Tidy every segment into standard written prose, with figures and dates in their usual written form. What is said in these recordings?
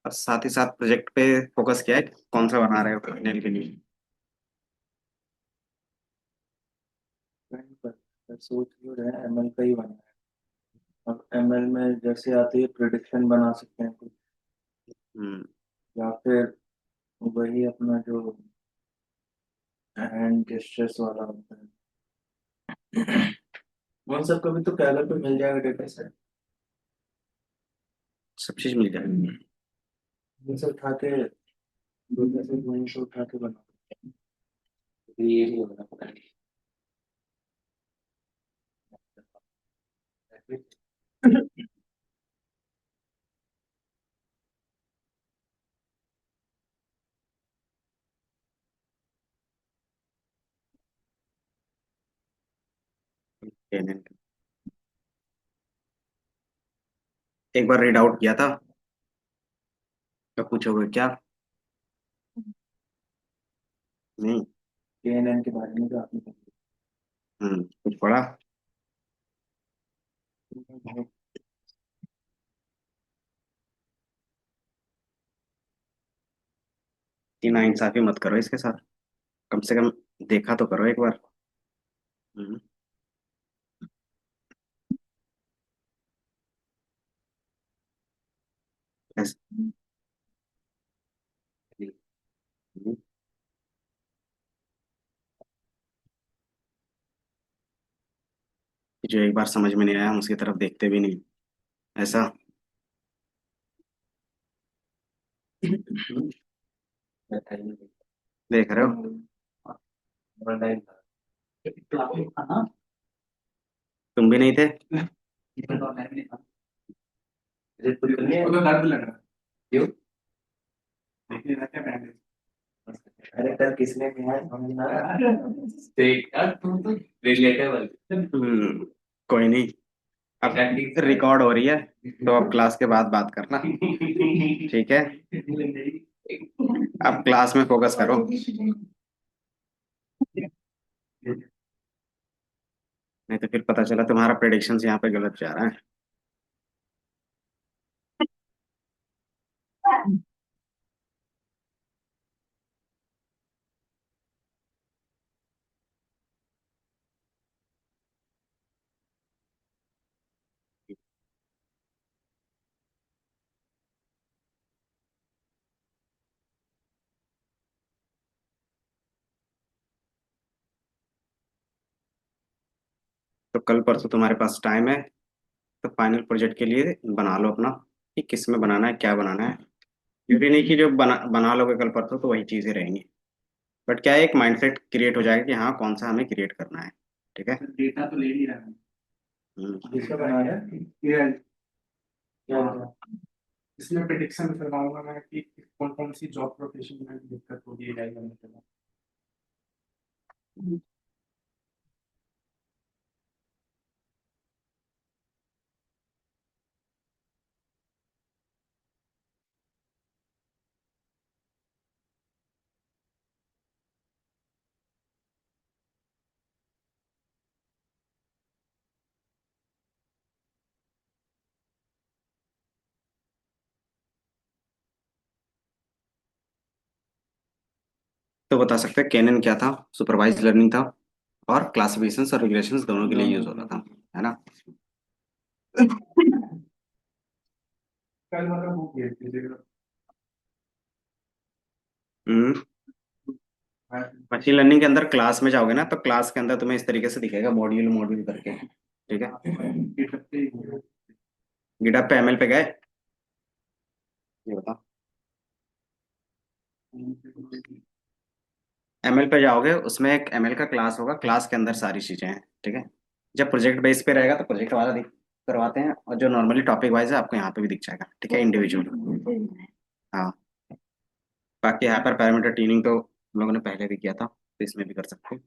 और साथ ही साथ प्रोजेक्ट पे फोकस किया है कि कौन सा बना रहे हो नेल के लिए। नहीं, पर सोच जो रहे हैं एमएल का ही बना है। अब एमएल में जैसे आती है प्रिडिक्शन बना सकते हैं कुछ, हम्म। या फिर वही अपना जो हैंड जेस्चर्स वाला होता है उन सबका भी तो कैलर पे मिल जाएगा डेटा सेट। सब चीज मिल जाएगी। ये सब उठा के डेटा सेट वहीं से उठा के बना, ये ही होगा पता नहीं। Canon का। एक बार रीड आउट किया था। तो पूछोगे क्या? नहीं। केएनएन के बारे में जो आपने कुछ पढ़ा? बताया। इतनी नाइंसाफी मत करो इसके साथ। कम से कम देखा तो करो एक बार। हम्म। ऐसे। हम्म, जो एक बार समझ में नहीं आया हम उसकी तरफ देखते भी नहीं। ऐसा। बताइए। देख रहे हो? ऑनलाइन था। क्लासिक था ना। तुम भी नहीं थे। ये तो ऑनलाइन नहीं था। मुझे खुद नहीं है। दर्द लग रहा है। क्यों? देखिए ना क्या बैंड है। अरे कल किसने कहा है समझ ना आ रहा। देख यार तुम तो रिलेटेबल। कोई नहीं। अब रिकॉर्ड हो रही है तो अब क्लास के बाद बात करना। ठीक है। अब क्लास में फोकस करो। नहीं तो फिर पता चला तुम्हारा प्रेडिक्शंस यहाँ पे गलत जा रहा है। तो कल परसों तुम्हारे पास टाइम है। तो फाइनल प्रोजेक्ट के लिए बना लो अपना कि किस में बनाना है क्या बनाना है। क्योंकि नहीं कि जो बना लोगे कल परसों तो वही चीजें रहेंगी। बट क्या है एक माइंडसेट क्रिएट हो जाएगा कि हाँ कौन सा हमें क्रिएट करना है। ठीक है। डेटा तो ले नहीं रहा है। हम्म। किसका बना रहा है ये? क्या होगा? इसमें प्रिडिक्शन करवाऊंगा मैं कि कौन कौन सी जॉब प्रोफेशन में दिक्कत होगी एआई करने के बाद। तो बता सकते हैं कैनन क्या था, सुपरवाइज लर्निंग था और क्लासिफिकेशन और रिग्रेशन दोनों के लिए यूज होता था। है ना? कल मतलब वो भेज दीजिएगा। हम्म। मशीन लर्निंग के अंदर क्लास में जाओगे ना तो क्लास के अंदर तुम्हें इस तरीके से दिखेगा मॉड्यूल मॉड्यूल करके। ठीक है। गिटहब पे एमएल पे गए? ये बता। एमएल पे जाओगे उसमें एक एमएल का क्लास होगा, क्लास के अंदर सारी चीजें हैं। ठीक है। जब प्रोजेक्ट बेस पे रहेगा तो प्रोजेक्ट वाला दिख करवाते हैं, और जो नॉर्मली टॉपिक वाइज है आपको यहाँ पे भी दिख जाएगा। ठीक है, इंडिविजुअल। हाँ। बाकी हाइपर पैरामीटर ट्यूनिंग तो हम लोगों ने पहले भी किया था तो इसमें भी कर सकते हैं।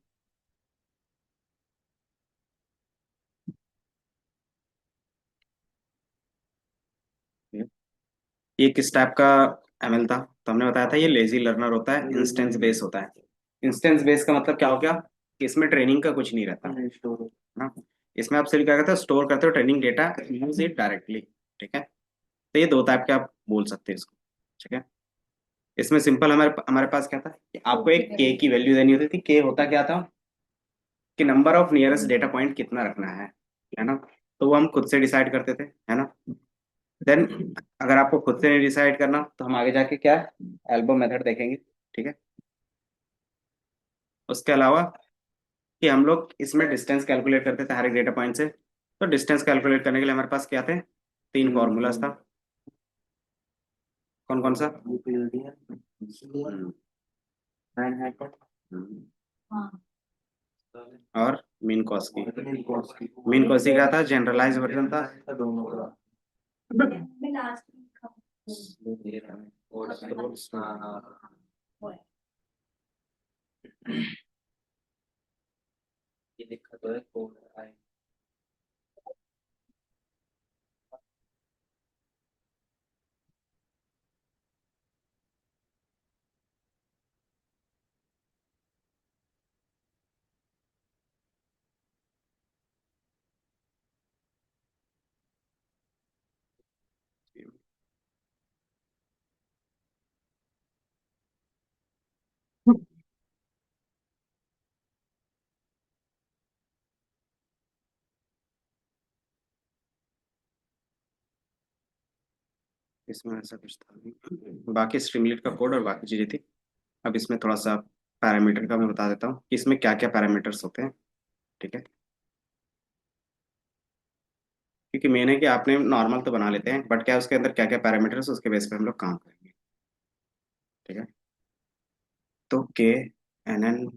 ये किस टाइप का एमएल था? तो हमने बताया था ये लेजी लर्नर होता है, इंस्टेंस बेस होता है। इंस्टेंस बेस का मतलब क्या हो गया कि इसमें ट्रेनिंग का कुछ नहीं रहता है ना। इसमें आप सिर्फ क्या करते हो, स्टोर करते हो training data, use it directly. ठीक है। तो ये दो टाइप के आप बोल सकते हैं इसको। ठीक है। इसमें सिंपल हमारे हमारे पास क्या था कि आपको एक के की वैल्यू देनी होती थी। के होता क्या था कि number of nearest data point कितना रखना है ना। तो वो हम खुद से डिसाइड करते थे, है ना। देन अगर आपको खुद से नहीं डिसाइड करना तो हम आगे जाके क्या एल्बो मेथड देखेंगे, ठीक है। उसके अलावा कि हम लोग इसमें डिस्टेंस कैलकुलेट करते थे हर एक डेटा पॉइंट से। तो डिस्टेंस कैलकुलेट करने के लिए हमारे पास क्या थे, तीन फॉर्मूलाज था। कौन कौन सा? हम्म, हम्म, और मीन कॉस की। मीन कॉस की क्या था, जनरलाइज वर्जन था। दोनों का ये लिखा तो है कोड आई। इसमें ऐसा कुछ था नहीं, बाकी स्ट्रीमलीट का कोड और बाकी चीजें थी। अब इसमें थोड़ा सा पैरामीटर का मैं बता देता हूँ कि इसमें क्या क्या पैरामीटर्स होते हैं, ठीक है। क्योंकि मेन है कि आपने नॉर्मल तो बना लेते हैं, बट क्या उसके अंदर क्या क्या पैरामीटर्स उसके बेस पे हम लोग काम करेंगे, ठीक है। तो के एन एन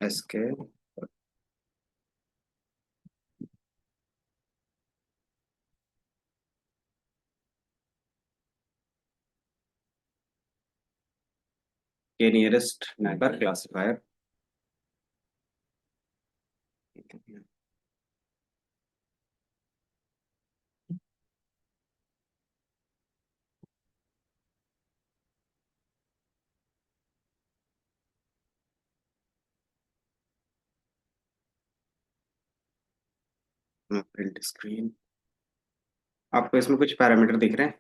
एस के के nearest neighbour classifier, print screen. आपको इसमें कुछ पैरामीटर दिख रहे हैं?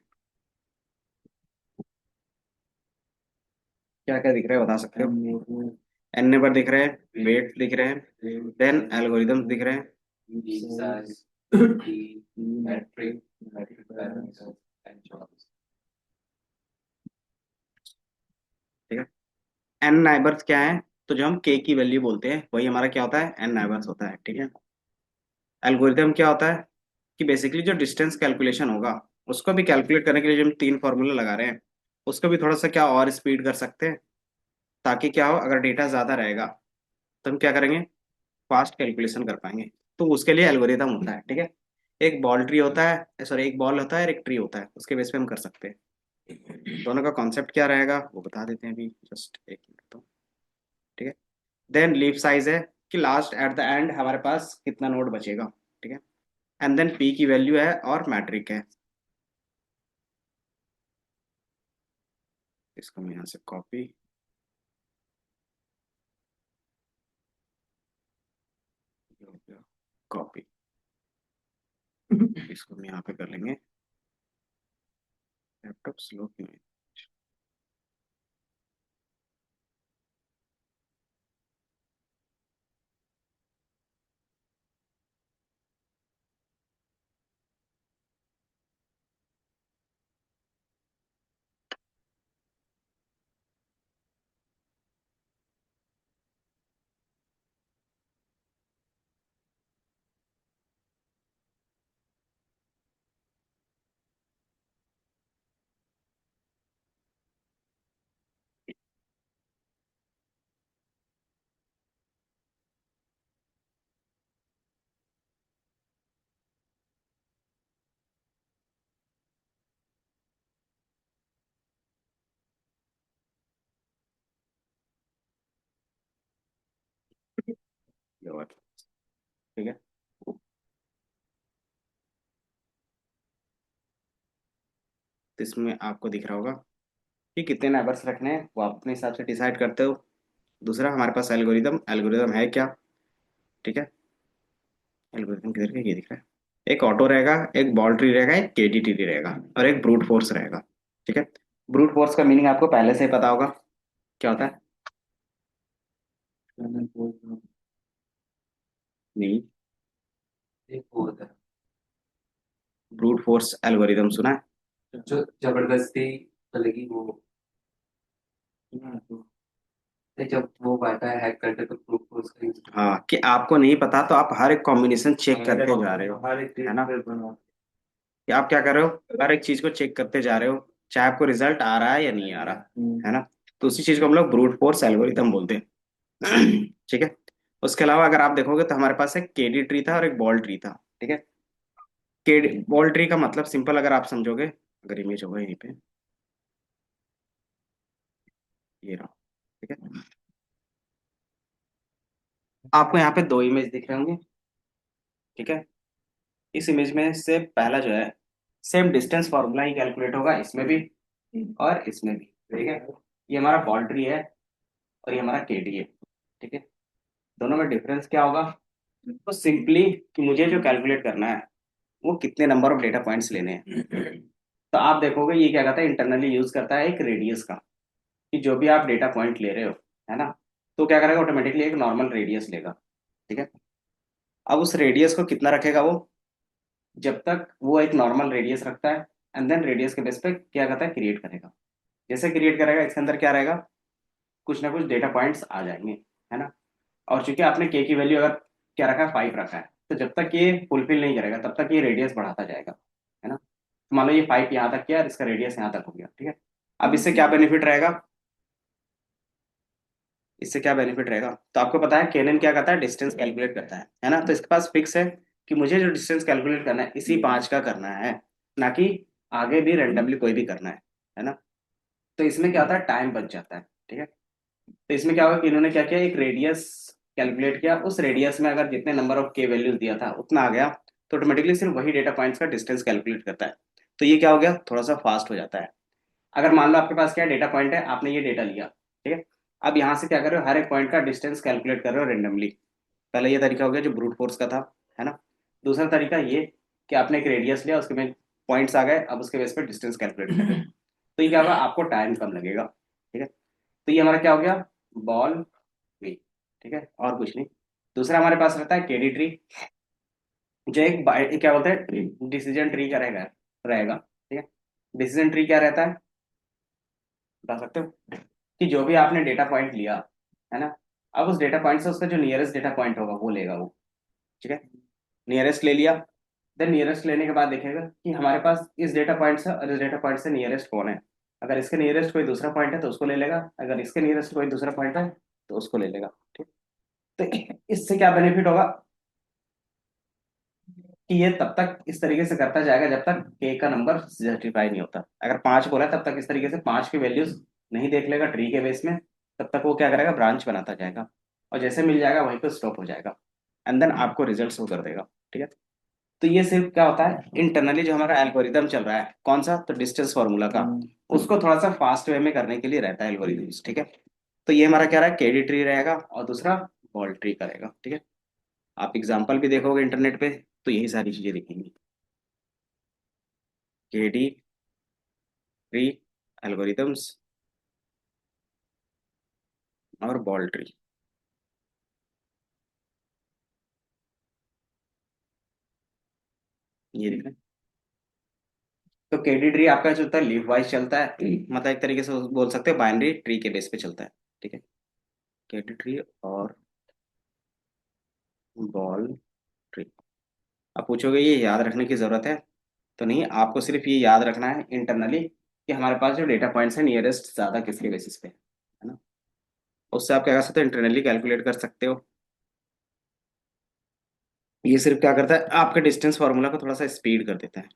क्या क्या दिख रहा है बता सकते हो? एन नेबर दिख रहे हैं, वेट दिख रहे हैं, देन एल्गोरिदम्स दिख रहे हैं, ठीक है। एन नाइबर्स क्या है, तो जो हम के की वैल्यू बोलते हैं वही हमारा क्या होता है, एन नाइबर्स होता है, ठीक है। एल्गोरिदम क्या होता है कि बेसिकली जो डिस्टेंस कैलकुलेशन होगा उसको भी कैलकुलेट करने के लिए जो हम तीन फार्मूला लगा रहे हैं उसको भी थोड़ा सा क्या और स्पीड कर सकते हैं, ताकि क्या हो अगर डेटा ज्यादा रहेगा तो हम क्या करेंगे, फास्ट कैलकुलेशन कर पाएंगे। तो उसके लिए एल्गोरिदम होता है, ठीक है। एक बॉल ट्री होता है, सॉरी एक बॉल होता है और एक ट्री होता है, उसके बेस पे हम कर सकते हैं। दोनों का कॉन्सेप्ट क्या रहेगा वो बता देते हैं अभी, जस्ट एक मिनट तो, ठीक है। देन लीफ साइज है कि लास्ट एट द एंड हमारे पास कितना नोड बचेगा, ठीक है। एंड देन पी की वैल्यू है और मैट्रिक है। इसको मैं यहाँ से कॉपी, कॉपी, इसको हम यहाँ पे कर लेंगे। लैपटॉप स्लो क्यों है? ये बात, ठीक है। तो इसमें आपको दिख रहा होगा कि कितने नाइबर्स रखने हैं वो आप अपने हिसाब से डिसाइड करते हो। दूसरा हमारे पास एल्गोरिदम, एल्गोरिदम है क्या, ठीक है। एल्गोरिदम किधर का, ये दिख रहा है। एक ऑटो रहेगा, एक बॉल ट्री रहेगा, एक केडीटी रहेगा, और एक ब्रूट फोर्स रहेगा। ठीक है। ब्रूट फोर्स का मीनिंग आपको पहले से ही पता होगा, क्या होता है? नहीं। एक वो होता है ब्रूट फोर्स एल्गोरिदम सुना है? जो जबरदस्ती लगी वो, जब वो आता है हैक करके तो प्रूफ को उसका यूज हाँ, कि आपको नहीं पता तो आप हर एक कॉम्बिनेशन चेक करते जा रहे हो, हर एक है ना? चीज पे कि आप क्या कर रहे हो, हर एक चीज को चेक करते जा रहे हो, चाहे आपको रिजल्ट आ रहा है या नहीं आ रहा, है ना? तो उसी चीज को हम लोग ब्रूट फोर्स एल्गोरिदम बोलते हैं। ठीक है। उसके अलावा अगर आप देखोगे तो हमारे पास एक केडी ट्री था और एक बॉल ट्री था। ठीक है। केडी बॉल ट्री का मतलब सिंपल अगर आप समझोगे, अगर इमेज होगा यहीं पे, ये रहा। ठीक है। आपको यहाँ पे दो इमेज दिख रहे होंगे। ठीक है। इस इमेज में से पहला जो है, सेम डिस्टेंस फॉर्मूला ही कैलकुलेट होगा इसमें भी और इसमें भी। ठीक है। ये हमारा बॉल ट्री है और ये हमारा केडी है। ठीक है। दोनों में डिफरेंस क्या होगा? तो सिंपली कि मुझे जो कैलकुलेट करना है वो कितने नंबर ऑफ डेटा पॉइंट्स लेने हैं। तो आप देखोगे ये क्या करता है, इंटरनली यूज करता है एक रेडियस का, कि जो भी आप डेटा पॉइंट ले रहे हो, है ना, तो क्या करेगा, ऑटोमेटिकली एक नॉर्मल रेडियस लेगा। ठीक है। अब उस रेडियस को कितना रखेगा वो, जब तक वो एक नॉर्मल रेडियस रखता है, एंड देन रेडियस के बेस पे क्या करता है, क्रिएट करेगा। जैसे क्रिएट करेगा इसके अंदर क्या रहेगा, कुछ ना कुछ डेटा पॉइंट्स आ जाएंगे, है ना? और चूंकि आपने के की वैल्यू अगर क्या रखा है, 5 रखा है, तो जब तक ये फुलफिल नहीं करेगा तब तक ये रेडियस बढ़ाता जाएगा, है ना? तो मान लो ये 5 यहाँ तक किया और इसका रेडियस यहाँ तक हो गया। ठीक है। अब इससे क्या बेनिफिट रहेगा, इससे क्या बेनिफिट रहेगा, तो आपको पता है केनन क्या करता है, डिस्टेंस कैलकुलेट करता है ना? तो इसके पास फिक्स है कि मुझे जो डिस्टेंस कैलकुलेट करना है इसी 5 का करना है, ना कि आगे भी रेंडमली कोई भी करना है ना? तो इसमें क्या होता है, टाइम बच जाता है। ठीक है। तो इसमें क्या होगा कि इन्होंने क्या किया, एक रेडियस कैलकुलेट किया, उस रेडियस में अगर जितने नंबर ऑफ के वैल्यूज दिया था उतना आ गया, तो ऑटोमेटिकली सिर्फ वही डेटा पॉइंट्स का डिस्टेंस कैलकुलेट करता है। तो ये क्या हो गया, थोड़ा सा फास्ट हो जाता है। अगर मान लो आपके पास क्या डेटा पॉइंट है, आपने ये डेटा लिया, ठीक है, अब यहाँ से क्या कर रहे हो, हर एक पॉइंट का डिस्टेंस कैलकुलेट कर रहे हो रेंडमली। पहले ये तरीका हो गया जो ब्रूट फोर्स का था, है ना? दूसरा तरीका ये कि आपने एक रेडियस लिया, उसके में पॉइंट्स आ गए, अब उसके बेस पे डिस्टेंस कैलकुलेट कर रहे हो। तो ये क्या होगा, आपको टाइम कम लगेगा। ठीक है। तो ये हमारा क्या हो गया, बॉल ट्री। ठीक है, और कुछ नहीं। दूसरा हमारे पास रहता है केडी ट्री, जो एक क्या बोलते हैं, डिसीजन ट्री का रहेगा रहेगा ठीक है। डिसीजन ट्री क्या रहता है, बता सकते हो? कि जो भी आपने डेटा पॉइंट लिया, है ना, अब उस डेटा पॉइंट से उसका जो नियरेस्ट डेटा पॉइंट होगा वो लेगा वो। ठीक है। नियरेस्ट ले लिया, देन नियरेस्ट लेने के बाद देखेगा कि हमारे पास इस डेटा पॉइंट से और इस डेटा पॉइंट से नियरेस्ट कौन है। अगर इसके नियरेस्ट कोई दूसरा पॉइंट है तो उसको ले लेगा, अगर इसके नियरेस्ट कोई दूसरा पॉइंट है तो उसको ले लेगा। ठीक। तो इससे क्या बेनिफिट होगा, कि ये तब तक इस तरीके से करता जाएगा जब तक के का नंबर जस्टिफाई नहीं होता। अगर 5 बोला है, तब तक इस तरीके से 5 की वैल्यूज नहीं देख लेगा ट्री के बेस में, तब तक वो क्या करेगा, ब्रांच बनाता जाएगा, और जैसे मिल जाएगा वहीं पे स्टॉप हो जाएगा, एंड देन आपको रिजल्ट शो कर देगा। ठीक है। तो ये सिर्फ क्या होता है, इंटरनली जो हमारा एल्गोरिदम चल रहा है, कौन सा, तो डिस्टेंस फार्मूला का, उसको थोड़ा सा फास्ट वे में करने के लिए रहता है एल्गोरिदम। ठीक है। तो ये हमारा क्या रहा है, केडी ट्री रहेगा और दूसरा बॉल ट्री का रहेगा। ठीक है। आप एग्जाम्पल भी देखोगे इंटरनेट पे तो यही सारी चीजें दिखेंगी, केडी ट्री एल्गोरिदम्स और बॉल ट्री, ये दिखा। तो केडी ट्री आपका जो होता है लीफ वाइज चलता है, मतलब एक तरीके से बोल सकते हैं बाइनरी ट्री के बेस पे चलता है। ठीक है। केडी ट्री और बॉल ट्री। आप पूछोगे ये याद रखने की जरूरत है, तो नहीं, आपको सिर्फ ये याद रखना है इंटरनली कि हमारे पास जो डेटा पॉइंट्स है नियरेस्ट ज्यादा किसके बेसिस पे है ना? उससे आप क्या कर सकते हो, इंटरनली कैलकुलेट कर सकते हो। ये सिर्फ क्या करता है, आपके डिस्टेंस फार्मूला को थोड़ा सा स्पीड कर देता है।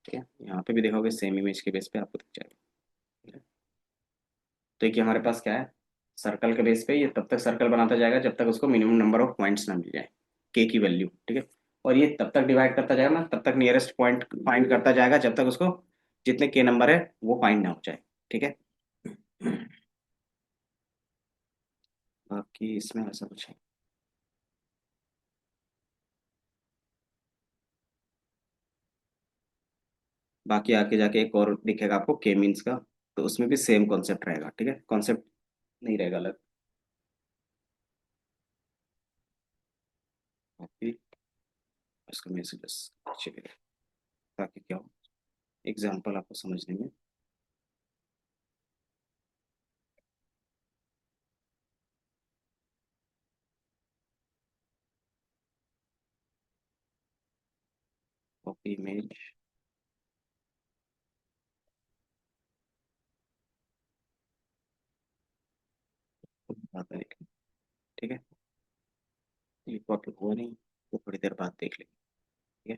ठीक है। यहाँ पे भी देखोगे सेम इमेज के बेस पे आपको दिख जाएगा। ठीक है? तो एक ये हमारे पास क्या है, सर्कल के बेस पे ये तब तक सर्कल बनाता जाएगा जब तक उसको मिनिमम नंबर ऑफ पॉइंट्स ना मिल जाए, के की वैल्यू। ठीक है। और ये तब तक डिवाइड करता जाएगा ना, तब तक नियरेस्ट पॉइंट फाइंड करता जाएगा जब तक उसको जितने के नंबर है वो फाइंड ना हो जाए। ठीक है। बाकी इसमें ऐसा कुछ है। बाकी आके जाके एक और दिखेगा आपको के मीन्स का, तो उसमें भी सेम कॉन्सेप्ट रहेगा, ठीक है, कॉन्सेप्ट नहीं रहेगा अलग। बाकी इसका मैसेजेस चलिए, ताकि क्या हो, एग्जाम्पल आपको समझने में। कॉपी इमेज, आता है, ठीक है, ये कॉपी हुआ नहीं तो थोड़ी देर बाद देख लेंगे, ठीक है।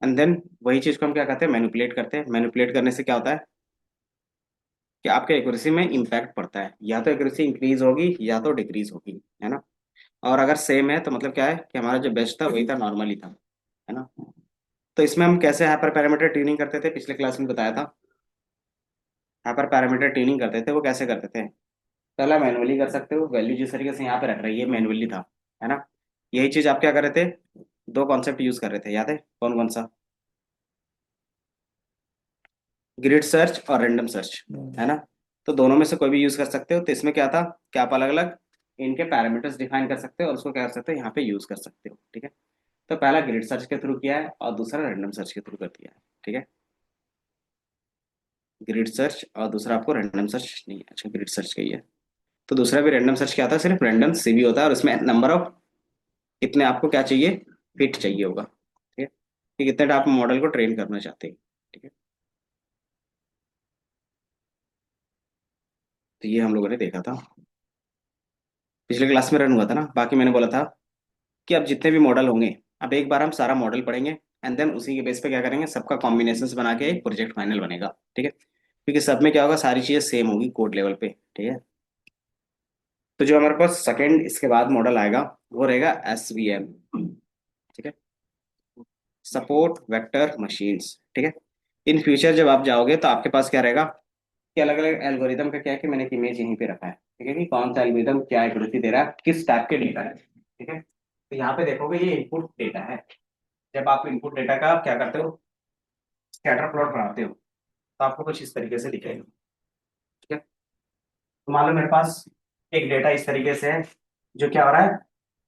एंड देन वही चीज को हम क्या कहते हैं, मैनिपुलेट करते हैं। मैनिपुलेट करने से क्या होता है कि आपके एक्यूरेसी में इम्पैक्ट पड़ता है, या तो एक्यूरेसी इंक्रीज होगी या तो डिक्रीज होगी, है ना। और अगर सेम है तो मतलब क्या है कि हमारा जो बेस्ट था वही था, नॉर्मल ही था, है ना। तो इसमें हम कैसे हाइपर पैरामीटर ट्यूनिंग करते थे, पिछले क्लास में बताया था। हाइपर पैरामीटर ट्यूनिंग करते थे, वो कैसे करते थे, पहला मैनुअली कर सकते हो, वैल्यू जिस तरीके से यहाँ पे रख रही है मैनुअली था, है ना। यही चीज आप क्या कर रहे थे, दो कॉन्सेप्ट यूज कर रहे थे, याद है कौन कौन सा, ग्रिड सर्च और रैंडम सर्च, है ना। तो दोनों में से कोई भी यूज कर सकते हो। तो इसमें क्या था कि आप अलग अलग इनके पैरामीटर्स डिफाइन कर सकते हो और उसको क्या कर सकते हो यहाँ पे यूज कर सकते हो, ठीक है। तो पहला ग्रिड सर्च के थ्रू किया है और दूसरा रैंडम सर्च के थ्रू कर दिया है, ठीक है। ग्रिड सर्च और दूसरा आपको रैंडम सर्च नहीं है, अच्छा ग्रिड सर्च का ही है। तो दूसरा भी रैंडम सर्च क्या होता है, सिर्फ रैंडम सीवी होता है और उसमें नंबर ऑफ कितने आपको क्या चाहिए, फिट चाहिए होगा, ठीक है, कि कितने आप मॉडल को ट्रेन करना चाहते हैं, ठीक है। तो ये हम लोगों ने देखा था, पिछले क्लास में रन हुआ था ना। बाकी मैंने बोला था कि अब जितने भी मॉडल होंगे, अब एक बार हम सारा मॉडल पढ़ेंगे एंड देन उसी के बेस पे क्या करेंगे, सबका कॉम्बिनेशंस बना के एक प्रोजेक्ट फाइनल बनेगा, ठीक है। क्योंकि सब में क्या होगा, सारी चीजें सेम होगी कोड लेवल पे, ठीक है। तो जो हमारे पास सेकंड इसके बाद मॉडल आएगा वो रहेगा SVM, ठीक है, सपोर्ट वेक्टर मशीन्स, ठीक है। इन फ्यूचर जब आप जाओगे तो आपके पास क्या रहेगा कि अलग अलग एल्गोरिदम का क्या है कि मैंने एक इमेज यहीं पे रखा है, ठीक है, कि कौन सा एल्गोरिदम क्या एक्यूरेसी दे रहा है, किस टाइप के डेटा है, ठीक है। तो यहाँ पे देखोगे ये इनपुट डेटा है। जब आप इनपुट डेटा का आप क्या करते हो, स्कैटर प्लॉट बनाते हो, तो आपको कुछ इस तरीके से दिखेगा, ठीक है। तो मान लो मेरे पास एक डेटा इस तरीके से है, जो क्या हो रहा है,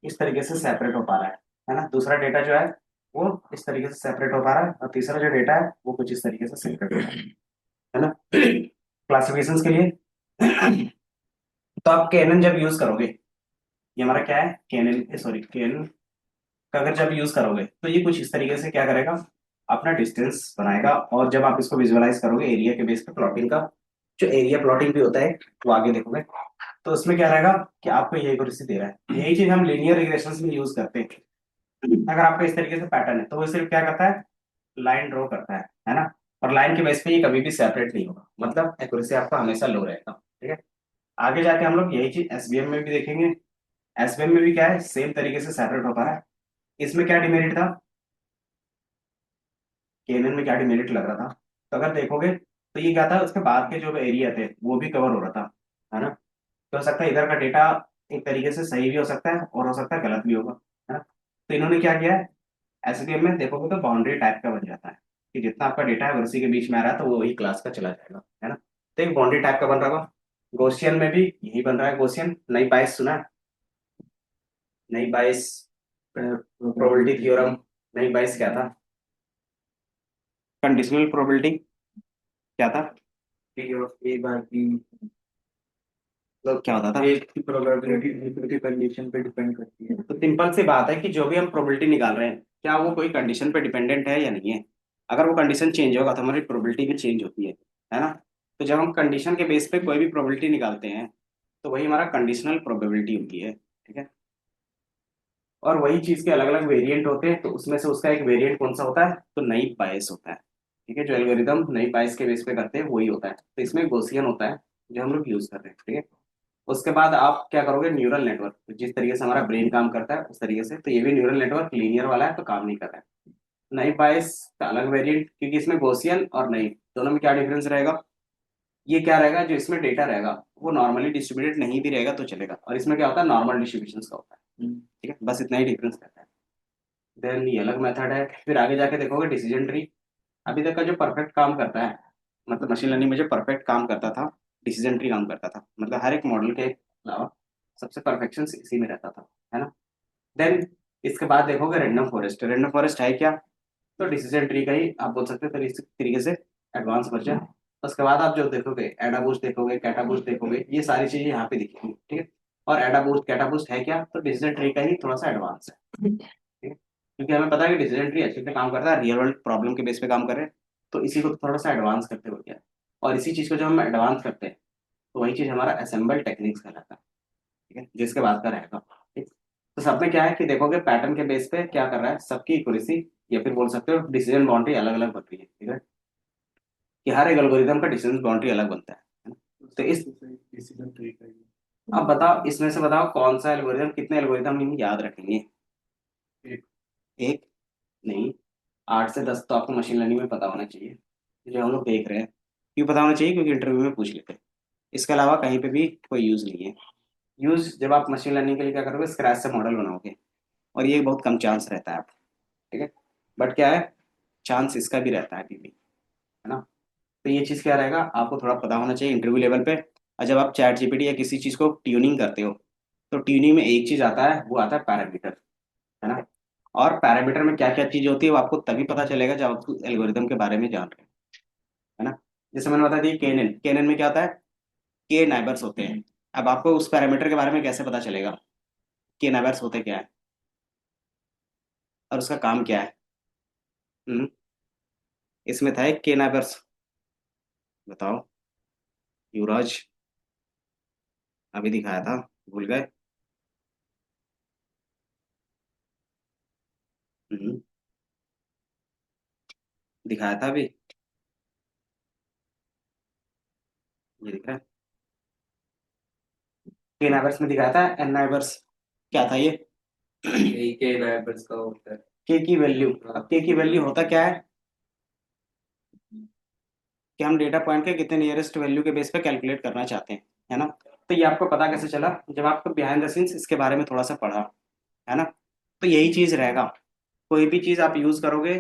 इस तरीके से सेपरेट हो पा रहा है ना। दूसरा डेटा जो है वो इस तरीके से सेपरेट हो पा रहा है और तीसरा जो डेटा है वो कुछ इस तरीके से सेपरेट हो रहा है ना। क्लासिफिकेशंस के लिए तो आप कैनन जब यूज करोगे, ये हमारा क्या है कैनन, सॉरी कैनन का अगर जब यूज करोगे तो ये कुछ इस तरीके से क्या करेगा, अपना डिस्टेंस बनाएगा। और जब आप इसको विजुअलाइज करोगे एरिया के बेस पे प्लॉटिंग का, जो एरिया प्लॉटिंग भी होता है वो आगे देखोगे, तो उसमें क्या रहेगा कि आपको ये एक्यूरेसी दे रहा है। यही चीज हम लीनियर रिग्रेशन में यूज करते हैं। अगर आपका इस तरीके से पैटर्न है तो वो सिर्फ क्या करता है, लाइन ड्रॉ करता है ना। और लाइन के बेस पे ये कभी भी सेपरेट नहीं होगा, मतलब एक्यूरेसी आपका हमेशा लो रहेगा, ठीक है। आगे जाके हम लोग यही चीज एसबीएम में भी देखेंगे। एसबीएम में भी क्या है, सेम तरीके से सेपरेट होता है। इसमें क्या डिमेरिट था, केएनएन में क्या डिमेरिट लग रहा था, तो अगर देखोगे तो ये क्या था, उसके बाद के जो एरिया थे वो भी कवर हो रहा था, है ना। तो हो सकता है इधर का डेटा एक तरीके से सही भी हो सकता है और हो सकता है गलत भी होगा, है ना। तो इन्होंने क्या किया है, एसबीएम में देखोगे तो बाउंड्री टाइप का बन जाता है कि जितना आपका डेटा है उसी के बीच में आ रहा है तो वो वही क्लास का चला जाएगा, है ना। तो एक बाउंड्री टाइप का बन रहा होगा। गौसियन में भी यही बन रहा है, गौसियन नई बाइस सुना है, नई बाइस प्रोबेबिलिटी थ्योरम। नई बाइस क्या था, कंडीशनल प्रोबेबिलिटी क्या था, P of A bar P, तो क्या होता था। एक की प्रोबेबिलिटी दूसरे की कंडीशन पे डिपेंड करती है। तो सिंपल सी बात है कि जो भी हम प्रोबेबिलिटी निकाल रहे हैं क्या वो कोई कंडीशन पे डिपेंडेंट है या नहीं है। अगर वो कंडीशन चेंज होगा तो हमारी प्रोबेबिलिटी भी चेंज होती है ना। तो जब हम कंडीशन के बेस पे कोई भी प्रोबेबिलिटी निकालते हैं तो वही हमारा कंडीशनल प्रोबेबिलिटी होती है, ठीक है। और वही चीज के अलग अलग वेरिएंट होते हैं, तो उसमें से उसका एक वेरिएंट कौन सा होता है, तो नई बायस होता है, ठीक है। जो एल्गोरिदम नई बायस के बेस पे करते हैं वही होता है। तो इसमें गॉसियन होता है जो हम लोग यूज कर रहे हैं, ठीक है। उसके बाद आप क्या करोगे, न्यूरल नेटवर्क, जिस तरीके से हमारा ब्रेन काम करता है उस तरीके से, तो ये भी न्यूरल नेटवर्क लीनियर वाला है तो काम नहीं कर रहा है। नई बायस का अलग वेरिएंट, क्योंकि इसमें गॉसियन और नई दोनों में क्या डिफरेंस रहेगा, ये क्या रहेगा, जो इसमें डेटा रहेगा वो नॉर्मली डिस्ट्रीब्यूटेड नहीं भी रहेगा तो चलेगा, और इसमें क्या होता है नॉर्मल डिस्ट्रीब्यूशन का होता है, ठीक है। बस इतना ही डिफरेंस रहता है। देन ये अलग मेथड है। फिर आगे जाके देखोगे डिसीजन ट्री, अभी तक का जो परफेक्ट काम करता है, मतलब मशीन लर्निंग में जो परफेक्ट काम करता था, डिसीजन ट्री काम करता था, मतलब हर एक मॉडल के अलावा सबसे परफेक्शन इसी में रहता था, है ना। देन इसके बाद देखोगे रैंडम फॉरेस्ट। रैंडम फॉरेस्ट है क्या? तो डिसीजन ट्री का ही आप बोल सकते हो तरीके से एडवांस वर्जन। उसके बाद आप जो देखोगे एडा बूस्ट देखोगे, कैटा बूस्ट देखोगे, ये सारी चीजें यहाँ पे दिखेंगी, ठीक है। और एडा बूस्ट कैटा बूस्ट है क्या? तो डिसीजन ट्री का ही थोड़ा सा एडवांस है, ठीक है। क्योंकि हमें पता है कि डिसीजन ट्री अच्छे से काम करता है, रियल वर्ल्ड प्रॉब्लम के बेस पे काम कर रहे हैं, तो इसी को थोड़ा सा एडवांस करते हो गया। और इसी चीज को जब हम एडवांस करते हैं तो वही चीज हमारा असेंबल टेक्निक्स कहलाता है, ठीक है, जिसके बाद का रहेगा, ठीक। तो सब में क्या है कि देखोगे पैटर्न के बेस पे क्या कर रहा है, सबकी एक्यूरेसी या फिर बोल सकते हो डिसीजन बाउंड्री अलग अलग बन रही है, ठीक है। कि हर एक एल्गोरिदम का डिसीजन बाउंड्री अलग बनता है ना? तो इस डिसीजन ट्री का ही अब बताओ इसमें से बताओ कौन सा एल्गोरिदम, कितने एल्गोरिदम हम याद रखेंगे? एक। एक नहीं, 8 से 10 तो आपको मशीन लर्निंग में पता होना चाहिए, जो हम लोग देख रहे हैं। क्यों पता होना चाहिए? क्योंकि इंटरव्यू में पूछ लेते हैं। इसके अलावा कहीं पे भी कोई यूज नहीं है। यूज जब आप मशीन लर्निंग के लिए क्या करोगे, स्क्रैच से मॉडल बनाओगे, और ये बहुत कम चांस रहता है आप, ठीक है। बट क्या है, चांस इसका भी रहता है अभी भी, है ना। तो ये चीज़ क्या रहेगा, आपको थोड़ा पता होना चाहिए इंटरव्यू लेवल पे। और जब आप चैट जीपीटी या किसी चीज़ को ट्यूनिंग करते हो, तो ट्यूनिंग में एक चीज़ आता है, वो आता है पैरामीटर, है ना। और पैरामीटर में क्या क्या चीज़ होती है वो आपको तभी पता चलेगा जब आप एल्गोरिदम के बारे में जान रहे हैं, है ना। जैसे मैंने बता दी केएनएन, केएनएन में क्या होता है, के नाइबर्स होते हैं। अब आपको उस पैरामीटर के बारे में कैसे पता चलेगा के नाइबर्स होते क्या है और उसका काम क्या है? हम्म, इसमें था एक के नाइबर्स। बताओ युवराज, अभी दिखाया था, भूल गए? हम्म, दिखाया था अभी, ये दिख रहा है। के नाइबर्स में दिखाया था, एन नाइबर्स क्या था ये? यही के ड्राइवर्स का होता है। के की वैल्यू। अब के की वैल्यू होता क्या है कि हम डेटा पॉइंट के कितने नियरेस्ट वैल्यू के बेस पे कैलकुलेट करना चाहते हैं, है ना। तो ये आपको पता कैसे चला? जब आपको बिहाइंड द सीन्स इसके बारे में थोड़ा सा पढ़ा, है ना। तो यही चीज रहेगा, कोई भी चीज आप यूज करोगे,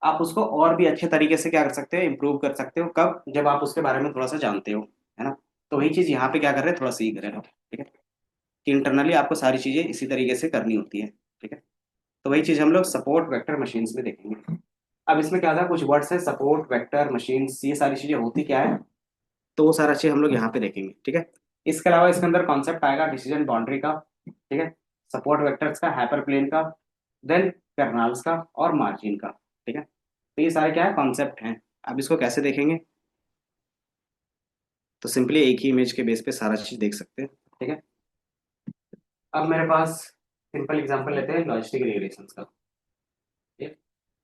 आप उसको और भी अच्छे तरीके से क्या कर सकते हो, इंप्रूव कर सकते हो। कब? जब आप उसके बारे में थोड़ा सा जानते हो, है ना। तो वही चीज यहाँ पे क्या कर रहे हैं, थोड़ा सीख रहे हो, ठीक है। कि इंटरनली आपको सारी चीजें इसी तरीके से करनी होती है, ठीक है। तो वही चीज हम लोग सपोर्ट वेक्टर मशीन्स में देखेंगे। अब इसमें क्या था, कुछ वर्ड्स है, सपोर्ट वेक्टर मशीन्स, ये सारी चीजें होती क्या है, तो वो सारा चीज हम लोग यहाँ पे देखेंगे, ठीक है। इसके अलावा इसके अंदर कॉन्सेप्ट आएगा डिसीजन बाउंड्री का, ठीक है, सपोर्ट वेक्टर्स का, हाइपर प्लेन का, देन कर्नल्स का और मार्जिन का, ठीक है। तो ये सारे क्या है, कॉन्सेप्ट हैं। अब इसको कैसे देखेंगे, तो सिंपली एक ही इमेज के बेस पे सारा चीज देख सकते हैं, ठीक है। अब मेरे पास सिंपल एग्जांपल लेते हैं लॉजिस्टिक रिग्रेशंस का, ठीक है।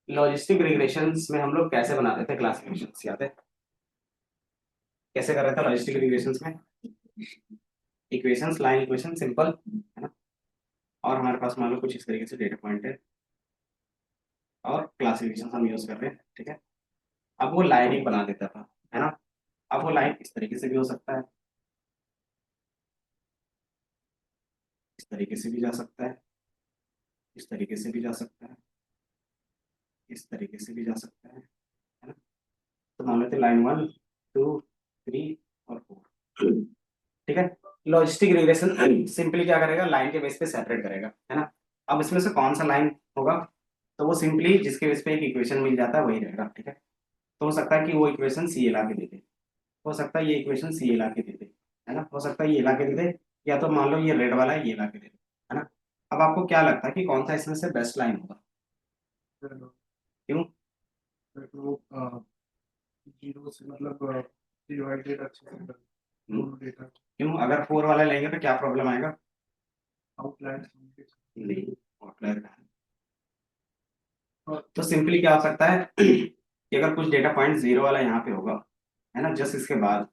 लॉजिस्टिक रिग्रेशंस में हम लोग कैसे बनाते थे क्लासिफिकेशंस, याद है? कैसे कर रहे थे लॉजिस्टिक रिग्रेशंस में? इक्वेशंस, लाइन इक्वेशन, सिंपल, है ना। और हमारे पास मान लो कुछ इस तरीके से डेटा पॉइंट है और क्लासिफिकेशन हम यूज कर रहे हैं, ठीक है। अब वो लाइन ही बना देता था, है ना। अब वो लाइन इस तरीके से भी हो सकता है, इस तरीके से भी जा सकता है, इस तरीके से भी जा सकता है, इस तरीके से भी जा सकता है ना। तो मान लेते लाइन 1, 2, 3 और 4, ठीक है। लॉजिस्टिक रिग्रेशन सिंपली क्या करेगा, लाइन के बेस पे सेपरेट करेगा, है ना। अब इसमें से कौन सा लाइन होगा, तो वो सिंपली जिसके बेस पे एक इक्वेशन मिल जाता है वही रहेगा, ठीक है। तो हो सकता है कि वो इक्वेशन सी ला के दे दे, हो सकता है ये इक्वेशन सी ला के दे दे, है ना। हो सकता है ये ला के दे दे, या तो मान लो ये रेड वाला है, ये ला के दे दे, है ना। अब आपको क्या लगता है कि कौन सा इसमें से बेस्ट लाइन होगा? क्यों? जीरो से मतलब डिवाइडेड अच्छे से कर हम्म, दोनों डेटा क्यों? अगर 4 वाला लेंगे तो क्या प्रॉब्लम आएगा? आउटलाइन। नहीं, आउटलायर का है। तो सिंपली क्या हो सकता है कि अगर कुछ डेटा पॉइंट 0 वाला यहाँ पे होगा, है ना, जस्ट इसके बाद,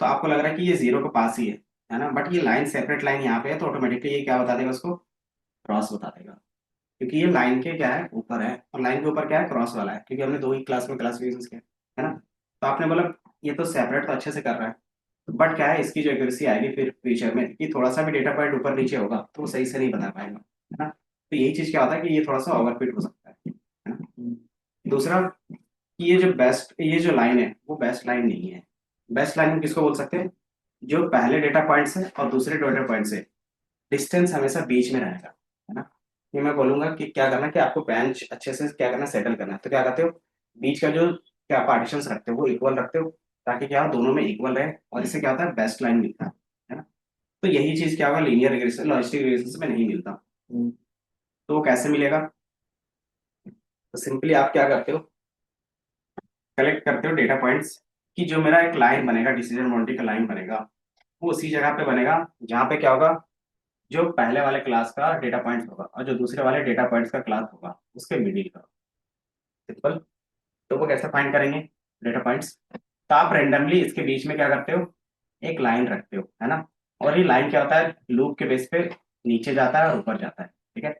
तो आपको लग रहा है कि ये 0 के पास ही है ना। बट ये लाइन सेपरेट लाइन यहाँ पे है, तो ऑटोमेटिकली ये क्या बता देगा उसको, क्रॉस बता देगा। क्योंकि ये लाइन के क्या है, ऊपर है, और लाइन के ऊपर क्या है, क्रॉस वाला है, क्योंकि हमने दो ही क्लास में क्लासिफिकेशन किया, है ना। तो आपने बोला ये तो सेपरेट तो अच्छे से कर रहा है, बट क्या है, इसकी जो एक्यूरेसी आएगी फिर फ्यूचर में कि थोड़ा सा भी डेटा पॉइंट ऊपर नीचे होगा तो वो सही से नहीं बता पाएगा, है ना। तो यही चीज क्या होता है कि ये थोड़ा सा ओवरफिट हो सकता है ना। दूसरा, कि ये जो लाइन है वो बेस्ट लाइन नहीं है। बेस्ट लाइन हम किसको बोल सकते हैं? जो पहले डेटा पॉइंट से और दूसरे डेटा पॉइंट से डिस्टेंस हमेशा बीच में रहेगा, है ना। ये मैं बोलूंगा कि क्या करना है कि आपको बेंच अच्छे से क्या करना सेटल करना है, तो क्या करते हो, बीच का जो क्या पार्टीशन रखते हो वो इक्वल रखते हो, ताकि क्या दोनों में इक्वल रहे, और इससे क्या होता है बेस्ट लाइन मिलता है ना। तो यही चीज क्या होगा लीनियर रिग्रेशन लॉजिस्टिक रिग्रेशन में नहीं मिलता। तो वो कैसे मिलेगा? तो सिंपली आप क्या करते हो, कलेक्ट करते हो डेटा पॉइंट्स, कि जो मेरा एक लाइन बनेगा डिसीजन बाउंड्री का लाइन बनेगा, वो उसी जगह पे बनेगा जहाँ पे क्या होगा, जो पहले वाले क्लास का डेटा पॉइंट होगा और जो दूसरे वाले डेटा पॉइंट्स का क्लास होगा उसके मिडिल का। सिंपल। तो वो कैसे फाइंड करेंगे डेटा पॉइंट्स? तो आप रेंडमली इसके बीच में क्या करते हो, एक लाइन रखते हो, है ना। और ये लाइन क्या होता है, लूप के बेस पे नीचे जाता है और ऊपर जाता है, ठीक है।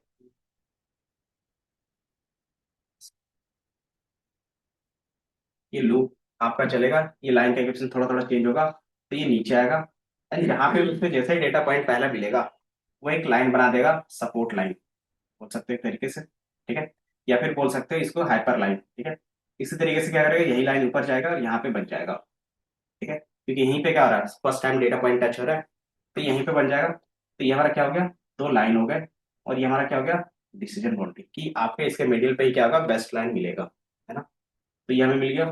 ये लूप आपका चलेगा, ये लाइन का इक्वेशन थोड़ा थोड़ा चेंज होगा, तो ये नीचे आएगा, एंड यहाँ पे उसमें जैसे ही डेटा पॉइंट पहला मिलेगा वो एक लाइन बना देगा, सपोर्ट लाइन बोल सकते हो एक तरीके से, ठीक है। या फिर बोल सकते हो इसको हाइपर लाइन, ठीक है। इसी तरीके से क्या करेगा, यही लाइन ऊपर जाएगा और यहाँ पे बन जाएगा, ठीक है, क्योंकि यहीं पे क्या हो रहा है, first time data point touch हो रहा है, तो यहीं पे बन जाएगा। तो ये हमारा क्या हो गया, दो लाइन हो गए, और ये हमारा क्या हो गया, डिसीजन बाउंड्री, कि आपके इसके मिडिल पे ही क्या होगा, बेस्ट लाइन मिलेगा, है ना। तो ये हमें मिल गया,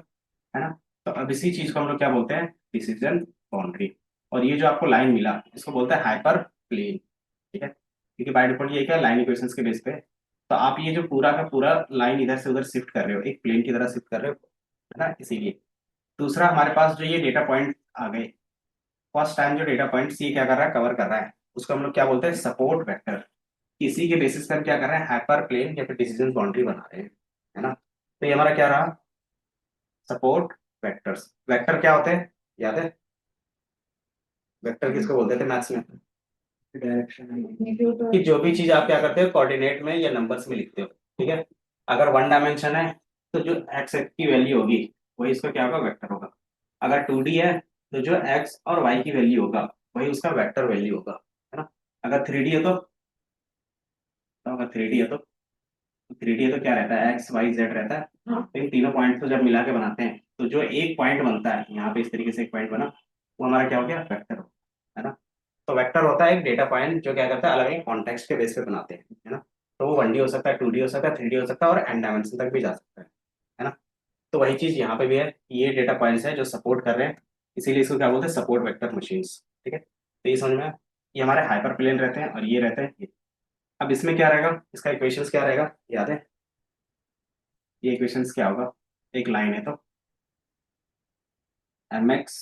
है ना। तो अब इसी चीज को हम लोग क्या बोलते हैं, डिसीजन बाउंड्री। और ये जो आपको लाइन मिला इसको बोलते हैं हाइपर प्लेन, ठीक है, क्योंकि बाय डिफॉल्ट ये क्या लाइन इक्वेशंस के बेस पे। तो आप ये जो पूरा का पूरा लाइन इधर से उधर शिफ्ट कर रहे हो, एक प्लेन की तरह शिफ्ट कर रहे हो, है ना, इसीलिए। दूसरा हमारे पास जो ये डेटा पॉइंट आ गए, फर्स्ट टाइम जो डेटा पॉइंट ये क्या कर रहा है, कवर कर रहा है, उसको हम लोग क्या बोलते हैं, सपोर्ट वेक्टर। इसी के बेसिस पर क्या कर रहे हैं, हाइपर प्लेन या फिर डिसीजन बाउंड्री बना रहे हैं, है ना। तो ये हमारा क्या रहा, सपोर्ट वेक्टर्स। वेक्टर क्या होते हैं, याद है? वेक्टर किसको बोलते थे मैथ्स में? डायरेक्शन, कि जो भी चीज आप क्या करते हो कोऑर्डिनेट में या नंबर्स में लिखते हो, ठीक है। अगर वन डायमेंशन है तो जो एक्स की वैल्यू होगी वही इसका क्या होगा, वेक्टर होगा। अगर 2D है तो जो एक्स और वाई की वैल्यू होगा वही उसका वेक्टर वैल्यू होगा, है ना। अगर 3D है तो अगर 3D है तो 3D है तो क्या रहता है, एक्स वाई जेड रहता है। तो इन तीनों पॉइंट को जब मिला के बनाते हैं तो जो एक पॉइंट बनता है यहाँ पे, इस तरीके से एक पॉइंट बना, वो हमारा क्या हो गया, वेक्टर हो, है ना। तो वेक्टर होता है एक डेटा पॉइंट जो क्या करता है, अलग अलग कॉन्टेक्स्ट के बेस पे बनाते हैं, है ना। तो वो 1D हो सकता है, 2D हो सकता है, 3D हो सकता है, और एन डायमेंशन तक भी जा सकता है ना। तो वही चीज यहाँ पे भी है, ये डेटा पॉइंट्स है जो सपोर्ट कर रहे हैं, इसीलिए इसको क्या बोलते हैं, सपोर्ट वेक्टर मशीन्स, ठीक है। तो ये समझ में आया? ये हमारे हाइपर प्लेन रहते हैं और ये रहते हैं ये। अब इसमें क्या रहेगा, इसका इक्वेशंस क्या रहेगा, याद है? ये इक्वेशंस क्या होगा, एक लाइन है तो एम एक्स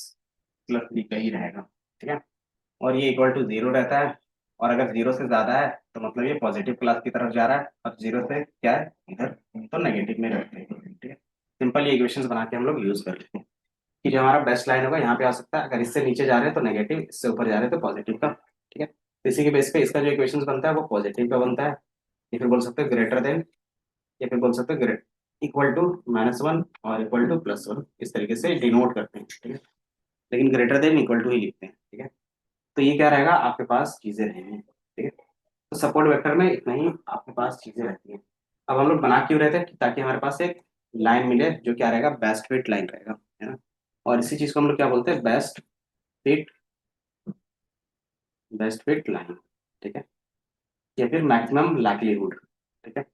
प्लस बी का ही रहेगा, ठीक है। और ये इक्वल टू जीरो रहता है, और अगर जीरो से ज्यादा है तो मतलब ये पॉजिटिव क्लास की तरफ जा रहा है, और जीरो से क्या है इधर, तो नेगेटिव में रहते हैं, ठीक है। सिंपल ये इक्वेशंस बना के हम लोग यूज कर लेते हैं, कि जो हमारा बेस्ट लाइन होगा यहाँ पे आ सकता है, अगर इससे नीचे जा रहे हैं तो नेगेटिव, इससे ऊपर जा रहे हैं तो पॉजिटिव का, ठीक है। तो इसी के बेस पे इसका जो इक्वेशंस बनता है वो पॉजिटिव का बनता है, या फिर बोल सकते हैं ग्रेटर देन, या फिर बोल सकते हैं ग्रेट इक्वल टू -1 और इक्वल टू +1, इस तरीके से डिनोट करते हैं, ठीक है। लेकिन ग्रेटर देन इक्वल टू ही लिखते हैं, ठीक है। तो ये क्या रहेगा, आपके पास चीजें रहेंगी, ठीक है। तो सपोर्ट वेक्टर में इतना ही आपके पास चीजें रहती हैं। अब हम लोग बना क्यों रहे थे, ताकि हमारे पास एक लाइन मिले जो क्या रहेगा, बेस्ट फिट लाइन रहेगा, है ना। और इसी चीज को हम लोग क्या बोलते हैं, फिट बेस्ट फिट लाइन, ठीक है। या फिर मैक्सिमम लाइक्लीहुड, ठीक है।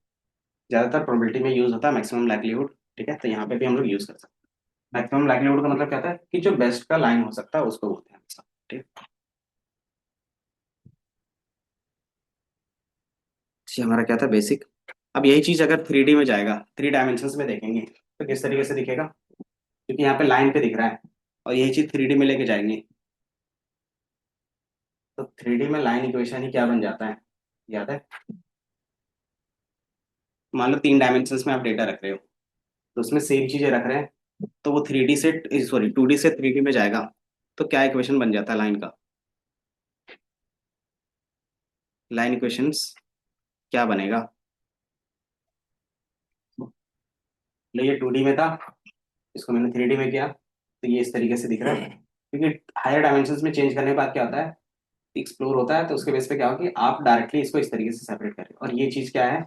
ज्यादातर प्रोबेबिलिटी में यूज होता है मैक्सिमम लाइक्लीहुड, ठीक है। तो यहाँ पे भी हम लोग यूज कर सकते हैं। मैक्सिमम लाइक्लीहुड का मतलब क्या होता है, कि जो बेस्ट का लाइन हो सकता है उसको बोलते हैं हमेशा, ठीक है। ये हमारा क्या था, बेसिक। अब यही चीज अगर 3D में जाएगा, 3 डायमेंशन में देखेंगे तो किस तरीके से दिखेगा, क्योंकि यहाँ पे लाइन पे दिख रहा है, और यही चीज 3D में लेके जाएंगे तो 3D में लाइन इक्वेशन ही क्या बन जाता है, याद है? मान लो 3 डायमेंशन में आप डेटा रख रहे हो, तो उसमें सेम चीजें रख रहे हैं, तो वो 3D से, सॉरी 2D से 3D में जाएगा, तो क्या इक्वेशन बन जाता है लाइन का, लाइन इक्वेशंस क्या बनेगा? लो ये 2D में था, इसको मैंने 3D में किया, तो ये इस तरीके से दिख रहा है, क्योंकि हायर डायमेंशन में चेंज करने के बाद क्या होता है, एक्सप्लोर होता है, तो उसके बेस पे क्या होगा कि आप डायरेक्टली इसको इस तरीके से सेपरेट करें, और ये चीज क्या है,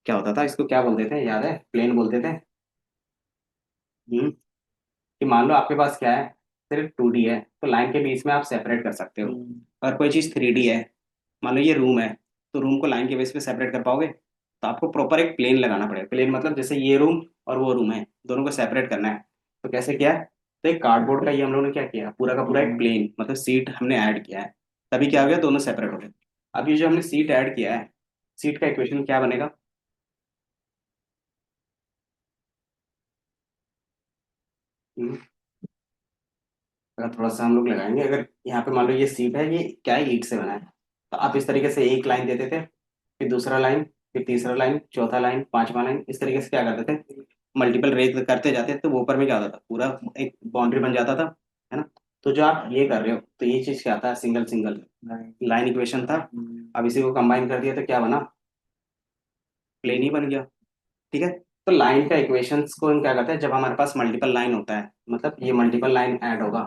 क्या होता था, इसको क्या बोलते थे, याद है, प्लेन बोलते थे। कि मान लो आपके पास क्या है, सिर्फ 2D है, तो लाइन के बीच में आप सेपरेट कर सकते हो। और कोई चीज 3D है, मान लो ये रूम है, तो रूम को लाइन के बेस पे सेपरेट कर पाओगे? तो आपको प्रॉपर एक प्लेन लगाना पड़ेगा। प्लेन मतलब जैसे ये रूम और वो रूम है, दोनों को सेपरेट करना है। तो कैसे किया है? तो एक कार्डबोर्ड का ये हम लोगों ने क्या किया, पूरा का पूरा एक प्लेन मतलब सीट हमने ऐड किया है। तभी क्या हो गया, दोनों सेपरेट हो गए। अब ये जो हमने सीट ऐड किया है, सीट का इक्वेशन क्या बनेगा? हम्म, अगर थोड़ा सा हम लोग लगाएंगे, अगर यहाँ पे मान लो ये सीट है, ये क्या है, ईंट से बना है। तो आप इस तरीके से एक लाइन देते थे, फिर दूसरा लाइन, फिर तीसरा लाइन, चौथा लाइन, पांचवा लाइन, इस तरीके से क्या करते थे, मल्टीपल रेज करते जाते, तो वो ऊपर में क्या होता था, पूरा एक बाउंड्री बन जाता था, है ना? तो जो आप ये कर रहे हो, तो ये चीज क्या था, सिंगल सिंगल लाइन इक्वेशन था। अब इसी को कंबाइन कर दिया तो क्या बना, प्लेन ही बन गया। ठीक है। तो लाइन का इक्वेशंस को हम क्या करते हैं, जब हमारे पास मल्टीपल लाइन होता है, मतलब ये मल्टीपल लाइन ऐड होगा,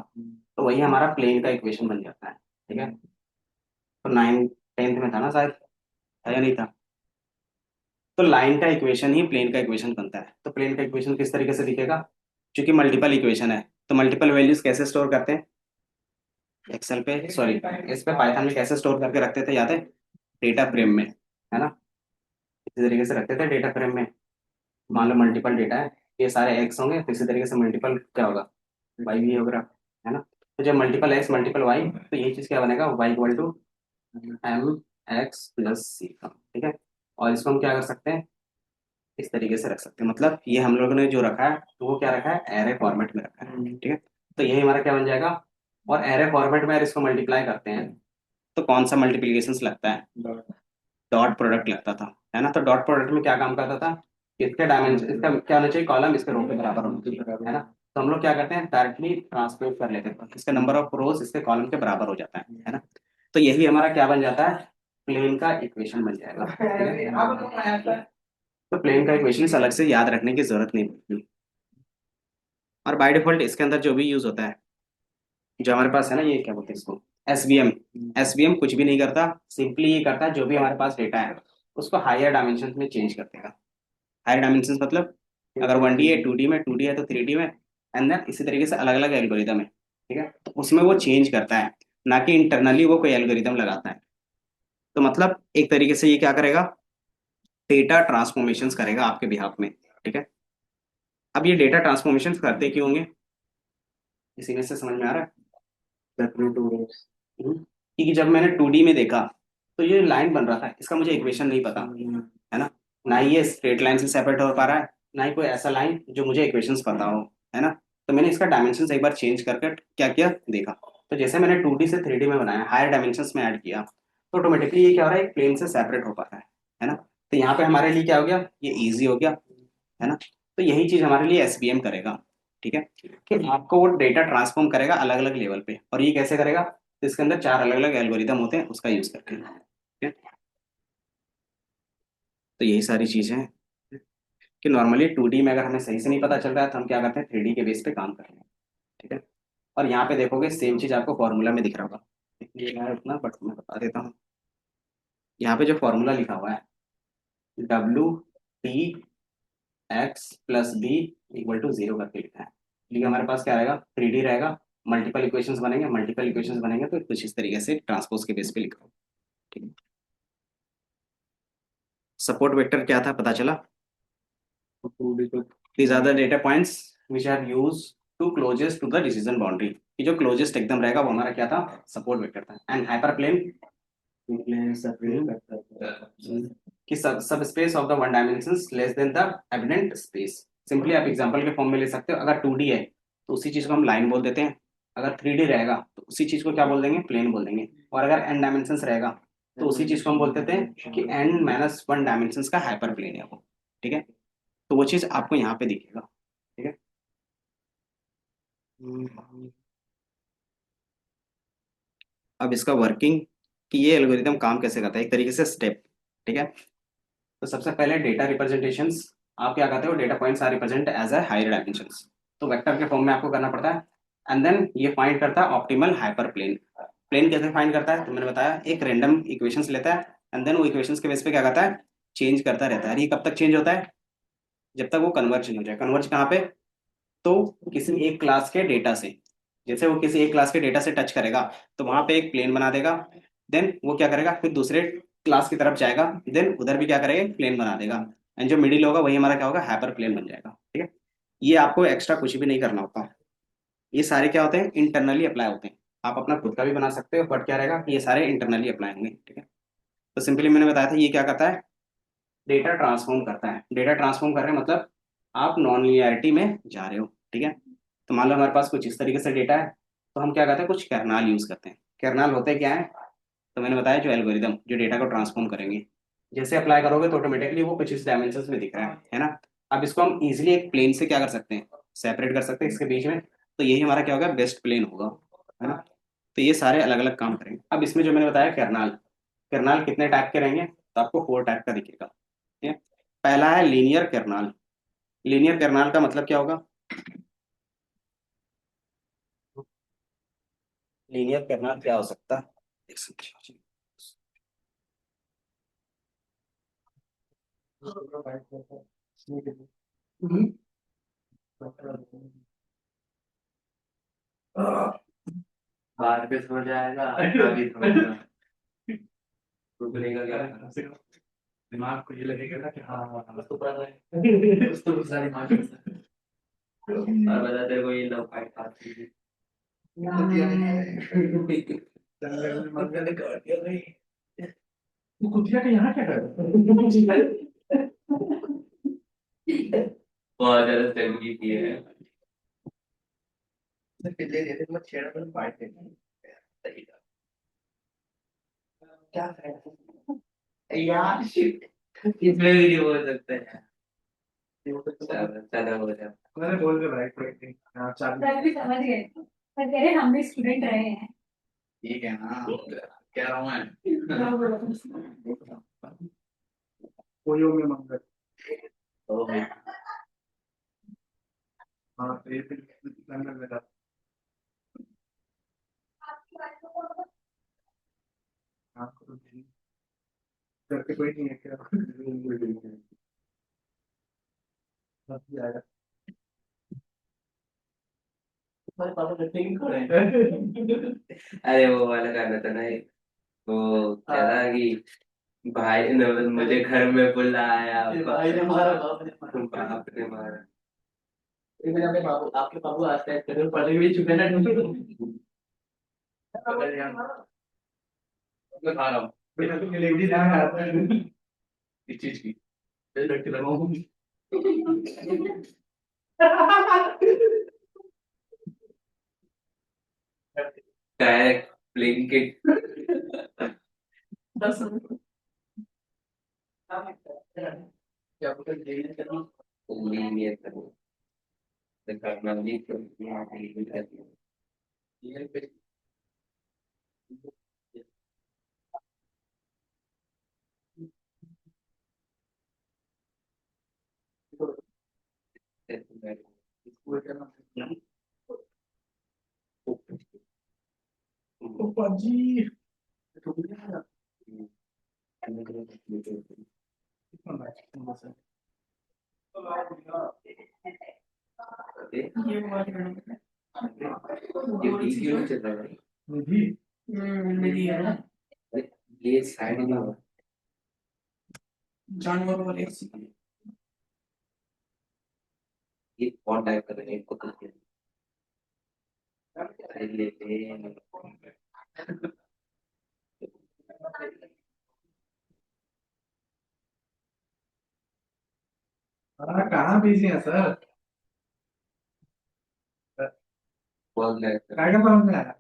तो वही हमारा प्लेन का इक्वेशन बन जाता है। ठीक है। तो 9th 10th में था ना शायद, था या नहीं था? तो लाइन का इक्वेशन ही प्लेन का इक्वेशन बनता है। तो प्लेन का इक्वेशन किस तरीके से दिखेगा, क्योंकि मल्टीपल इक्वेशन है, तो मल्टीपल वैल्यूज कैसे स्टोर करते हैं, एक्सेल पे, सॉरी, इस पे पाइथन में कैसे स्टोर करके रखते थे, याद है? डेटा फ्रेम में, है ना? इसी तरीके से रखते थे डेटा फ्रेम में। मान लो मल्टीपल डेटा है, ये सारे एक्स होंगे, तो इसी तरीके से मल्टीपल क्या होगा, वाई भी होगा, है ना? तो जब मल्टीपल एक्स मल्टीपल वाई, तो ये चीज क्या बनेगा, Y equal to M X plus C का। ठीक है। और इसको हम क्या कर सकते हैं, इस तरीके से रख सकते हैं, मतलब ये हम लोगों ने जो रखा है, तो वो क्या रखा है, एरे फॉर्मेट में रखा है। ठीक है। तो यही हमारा क्या बन जाएगा। और एरे फॉर्मेट में अगर इसको मल्टीप्लाई करते हैं, तो कौन सा मल्टीप्लीकेशन लगता है, डॉट प्रोडक्ट लगता था, है ना? तो डॉट प्रोडक्ट में क्या काम करता था, इसके डायमेंशन, इसका क्या होना चाहिए, कॉलम इसके रो के बराबर होना चाहिए, है ना? तो हम लोग क्या करते हैं, डायरेक्टली ट्रांसपोज कर लेते हैं, इसका नंबर ऑफ रोज इसके कॉलम के बराबर हो जाता है ना? तो यही हमारा क्या बन जाता है, प्लेन का इक्वेशन बन जाएगा। ठीक है? तो प्लेन का इक्वेशन अलग से याद रखने की जरूरत नहीं पड़ती। और बाय डिफॉल्ट इसके अंदर जो भी यूज होता है, जो हमारे पास है ना, ये क्या बोलते हैं इसको, एसवीएम। एसवीएम कुछ भी नहीं करता, सिंपली ये करता है, जो भी हमारे पास डेटा है उसको हायर डायमेंशन में चेंज कर देगा। हायर डायमेंशन मतलब अगर 1D है, 2D में, 2D है तो 3D में, एंड देन इसी तरीके से अलग अलग एल्गोरिदम है। ठीक है। तो उसमें वो चेंज करता है, ना कि इंटरनली वो कोई एल्गोरिदम लगाता है। तो मतलब एक तरीके से ये क्या करेगा, डेटा ट्रांसफॉर्मेशंस करेगा आपके बिहाफ में। ठीक है। अब ये डेटा ट्रांसफॉर्मेशंस करते क्यों होंगे, इसी में से समझ में आ रहा है? क्योंकि जब मैंने 2D में देखा, तो ये लाइन बन रहा था, इसका मुझे इक्वेशन नहीं पता, है ना? ना ही ये स्ट्रेट लाइन से सेपरेट हो पा रहा है, ना ही कोई ऐसा लाइन जो मुझे इक्वेशंस पता हो, है ना? तो मैंने इसका डायमेंशंस एक बार चेंज करके क्या किया, देखा। तो जैसे मैंने 2D से 3D में बनाया, हायर डायमेंशंस में ऐड किया, तो ऑटोमेटिकली ये क्या हो रहा है, एक प्लेन से सेपरेट हो पा रहा है ना? तो यहाँ पे हमारे लिए क्या हो गया, ये ईजी हो गया, है ना? तो यही चीज हमारे लिए एसवीएम करेगा। ठीक है। कि आपको वो डेटा ट्रांसफॉर्म करेगा अलग अलग लेवल पे, और ये कैसे करेगा, तो इसके अंदर 4 अलग अलग एल्गोरिदम होते हैं उसका यूज करके। ठीक है। तो यही सारी चीजें हैं कि नॉर्मली 2D में अगर हमें सही से नहीं पता चल रहा है, तो हम क्या करते हैं, 3D के बेस पे काम कर रहे हैं। ठीक है। और यहाँ पे देखोगे सेम चीज आपको फॉर्मूला में दिख रहा होगा, ये है उतना, बट मैं बता देता हूँ। यहाँ पे जो फॉर्मूला लिखा हुआ है, WT(x+b) इक्वल टू 0 करके लिखा है। क्योंकि हमारे पास क्या रहेगा, 3D रहेगा, मल्टीपल इक्वेशंस बनेंगे, मल्टीपल इक्वेशंस बनेंगे, तो कुछ इस तरीके से ट्रांसपोज के बेस पे लिखा होगा। ठीक है। सपोर्ट वेक्टर क्या था, पता चला? These are the data points which are used to closest to the decision boundary। कि जो क्लोजेस्ट एकदम रहेगा वो हमारा क्या था, सपोर्ट वेक्टर था। एंड हाइपरप्लेन कि सब space of the one dimension less than the evident space. Simply आप एग्जांपल के फॉर्म में ले सकते हो, अगर 2D है तो उसी चीज को हम लाइन बोल देते हैं, अगर 3D रहेगा तो उसी चीज को क्या बोल देंगे, प्लेन बोल देंगे, और अगर n डायमेंशन रहेगा तो उसी चीज को हम बोलते थे कि n-1 डायमेंशन का हाइपर प्लेन है वो। ठीक है। तो वो चीज आपको यहाँ पे दिखेगा। ठीक है। अब इसका वर्किंग, कि ये एल्गोरिदम काम कैसे करता है, एक तरीके से स्टेप। ठीक है। तो सबसे पहले डेटा रिप्रेजेंटेशंस, आप क्या करते हो, data points are represent as a higher dimensions, तो वेक्टर के फॉर्म में आपको करना पड़ता है। एंड देन ये फाइंड करता है ऑप्टिमल हाइपर प्लेन। प्लेन कैसे फाइंड करता है, तो मैंने बताया, एक रैंडम इक्वेशंस लेता है, एंड देन वो इक्वेशंस के बेस पे क्या करता है, चेंज करता रहता है। और ये कब तक चेंज होता है? जब तक वो कन्वर्जन हो जाए। कन्वर्ज कहाँ पे? तो किसी एक क्लास के डेटा से, जैसे वो किसी एक क्लास के डेटा से टच करेगा तो वहां पे एक प्लेन बना देगा। देन वो क्या करेगा, फिर दूसरे क्लास की तरफ जाएगा, देन उधर भी क्या करेगा, प्लेन बना देगा। एंड जो मिडिल होगा वही हमारा क्या होगा, हाइपर प्लेन बन जाएगा। ठीक है, ये आपको एक्स्ट्रा कुछ भी नहीं करना होता। ये सारे क्या होते हैं, इंटरनली अप्लाई होते हैं। आप अपना खुद का भी बना सकते हो, बट क्या रहेगा कि ये सारे इंटरनली अप्लाई होंगे। ठीक है, तो सिंपली मैंने बताया था ये क्या करता है, डेटा ट्रांसफॉर्म करता है। डेटा ट्रांसफॉर्म कर रहे हैं मतलब आप नॉन लिनियरिटी में जा रहे हो। ठीक है, तो मान लो हमारे पास कुछ इस तरीके से डेटा है, तो हम क्या करते हैं, कुछ कर्नाल यूज करते हैं। कर्नाल होते क्या है, तो मैंने बताया जो एल्गोरिदम जो डेटा को ट्रांसफॉर्म करेंगे, जैसे अप्लाई करोगे तो ऑटोमेटिकली वो कुछ इस डायमेंशन में दिख रहा है ना। अब इसको हम इजिली एक प्लेन से क्या कर सकते हैं, सेपरेट कर सकते हैं इसके बीच में। तो यही हमारा क्या होगा, बेस्ट प्लेन होगा, है ना। तो ये सारे अलग अलग काम करेंगे। अब इसमें जो मैंने बताया कर्नाल, कर्नाल कितने टाइप के रहेंगे, तो आपको 4 टाइप का दिखेगा। ठीक है, पहला है लीनियर कर्नाल। लीनियर कर्नाल का मतलब क्या होगा, लीनियर कर्नाल क्या हो सकता है, एक सेकंड। बाहर पे सो जाएगा, अभी सो जाएगा। रुकने का क्या दिमाग को ये लगेगा ना कि हाँ हाँ हाँ, तो पढ़ रहे हैं। उस तो सारी दिमाग में से। और बता तेरे को ये लो फाइट खाती है। कुतिया नहीं है। जंगल में मंगल ने काट दिया भाई। वो कुतिया के यहाँ क्या कर रहा है? बहुत ज्यादा तंगी की है। पिछले दिन मैं छेड़ा पर फाइट करनी सही था। क्या करें यार, शिट इसमें भी नहीं बोल सकते हैं। चलो चलो हो जाए। मैंने बोल दिया राइट राइट हाँ चालू सर भी समझ गए पर कह रहे हम भी स्टूडेंट रहे हैं। ठीक है ना, कह रहा हूँ मैं। कोई में मंगल ओ भाई हाँ तो ये फिर लंदन में था। आपको तो ठीक घर पे कोई नहीं है क्या? बस ये आया। हमारे पापा करते ही खड़े हैं। अरे वो वाला गाना था ना एक, वो क्या था कि भाई ने मुझे घर में बुलाया, भाई ने मारा, बाप ने मारा। लेकिन अपने बाबू आपके बाबू आज तक कदम पड़े हुए चुके ना। मैं खा रहा हूँ बेटा, तो डिलीवरी देना आता है इस चीज की। मैं रख के लगाऊं। Direct Blinkit. बस क्या बोलते हैं लेने करना, लेने करना, करना भी तो यहाँ पे भी करना है। ये पे इसको करना पाजी तो कितना मैच ये वीडियो चल रहा है जी। मेरी है ना, ये साइड में जानवर वाले ये कौन टाइप कर रहे हैं इनको तो ले ले। हाँ कहाँ बिजी है सर? बोल रहे काय का समझ में आया?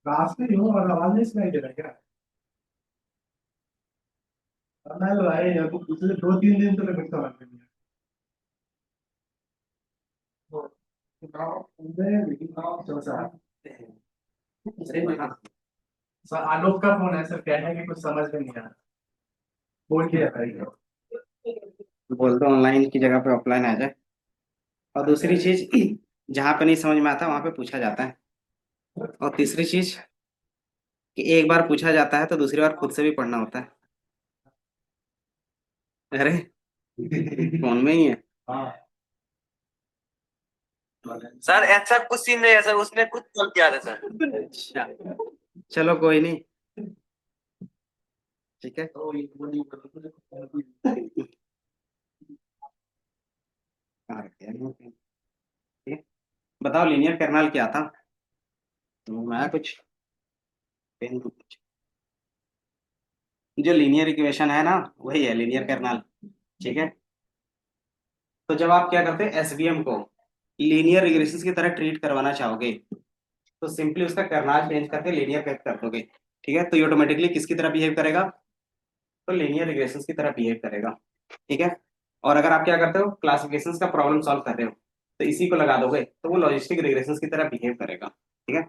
रास्ते ही हो और आवाज नहीं सुनाई दे रहा क्या? मैं तो भाई अब पिछले 2-3 दिन से लगता है। सर आलोक का फोन है सर, कहने की कुछ समझ में नहीं आ रहा। बोल के भाई। बोल दो ऑनलाइन की जगह पे ऑफलाइन आ जाए। और दूसरी चीज जहाँ पे नहीं समझ में आता वहां पे पूछा जाता है। और तीसरी चीज कि एक बार पूछा जाता है तो दूसरी बार खुद से भी पढ़ना होता है। अरे फोन में ही है। सर ऐसा कुछ सीन नहीं है सर, उसने खुद कॉल किया था सर। अच्छा, चलो कोई नहीं, ठीक है। कहाँ रख दिया? ठीक है। बताओ लीनियर कर्नल क्या था? तो मैं कुछ पेन, जो लीनियर इक्वेशन है ना वही है लीनियर कर्नल, ठीक है। तो जब आप क्या करते हैं एसवीएम को लीनियर रिग्रेशंस की तरह ट्रीट करवाना चाहोगे तो सिंपली उसका कर्नल चेंज करके लीनियर कर दोगे, ठीक है। तो ये ऑटोमेटिकली किसकी तरह बिहेव करेगा? तो लीनियर रिग्रेशंस की तरह बिहेव करेगा, ठीक है। और अगर आप क्या करते हो क्लासिफिकेशंस का प्रॉब्लम सॉल्व कर रहे हो तो इसी को लगा दोगे तो वो लॉजिस्टिक रिग्रेशंस की तरह बिहेव करेगा, ठीक है।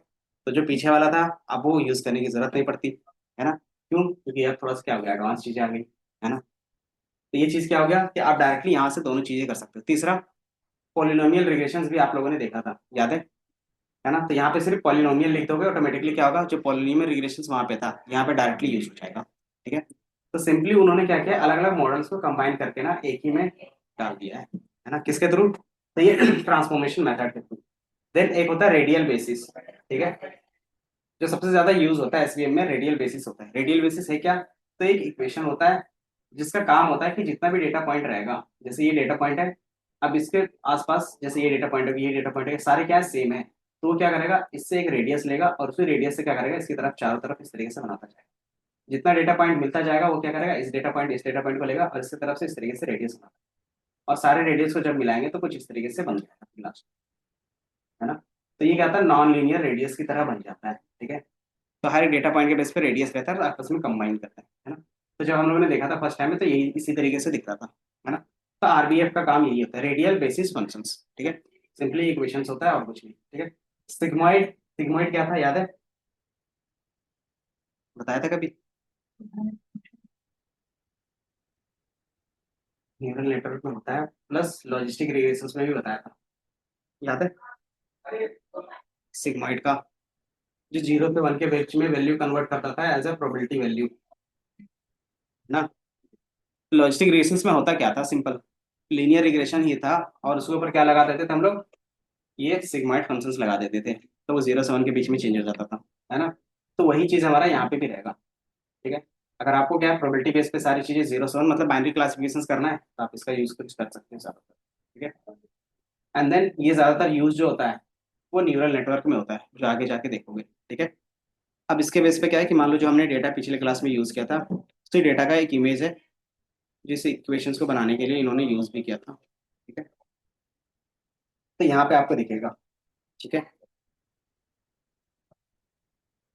तो जो पीछे वाला था अब वो यूज करने की जरूरत नहीं पड़ती, है ना। क्यों? क्योंकि अब थोड़ा सा क्या हो गया एडवांस चीजें आ गई, है ना। तो ये चीज क्या हो गया कि आप डायरेक्टली यहाँ से दोनों चीजें कर सकते हो। तीसरा, पॉलिनोमियल रिग्रेशंस भी आप लोगों ने देखा था, याद है ना। तो यहाँ पे सिर्फ पॉलिनोमियल लिख दोगे ऑटोमेटिकली क्या होगा जो पॉलिनोमियल रिग्रेशंस वहां पे था यहाँ पे डायरेक्टली यूज हो जाएगा, ठीक है। तो सिंपली उन्होंने क्या किया अलग अलग मॉडल्स को कंबाइन करके ना एक ही में डाल दिया है ना। किसके थ्रू? तो ये ट्रांसफॉर्मेशन मेथड के थ्रू। देन एक होता है रेडियल बेसिस, ठीक है। जो सबसे ज्यादा यूज होता है एसवीएम में रेडियल बेसिस होता है। रेडियल बेसिस है क्या? तो एक इक्वेशन होता है जिसका काम होता है कि जितना भी डेटा पॉइंट रहेगा, जैसे ये डेटा पॉइंट है, अब इसके आसपास जैसे ये डेटा पॉइंट है ये डेटा पॉइंट है सारे क्या है सेम है, तो वो क्या करेगा इससे एक रेडियस लेगा और उसी रेडियस से क्या करेगा इसकी तरफ चारों तरफ इस तरीके से बनाता जाएगा। जितना डेटा पॉइंट मिलता जाएगा वो क्या करेगा इस डेटा पॉइंट को लेगा और इसकी तरफ से इस तरीके से रेडियस बनाता है। और सारे रेडियस को जब मिलाएंगे तो कुछ इस तरीके से बन जाएगा लास्ट, है ना। तो ये क्या था नॉन लीनियर रेडियस की तरह बन जाता है, ठीक है। तो हर एक डेटा पॉइंट के बेस पे रेडियस रहता है तो आपस में कंबाइन करता है ना। तो जब हम लोगों ने देखा था फर्स्ट टाइम में तो यही इसी तरीके से दिखता था, है ना। तो आरबीएफ का काम यही होता है रेडियल बेसिस फंक्शंस, ठीक है। सिंपली इक्वेशंस होता है और कुछ नहीं, ठीक है। सिग्मॉइड, सिग्मॉइड क्या था याद है? बताया था कभी? न्यूरल नेटवर्क में होता है प्लस लॉजिस्टिक रिग्रेशंस में भी बताया था, याद है? सिग्मॉइड का जो 0 से 1 के बीच में वैल्यू कन्वर्ट करता था एज अ प्रोबेबिलिटी वैल्यू ना। लॉजिस्टिक रिग्रेशंस में होता क्या था सिंपल लीनियर रिग्रेशन ही था और उसके ऊपर क्या लगा देते थे हम लोग ये सिग्माइड फंक्शंस लगा देते थे तो वो 0 से 1 के बीच में चेंज हो जाता था, है ना। तो वही चीज हमारा यहाँ पे भी रहेगा, ठीक है। अगर आपको क्या है प्रोबेबिलिटी बेस पे सारी चीजें 0 से 1 मतलब बाइनरी क्लासिफिकेशन करना है तो आप इसका यूज कुछ कर सकते हैं ज्यादातर, ठीक है। एंड देन ये ज्यादातर यूज जो होता है वो न्यूरल नेटवर्क में होता है जो आगे जाके देखोगे, ठीक है। अब इसके बेस पे क्या है कि मान लो जो हमने डेटा पिछले क्लास में यूज किया था तो डेटा का एक इमेज है जिस इक्वेशंस को बनाने के लिए इन्होंने यूज भी किया था, ठीक है। तो यहाँ पे आपको दिखेगा, ठीक है।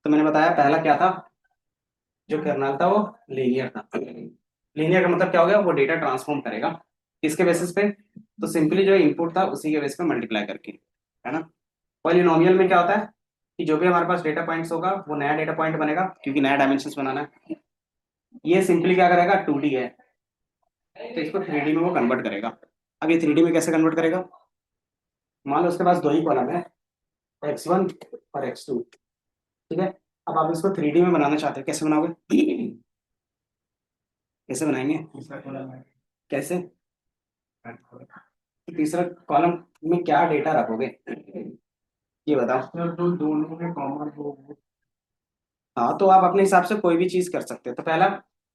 तो मैंने बताया पहला क्या था जो कर्नल था वो लीनियर था। लीनियर का मतलब क्या हो गया वो डेटा ट्रांसफॉर्म करेगा किसके बेसिस पे? तो सिंपली जो इनपुट था उसी के बेस पे मल्टीप्लाई करके, है ना। पॉलिनोमियल में क्या होता है कि जो भी हमारे पास डेटा पॉइंट्स होगा वो नया डेटा पॉइंट बनेगा क्योंकि नया डायमेंशन बनाना है। ये सिंपली क्या करेगा 2D है तो इसको 3D में वो कन्वर्ट करेगा। अब ये 3D में कैसे कन्वर्ट करेगा? मान लो उसके पास दो ही कॉलम है x1 और x2, ठीक है। अब आप इसको 3D में बनाना चाहते हो कैसे बनाओगे? कैसे बनाएंगे? कैसे? तीसरा कॉलम में क्या डेटा रखोगे ये बताओ। तो दोनों में कॉमन हो। हाँ तो आप अपने हिसाब से कोई भी चीज कर सकते हो। तो पहला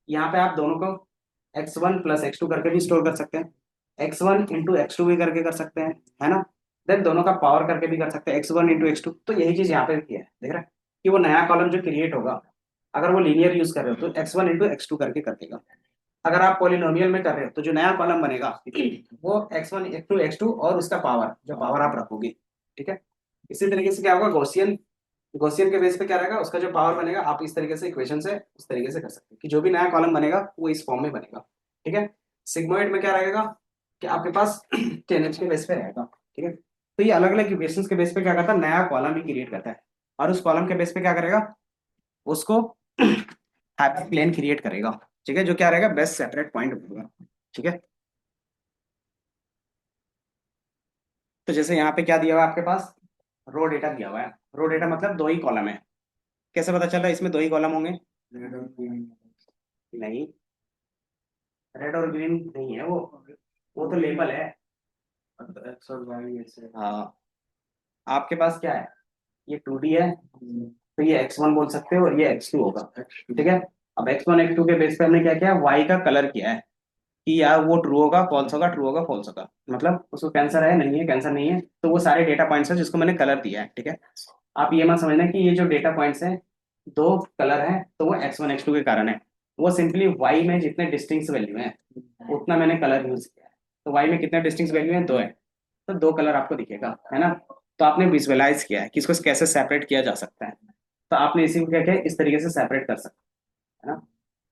यहाँ पे आप दोनों को x1 प्लस x2 करके भी स्टोर कर सकते हैं, x1 इंटू x2 भी करके कर सकते हैं, है ना। देन दोनों का पावर करके भी कर सकते हैं x1 इंटू x2। तो यही चीज यहाँ पे भी किया है देख रहे हैं कि वो नया कॉलम जो क्रिएट होगा अगर वो लीनियर यूज कर रहे हो तो x1 इंटू x2 करके कर देगा। अगर आप पॉलिनोमियल में कर रहे हो तो जो नया कॉलम बनेगा वो x1 इंटू x2 और उसका पावर जो पावर आप रखोगे, ठीक है। इसी तरीके से क्या होगा गॉसियन, गॉसियन के बेस पे क्या रहेगा उसका जो पावर बनेगा आप इस तरीके से इक्वेशन से उस तरीके से कर सकते हैं कि जो भी नया कॉलम बनेगा वो इस फॉर्म में बनेगा, ठीक है। सिग्मोइड में क्या रहेगा कि आपके पास 10H के बेस पे रहेगा, ठीक है। तो ये अलग अलग इक्वेशंस के बेस पे क्या करता है नया कॉलम ही क्रिएट करता है और उस कॉलम के बेस पे क्या करेगा उसको हैप्पी प्लेन क्रिएट करेगा, ठीक है। जो क्या रहेगा बेस्ट सेपरेट पॉइंट होगा, ठीक है। तो जैसे यहाँ पे क्या दिया हुआ है आपके पास, रो डेटा दिया हुआ है। रो डेटा मतलब दो ही कॉलम है। कैसे पता चल रहा है इसमें दो ही कॉलम होंगे? नहीं, रेड और ग्रीन नहीं है वो तो लेबल है। एक्स और वाई ऐसे। हाँ, आपके पास क्या है, ये 2D है, तो ये x1 बोल सकते हो और ये x2 होगा। ठीक है, अब x1 x2 के बेस पे हमने क्या किया, y का कलर किया है कि यार वो ट्रू होगा फॉल्स होगा, ट्रू होगा फॉल्स होगा, मतलब उसको कैंसर है नहीं है, कैंसर नहीं है, तो वो सारे डेटा पॉइंट्स है जिसको मैंने कलर दिया है। ठीक है, आप ये मत समझना कि ये जो डेटा पॉइंट्स हैं, दो कलर हैं तो वो x1 x2 के कारण है। वो सिंपली y में जितने डिस्टिंक्ट वैल्यू है उतना मैंने कलर यूज किया है। तो y में कितने डिस्टिंक्ट वैल्यू है, दो है, तो दो कलर आपको दिखेगा, है ना। तो आपने विजुअलाइज किया है कि इसको कैसे सेपरेट किया जा सकता है। तो आपने इसी को क्या किया, इस तरीके से सेपरेट कर सकते हैं, है ना।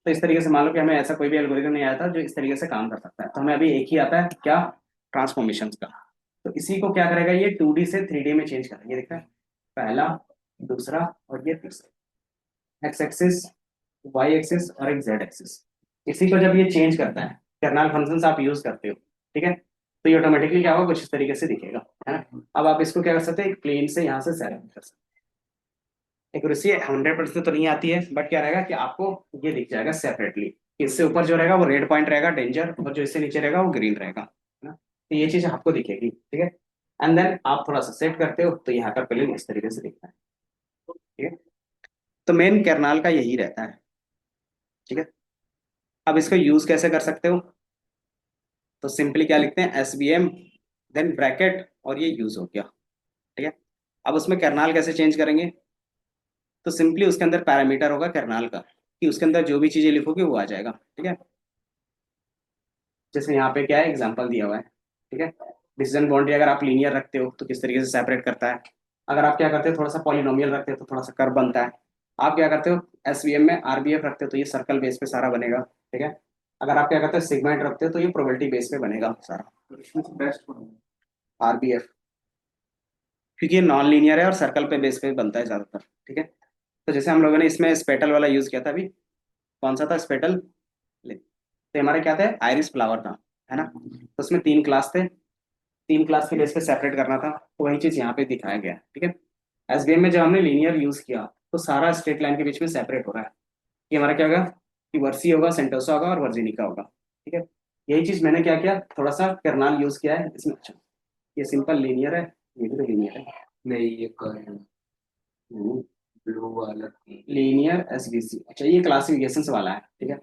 तो इस तरीके से मान लो कि हमें ऐसा कोई भी एल्गोरिथम नहीं आया था जो इस तरीके से काम कर सकता है, तो हमें अभी एक ही आता है क्या, ट्रांसफॉर्मेशन का। तो इसी को क्या करेगा, ये 2D से 3D में चेंज करेगा। ये देखा है, पहला, दूसरा और ये तीसरा, एक्स एक्सिस, वाई एक्सिस और एक जेड एक्सिस। इसी को जब ये चेंज करता है, कर्नल फंक्शंस आप यूज करते हो, ठीक है, तो ये ऑटोमेटिकली क्या होगा, कुछ इस तरीके से दिखेगा, है ना। अब आप इसको क्या कर सकते हैं, एक प्लेन से यहाँ से सेलेक्ट कर सकते हैं। एक्यूरेसी 100% तो नहीं आती है, बट क्या रहेगा कि आपको ये दिख जाएगा सेपरेटली। इससे ऊपर जो रहेगा वो रेड पॉइंट रहेगा डेंजर, और जो इससे नीचे रहेगा वो ग्रीन रहेगा, है ना। तो ये चीज आपको दिखेगी, ठीक है। एंड देन आप थोड़ा सा सेट करते हो तो यहाँ का प्लेन इस तरीके से दिखता है, ठीक है। तो मेन कर्नाल का यही रहता है, ठीक है। अब इसको यूज कैसे कर सकते हो, तो सिंपली क्या लिखते हैं, SVM, देन ब्रैकेट, और ये यूज हो गया, ठीक है। अब उसमें कर्नाल कैसे चेंज करेंगे, तो सिंपली उसके अंदर पैरामीटर होगा कर्नाल का, कि उसके अंदर जो भी चीजें लिखोगे वो आ जाएगा, ठीक है। जैसे यहाँ पे क्या है, एग्जांपल दिया हुआ है, ठीक है। डिसीजन बाउंड्री अगर आप लीनियर रखते हो तो किस तरीके से सेपरेट करता है। अगर आप क्या करते हो, थोड़ा सा पॉलिनोमियल रखते हो तो थोड़ा सा कर्व बनता है। आप क्या करते हो, SVM में RBF रखते हो तो ये सर्कल बेस पे सारा बनेगा, ठीक है। अगर आप क्या करते हो, सिगमेंट रखते हो तो ये प्रोबेबिलिटी बेस पे बनेगा सारा। बेस्ट RBF, क्योंकि ये नॉन लीनियर है और सर्कल पे बेस पे बनता है ज्यादातर, ठीक है। तो जैसे हम लोगों ने इसमें स्पेटल वाला यूज किया था अभी, कौन सा था, स्पेटल। तो हमारा क्या था, आयरिस फ्लावर था, है ना। तो उसमें तीन क्लास थे, तीन क्लास के बेस पे सेपरेट करना था, तो वही चीज यहाँ पे दिखाया गया है, ठीक है। SVM में जब हमने लीनियर यूज किया तो सारा स्ट्रेट लाइन के बीच में सेपरेट हो रहा है। ये हमारा क्या होगा, कि वर्सी होगा, सेंटोसा होगा और वर्जिनिका होगा, ठीक है। यही चीज मैंने क्या किया, थोड़ा सा कर्नाल यूज किया है इसमें। अच्छा, ये सिंपल लीनियर है, ये भी तो लीनियर है। नहीं, ये कर ब्लू वाला। लीनियर SVC, अच्छा ये क्लासिफिकेशन वाला है, ठीक है।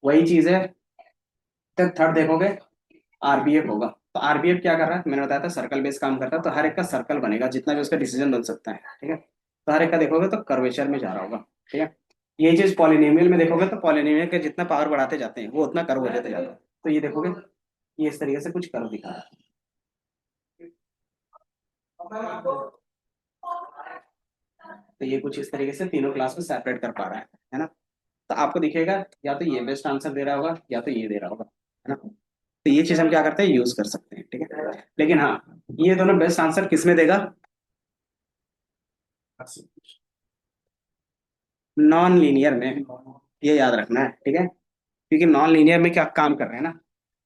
वही चीज है, तो थर्ड देखोगे RBF होगा। तो RBF क्या कर रहा है, मैंने बताया था सर्कल बेस काम करता है, तो हर एक का सर्कल बनेगा जितना भी उसका डिसीजन बन सकता है, ठीक है। तो हर एक का देखोगे तो कर्वेचर में जा रहा होगा, ठीक है। ये चीज पॉलिनोमियल में देखोगे तो पॉलिनोमियल के जितना पावर बढ़ाते जाते हैं वो उतना कर्व हो जाते जाता है। तो ये देखोगे, ये इस तरीके से कुछ कर्व दिखा रहा है। तो ये कुछ इस तरीके से तीनों क्लास में सेपरेट कर पा रहा है ना। तो आपको दिखेगा या तो ये बेस्ट आंसर दे रहा होगा या तो ये दे रहा होगा, है ना। तो ये चीज हम क्या करते हैं, यूज कर सकते हैं, ठीक है। लेकिन हाँ, ये दोनों बेस्ट आंसर किसमें देगा, नॉन लीनियर में। ये याद रखना है, ठीक है, क्योंकि नॉन लीनियर में क्या काम कर रहे हैं ना।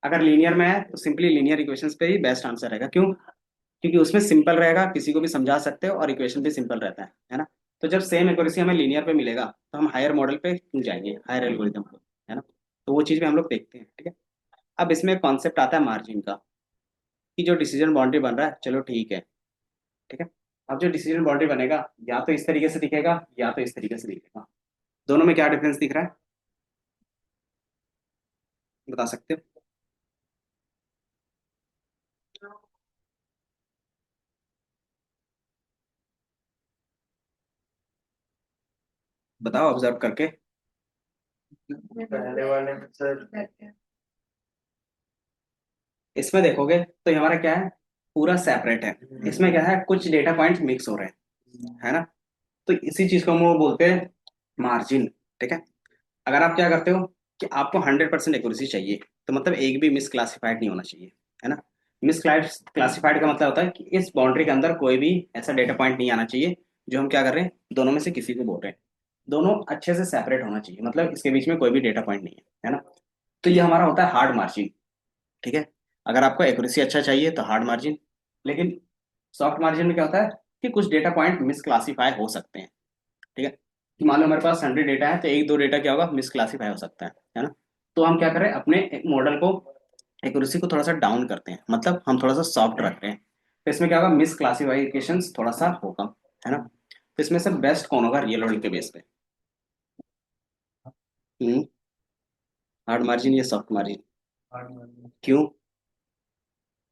अगर लीनियर में है तो सिंपली लीनियर इक्वेशंस पे ही बेस्ट आंसर रहेगा, क्यों, क्योंकि उसमें सिंपल रहेगा, किसी को भी समझा सकते हो और इक्वेशन भी सिंपल रहता है ना। तो जब सेम एक्यूरेसी हमें लीनियर पे मिलेगा तो हम हायर मॉडल पे क्यों जाएंगे, हायर एल्गोरिथम पे, है ना। तो वो चीज भी हम लोग देखते हैं, ठीक है। अब इसमें कॉन्सेप्ट आता है मार्जिन का, कि जो डिसीजन बाउंड्री बन रहा है, चलो ठीक है, ठीक है। अब जो डिसीजन बाउंड्री बनेगा या तो इस तरीके से दिखेगा या तो इस तरीके से दिखेगा। दोनों में क्या डिफरेंस दिख रहा है, बता सकते हो। बताओ ऑब्जर्व करके। पहले वाले में सर। इसमें देखोगे तो ये हमारा क्या है, पूरा सेपरेट है। इसमें क्या है, कुछ डेटा पॉइंट्स मिक्स हो रहे हैं, है ना। तो इसी चीज को हम वो बोलते हैं मार्जिन, ठीक है। अगर आप क्या करते हो कि आपको 100% एक्यूरेसी चाहिए, तो मतलब एक भी मिस क्लासिफाइड नहीं होना चाहिए, है ना। मिस क्लासिफाइड का मतलब होता है कि इस बाउंड्री के अंदर कोई भी ऐसा डेटा पॉइंट नहीं आना चाहिए जो हम क्या कर रहे हैं, दोनों में से किसी को बोल रहे हैं। दोनों अच्छे से सेपरेट होना चाहिए, मतलब इसके बीच में कोई भी डेटा पॉइंट नहीं है ना। तो ये हमारा होता है हार्ड मार्जिन, ठीक है। अगर आपको एक्यूरेसी अच्छा चाहिए तो हार्ड मार्जिन, लेकिन सॉफ्ट मार्जिन में क्या होता है कि कुछ डेटा पॉइंट मिसक्लासीफाई हो सकते हैं। ठीक है, कि मान लो हमारे पास 100 डेटा है तो एक दो डेटा क्या होगा, मिसक्लासीफाई हो सकता है ना। तो हम क्या करें, अपने मॉडल को एक्यूरेसी को थोड़ा सा डाउन करते हैं, मतलब हम थोड़ा सा सॉफ्ट रखते हैं। तो इसमें क्या होगा, मिस क्लासिफिकेशन थोड़ा सा होगा, है ना। तो इसमें से बेस्ट कौन होगा रियल वर्ल्ड के बेस पे? हम्म हार्ड मार्जिन या सॉफ्ट मार्जिन? क्यों?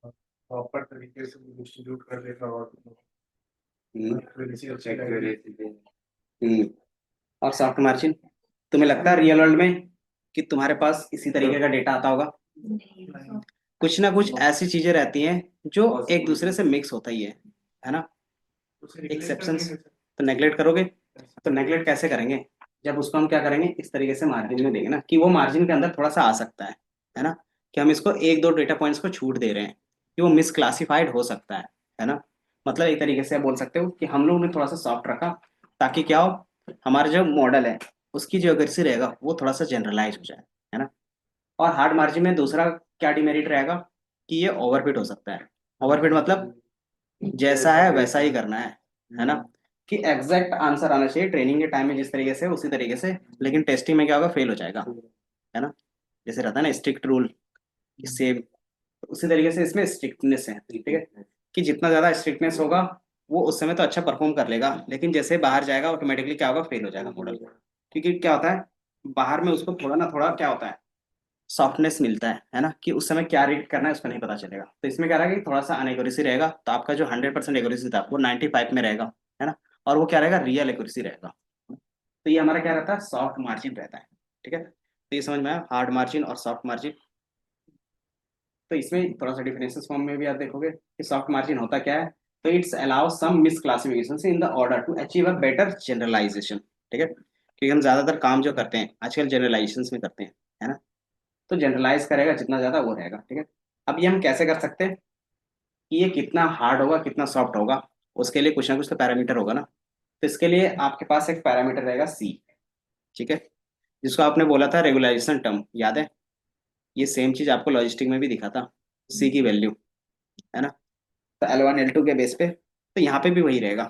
प्रॉपर तरीके से डिस्ट्रीब्यूट कर देगा और हम्म accuracy हम्म और सॉफ्ट मार्जिन, तुम्हें लगता है रियल वर्ल्ड में कि तुम्हारे पास इसी तरीके का डेटा आता होगा? कुछ ना कुछ ऐसी चीजें रहती हैं जो एक दूसरे से मिक्स होता ही है ना। एक्सेप्शंस तो नेगलेक्ट करोगे, तो नेगलेक्ट कैसे करेंगे? जब उसको हम क्या करेंगे, इस तरीके से मार्जिन में देंगे ना, कि वो मार्जिन के अंदर थोड़ा सा आ सकता है ना। कि हम इसको एक दो डेटा पॉइंट्स को छूट दे रहे हैं, कि वो मिसक्लासिफाइड हो सकता है ना। मतलब एक तरीके से आप बोल सकते हो कि हम लोग ने थोड़ा सा सॉफ्ट रखा, ताकि क्या हो, हमारा जो मॉडल है उसकी जो एक्यूरेसी रहेगा वो थोड़ा सा जनरलाइज हो जाए, है ना। और हार्ड मार्जिन में दूसरा क्या डिमेरिट रहेगा, कि ये ओवरफिट हो सकता है। ओवरफिट मतलब जैसा है वैसा ही करना है ना। कि एग्जैक्ट आंसर आना चाहिए ट्रेनिंग के टाइम में जिस तरीके से उसी तरीके से, लेकिन टेस्टिंग में क्या होगा, फेल हो जाएगा, है ना। जैसे रहता है ना स्ट्रिक्ट रूल, सेम उसी तरीके से इसमें स्ट्रिक्टनेस है, ठीक है। कि जितना ज्यादा स्ट्रिक्टनेस होगा वो उस समय तो अच्छा परफॉर्म कर लेगा, लेकिन जैसे बाहर जाएगा ऑटोमेटिकली क्या होगा, फेल हो जाएगा मॉडल। क्योंकि क्या होता है, बाहर में उसको थोड़ा ना थोड़ा क्या होता है, सॉफ्टनेस मिलता है ना। कि उस समय क्या रीड करना है उसका नहीं पता चलेगा। तो इसमें क्या रहेगा कि थोड़ा सा अनएक्यूरेसी रहेगा, तो आपका जो 100% एक्यूरेसी था वो 95 में रहेगा, है ना। और वो क्या रहेगा, रियल एक्यूरेसी रहेगा। तो ये हमारा क्या रहता है, सॉफ्ट मार्जिन रहता है, ठीक है। तो ये समझ में आया, हार्ड मार्जिन और सॉफ्ट मार्जिन। तो इसमें थोड़ा सा डिफरेंसेस फॉर्म में भी आप देखोगे कि सॉफ्ट मार्जिन होता क्या है। तो it's allow some misclassification in the order to achieve a better generalisation, ठीक है। क्योंकि हम ज्यादातर काम जो करते हैं आजकल जनरलाइजेशन में करते हैं, है ना। तो जनरलाइज करेगा जितना ज्यादा वो रहेगा, ठीक है। अब ये हम कैसे कर सकते हैं कि ये कितना हार्ड होगा कितना सॉफ्ट होगा, उसके लिए कुछ ना कुछ तो पैरामीटर होगा ना। तो इसके लिए आपके पास एक पैरामीटर रहेगा सी, ठीक है। जिसको आपने बोला था रेगुलाइजेशन टर्म, याद है? ये सेम चीज आपको लॉजिस्टिक में भी दिखा था, सी की वैल्यू, है ना। तो L1 L2 के बेस पे, तो यहाँ पे भी वही रहेगा,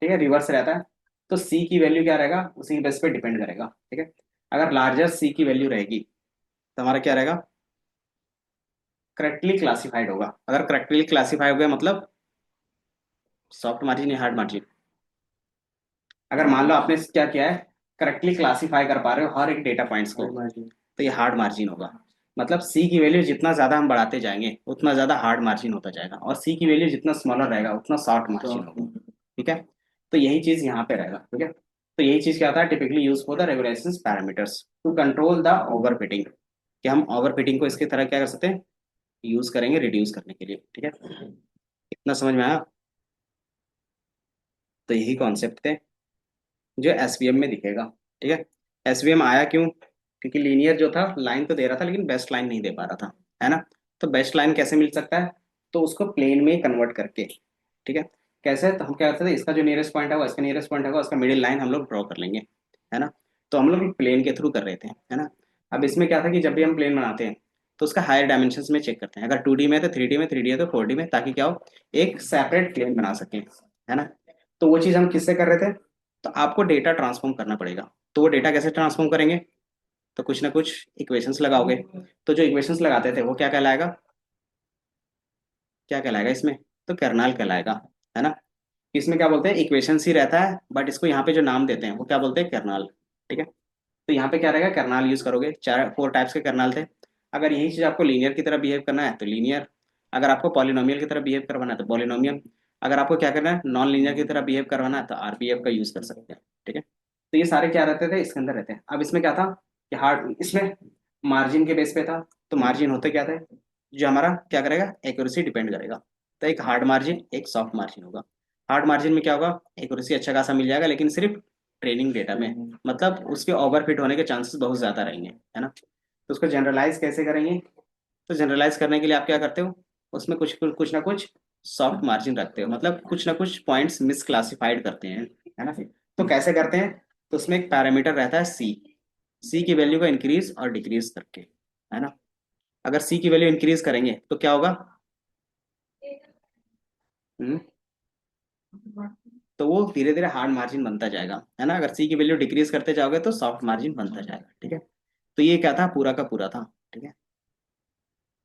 ठीक है, रिवर्स रहता है। तो सी की वैल्यू क्या रहेगा, उसी के बेस पे डिपेंड करेगा, ठीक है। अगर लार्जर सी की वैल्यू रहेगी तो हमारा क्या रहेगा, करेक्टली क्लासिफाइड होगा। अगर करेक्टली क्लासिफाई हो गया मतलब सॉफ्ट मार्जिन या हार्ड मार्जिन। अगर मान लो आपने क्या किया है, करेक्टली क्लासिफाई कर पा रहे हो हर एक डेटा पॉइंट्स को, तो ये हार्ड मार्जिन होगा। मतलब सी की वैल्यू जितना ज्यादा हम बढ़ाते जाएंगे उतना ज्यादा हार्ड मार्जिन होता जाएगा, और सी की वैल्यू जितना स्मॉलर रहेगा उतना सॉफ्ट मार्जिन होगा, ठीक है। तो यही चीज यहाँ पे रहेगा, ठीक है। तो यही चीज क्या होता है, typically use for the regulation parameters to control the overfitting. कि हम ओवरफिटिंग को इसकी तरह क्या कर सकते हैं, यूज करेंगे रिड्यूस करने के लिए, ठीक है। इतना समझ में आया? तो यही कॉन्सेप्ट थे जो एसवीएम में दिखेगा, ठीक है। एसवीएम आया क्यों, क्योंकि लीनियर जो था लाइन तो दे रहा था लेकिन बेस्ट लाइन नहीं दे पा रहा था, है ना। तो बेस्ट लाइन कैसे मिल सकता है, तो उसको प्लेन में कन्वर्ट करके, ठीक है। कैसे, तो हम क्या करते थे, इसका जो नियरेस्ट पॉइंट है वो इसका नियरेस्ट पॉइंट होगा, उसका मिडिल लाइन हम लोग ड्रॉ कर लेंगे, है ना। तो हम लोग प्लेन के थ्रू कर रहे थे, है ना। अब इसमें क्या था कि जब भी हम प्लेन बनाते हैं तो उसका हायर डायमेंशन में चेक करते हैं। अगर 2D में है तो 3D में, 3D है तो 4D में, ताकि क्या हो, एक सेपरेट प्लेन बना सकें, है ना। तो वो चीज़ हम किससे कर रहे थे, तो आपको डेटा ट्रांसफॉर्म करना पड़ेगा। तो वो डेटा कैसे ट्रांसफॉर्म करेंगे, तो कुछ ना कुछ इक्वेशंस लगाओगे। तो जो इक्वेशंस लगाते थे वो क्या कहलाएगा, क्या कहलाएगा इसमें, तो कर्नल कहलाएगा, है ना। इसमें क्या बोलते हैं, इक्वेशंस ही रहता है, बट इसको यहाँ पे जो नाम देते हैं वो क्या बोलते हैं, कर्नल, ठीक है। तो यहाँ पे क्या रहेगा, कर्नल यूज करोगे। चार 4 टाइप्स के कर्नल थे। अगर यही चीज आपको लीनियर की तरह बिहेव करना है तो लीनियर, अगर आपको पॉलिनोमियल की तरह बिहेव करवाना है तो पॉलिनोमियल, अगर आपको क्या करना है, नॉन लीनियर की तरह बिहेव करवाना है तो आरबीएफ का यूज कर सकते हैं, ठीक है। तो ये सारे क्या रहते थे, इसके अंदर रहते हैं। अब इसमें क्या था कि हार्ड, इसमें मार्जिन के बेस पे था। तो मार्जिन होते क्या थे, जो हमारा क्या करेगा, एक्यूरेसी डिपेंड करेगा। तो एक हार्ड मार्जिन एक सॉफ्ट मार्जिन होगा। हार्ड मार्जिन में क्या होगा, एक्यूरेसी अच्छा खासा मिल जाएगा लेकिन सिर्फ ट्रेनिंग डेटा में, मतलब उसके ओवरफिट होने के चांसेस बहुत ज्यादा रहेंगे, है ना। तो उसको जनरलाइज कैसे करेंगे, तो जनरलाइज करने के लिए आप क्या करते हो, उसमें कुछ कुछ ना कुछ सॉफ्ट मार्जिन रखते हो, मतलब कुछ ना कुछ पॉइंट्स मिस क्लासिफाइड करते हैं, है ना। तो कैसे करते हैं, तो उसमें एक पैरामीटर रहता है सी, सी की वैल्यू को इंक्रीज और डिक्रीज करके, है ना। अगर सी की वैल्यू इंक्रीज करेंगे तो क्या होगा, हम्म, तो वो धीरे धीरे हार्ड मार्जिन बनता जाएगा, है ना। अगर सी की वैल्यू डिक्रीज करते जाओगे तो सॉफ्ट मार्जिन बनता जाएगा, ठीक है। तो ये क्या था, पूरा का पूरा था, ठीक है।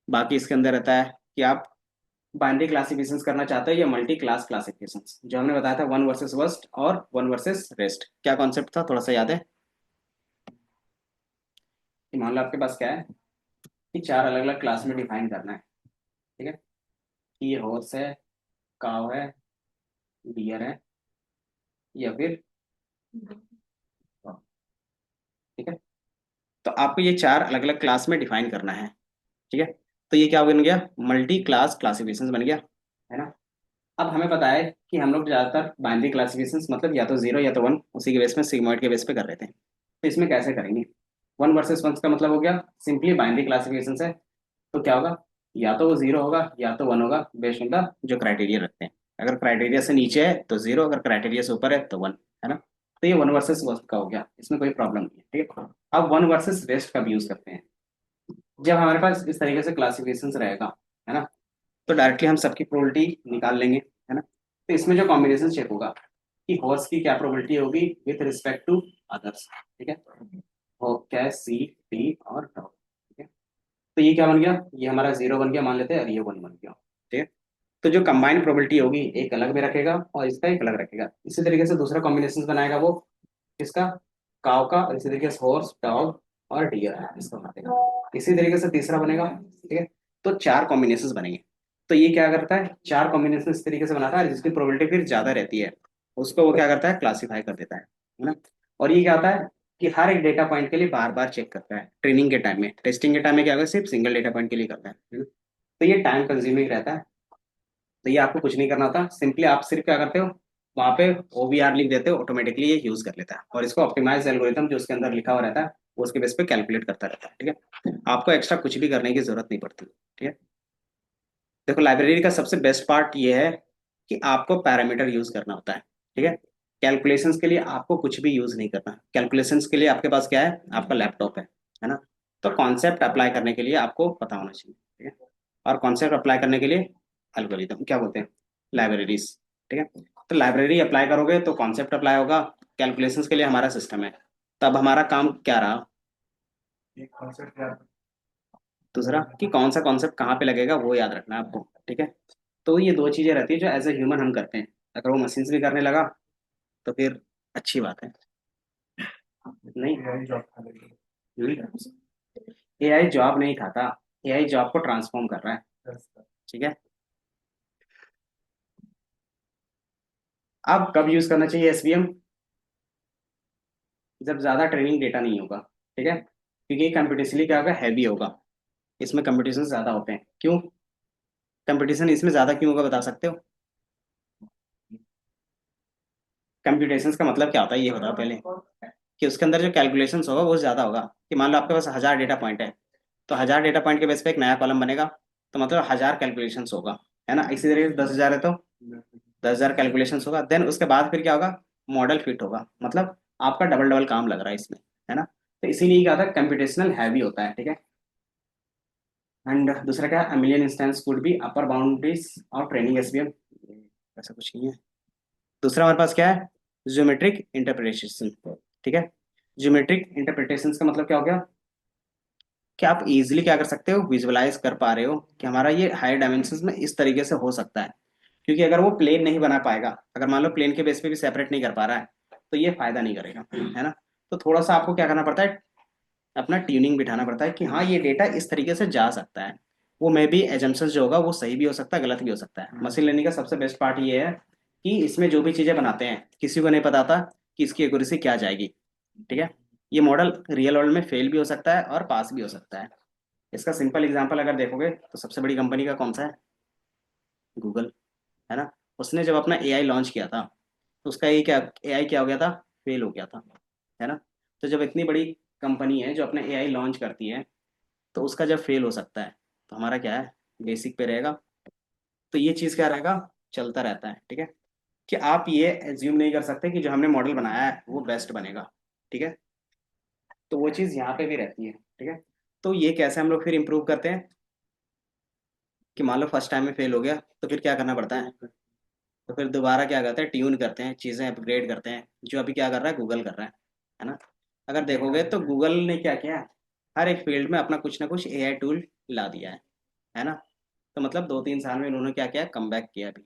बाकी इसके अंदर रहता है कि आप बाइनरी क्लासिफिकेशंस करना चाहते हो या मल्टी क्लास क्लासिफिकेशंस, जो हमने बताया था वन वर्सेस वर्स्ट और वन वर्सेस रेस्ट। क्या कॉन्सेप्ट था, थोड़ा सा याद है? कि मान लो आपके पास क्या है कि चार अलग अलग क्लास में डिफाइन करना है, ठीक है। कि ये हॉर्स है, काव है, डियर है, या फिर ठीक है। तो आपको ये चार अलग अलग क्लास में डिफाइन करना है, ठीक है। तो ये क्या बन गया, मल्टी क्लास क्लासिफिकेशन बन गया, है ना। अब हमें पता है कि हम लोग ज्यादातर बाइनरी क्लासिफिकेशन मतलब या तो जीरो या तो वन, उसी के बेस में सिग्मॉइड के बेस पे कर रहे थे। तो इसमें कैसे करेंगे, वन वर्सेस वन का मतलब हो गया सिंपली बाइनरी क्लासिफिकेशन है। तो क्या होगा, या तो वो जीरो होगा या तो वन होगा, बेस्ड ऑन द जो क्राइटेरिया रखते हैं। अगर क्राइटेरिया से नीचे है तो जीरो, अगर क्राइटेरिया से ऊपर है तो वन, है ना। तो ये वन वर्सेस वन का हो गया, इसमें कोई प्रॉब्लम नहीं है, ठीक है। अब वन वर्सेस रेस्ट का भी यूज करते हैं। जब हमारे पास इस तरीके से क्लासिफिकेशन रहेगा, है ना, तो डायरेक्टली हम सबकी प्रोबेबिलिटी निकाल लेंगे, है ना। तो इसमें जो कॉम्बिनेशन चेक होगा कि हॉर्स की क्या प्रोबेबिलिटी होगी विथ रिस्पेक्ट टू अदर्स, ठीक है। हो क्या, सी, डी और डॉग, ठीक है। तो ये क्या बन गया, ये हमारा जीरो बन गया मान लेते हैं, और ये वन बन गया, ठीक है। तो जो कंबाइंड प्रोबेबिलिटी होगी एक अलग में रखेगा और इसका एक अलग रखेगा। इसी तरीके से दूसरा कॉम्बिनेशन बनाएगा वो किसका, काव का, और इसी तरीके से हॉर्स, डॉग और डियर इसका बनेगा। इसी तरीके से तीसरा बनेगा, ठीक है। तो चार कॉम्बिनेशन बनेंगे। तो ये क्या करता है, चार कॉम्बिनेशन इस तरीके से बनाता है जिसकी प्रोबेबिलिटी फिर ज्यादा रहती है, उसको वो क्या करता है, क्लासीफाई कर देता है ना। और ये क्या होता है कि हर एक डेटा पॉइंट के लिए बार बार चेक करता है, ट्रेनिंग के टाइम में, टेस्टिंग के टाइम में क्या होगा, सिर्फ सिंगल डेटा पॉइंट के लिए करता है ना? तो ये टाइम कंज्यूमिंग रहता है। तो ये आपको कुछ नहीं करना होता, सिंपली आप सिर्फ क्या करते हो, वहां पे ओवीआर लिख देते हो, ऑटोमेटिकली ये यूज कर लेता है, और इसको ऑप्टिमाइज एल्गोरिथम जो उसके अंदर लिखा हुआ रहता है वो उसके बेस पे कैलकुलेट करता रहता है, ठीक है। आपको एक्स्ट्रा कुछ भी करने की जरूरत नहीं पड़ती, ठीक है। देखो लाइब्रेरी का सबसे बेस्ट पार्ट ये है कि आपको पैरामीटर यूज करना होता है, ठीक है। कैलकुलेशंस के लिए आपको कुछ भी यूज नहीं करना, कैलकुलेशंस के लिए आपके पास क्या है, आपका लैपटॉप है ना। तो कॉन्सेप्ट अप्लाई करने के लिए आपको पता होना चाहिए, ठीक है। और कॉन्सेप्ट अप्लाई करने के लिए एल्गोरिथम क्या बोलते हैं, लाइब्रेरीज, ठीक है। तो लाइब्रेरी अप्लाई करोगे तो कॉन्सेप्ट अप्लाई होगा, कैलकुलेशंस के लिए हमारा सिस्टम है। तब हमारा काम क्या रहा, दूसरा कि कौन सा कॉन्सेप्ट कहाँ पे लगेगा वो याद रखना है आपको, ठीक है। तो ये दो चीजें रहती है जो एज ए ह्यूमन हम करते हैं, अगर वो मशीन भी करने लगा तो फिर अच्छी बात है। नहीं, एआई जॉब नहीं खाता, एआई जॉब को ट्रांसफॉर्म कर रहा है, ठीक है। अब कब यूज करना चाहिए एसवीएम, जब ज्यादा ट्रेनिंग डेटा नहीं होगा, ठीक है। क्योंकि कंप्यूटेशनली क्या होगा, हैवी होगा, इसमें कंपटीशन ज्यादा होते हैं। क्यों कंपटीशन इसमें ज्यादा क्यों होगा, बता सकते हो? कंप्यूटेशन का मतलब क्या होता है ये बताओ पहले, कि उसके अंदर जो कैलकुलेशंस होगा वो ज्यादा होगा। कि मान लो आपके पास 1000 डेटा पॉइंट है, तो 1000 डेटा पॉइंट के बेस पे एक नया कॉलम बनेगा, तो मतलब 1000 कैलकुलेशंस होगा, है ना। इसी तरीके से 10,000 है तो 10,000 कैलकुलेशंस होगा। देन उसके बाद फिर क्या होगा, मॉडल फिट होगा, मतलब आपका डबल डबल काम लग रहा है इसमें, है ना। तो इसीलिए क्या होता है, कंप्यूटेशनल हैवी होता है, ठीक है। एंड दूसरा क्या है, million instance could be upper boundaries of training SVM, ऐसा कुछ नहीं है। दूसरा हमारे पास क्या है, ज्योमेट्रिक इंटरप्रिटेशन, ठीक है। ज्योमेट्रिक इंटरप्रिटेशन का मतलब क्या हो गया, कि आप इजीली क्या कर सकते हो, विजुअलाइज कर पा रहे हो कि हमारा ये हायर डायमेंशंस में इस तरीके से हो सकता है। क्योंकि अगर वो प्लेन नहीं बना पाएगा, अगर मान लो प्लेन के बेस पे भी सेपरेट नहीं कर पा रहा है, तो ये फायदा नहीं करेगा, है ना। तो थोड़ा सा आपको क्या करना पड़ता है, अपना ट्यूनिंग बिठाना पड़ता है कि हाँ ये डेटा इस तरीके से जा सकता है। वो मे बी एजम्पशंस जो होगा वो सही भी हो सकता है, गलत भी हो सकता है। मशीन लर्निंग का सबसे बेस्ट पार्ट ये है कि इसमें जो भी चीजें बनाते हैं किसी को नहीं पता था कि इसकी एक्यूरेसी क्या जाएगी, ठीक है। ये मॉडल रियल वर्ल्ड में फेल भी हो सकता है और पास भी हो सकता है। इसका सिंपल एग्जांपल अगर देखोगे तो सबसे बड़ी कंपनी का कौन सा है, गूगल, है ना। उसने जब अपना एआई लॉन्च किया था तो उसका ये क्या, एआई क्या हो गया था, फेल हो गया था, है ना। तो जब इतनी बड़ी कंपनी है जो अपना एआई लॉन्च करती है, तो उसका जब फेल हो सकता है, तो हमारा क्या है, बेसिक पे रहेगा। तो ये चीज़ क्या रहेगा, चलता रहता है, ठीक है। कि आप ये एज्यूम नहीं कर सकते कि जो हमने मॉडल बनाया है वो बेस्ट बनेगा, ठीक है। तो वो चीज़ यहाँ पे भी रहती है, ठीक है। तो ये कैसे हम लोग फिर इम्प्रूव करते हैं, कि मान लो फर्स्ट टाइम में फेल हो गया तो फिर क्या करना पड़ता है, तो फिर दोबारा क्या करते हैं, ट्यून करते हैं, चीज़ें अपग्रेड करते हैं, जो अभी क्या कर रहा है, गूगल कर रहा है ना। अगर देखोगे तो गूगल ने क्या किया, हर एक फील्ड में अपना कुछ ना कुछ एआई टूल ला दिया है ना। तो मतलब 2-3 साल में इन्होंने क्या किया, कम बैक किया अभी,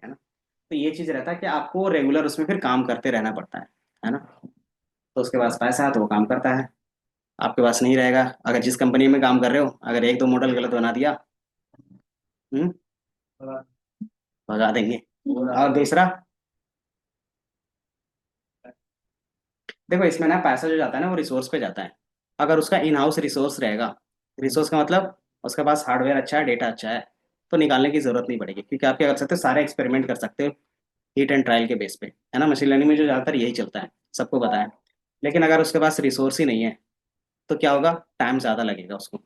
है ना। तो ये चीज़ रहता है कि आपको रेगुलर उसमें फिर काम करते रहना पड़ता है ना। तो उसके पास पैसा है तो वो काम करता है, आपके पास नहीं रहेगा। अगर जिस कंपनी में काम कर रहे हो, अगर एक दो मॉडल गलत बना दिया, हम्म, भगा देंगे। और दूसरा, देखो इसमें ना पैसा जो जाता है ना वो रिसोर्स पे जाता है। अगर उसका इन हाउस रिसोर्स रहेगा, रिसोर्स का मतलब उसके पास हार्डवेयर अच्छा है, डेटा अच्छा है, तो निकालने की जरूरत नहीं पड़ेगी, क्योंकि आप क्या कर सकते हो, सारे एक्सपेरिमेंट कर सकते हो हीट एंड ट्रायल के बेस पे, है ना। मशीन लर्निंग में जो ज़्यादातर यही चलता है, सबको पता है। लेकिन अगर उसके पास रिसोर्स ही नहीं है तो क्या होगा, टाइम ज़्यादा लगेगा उसको।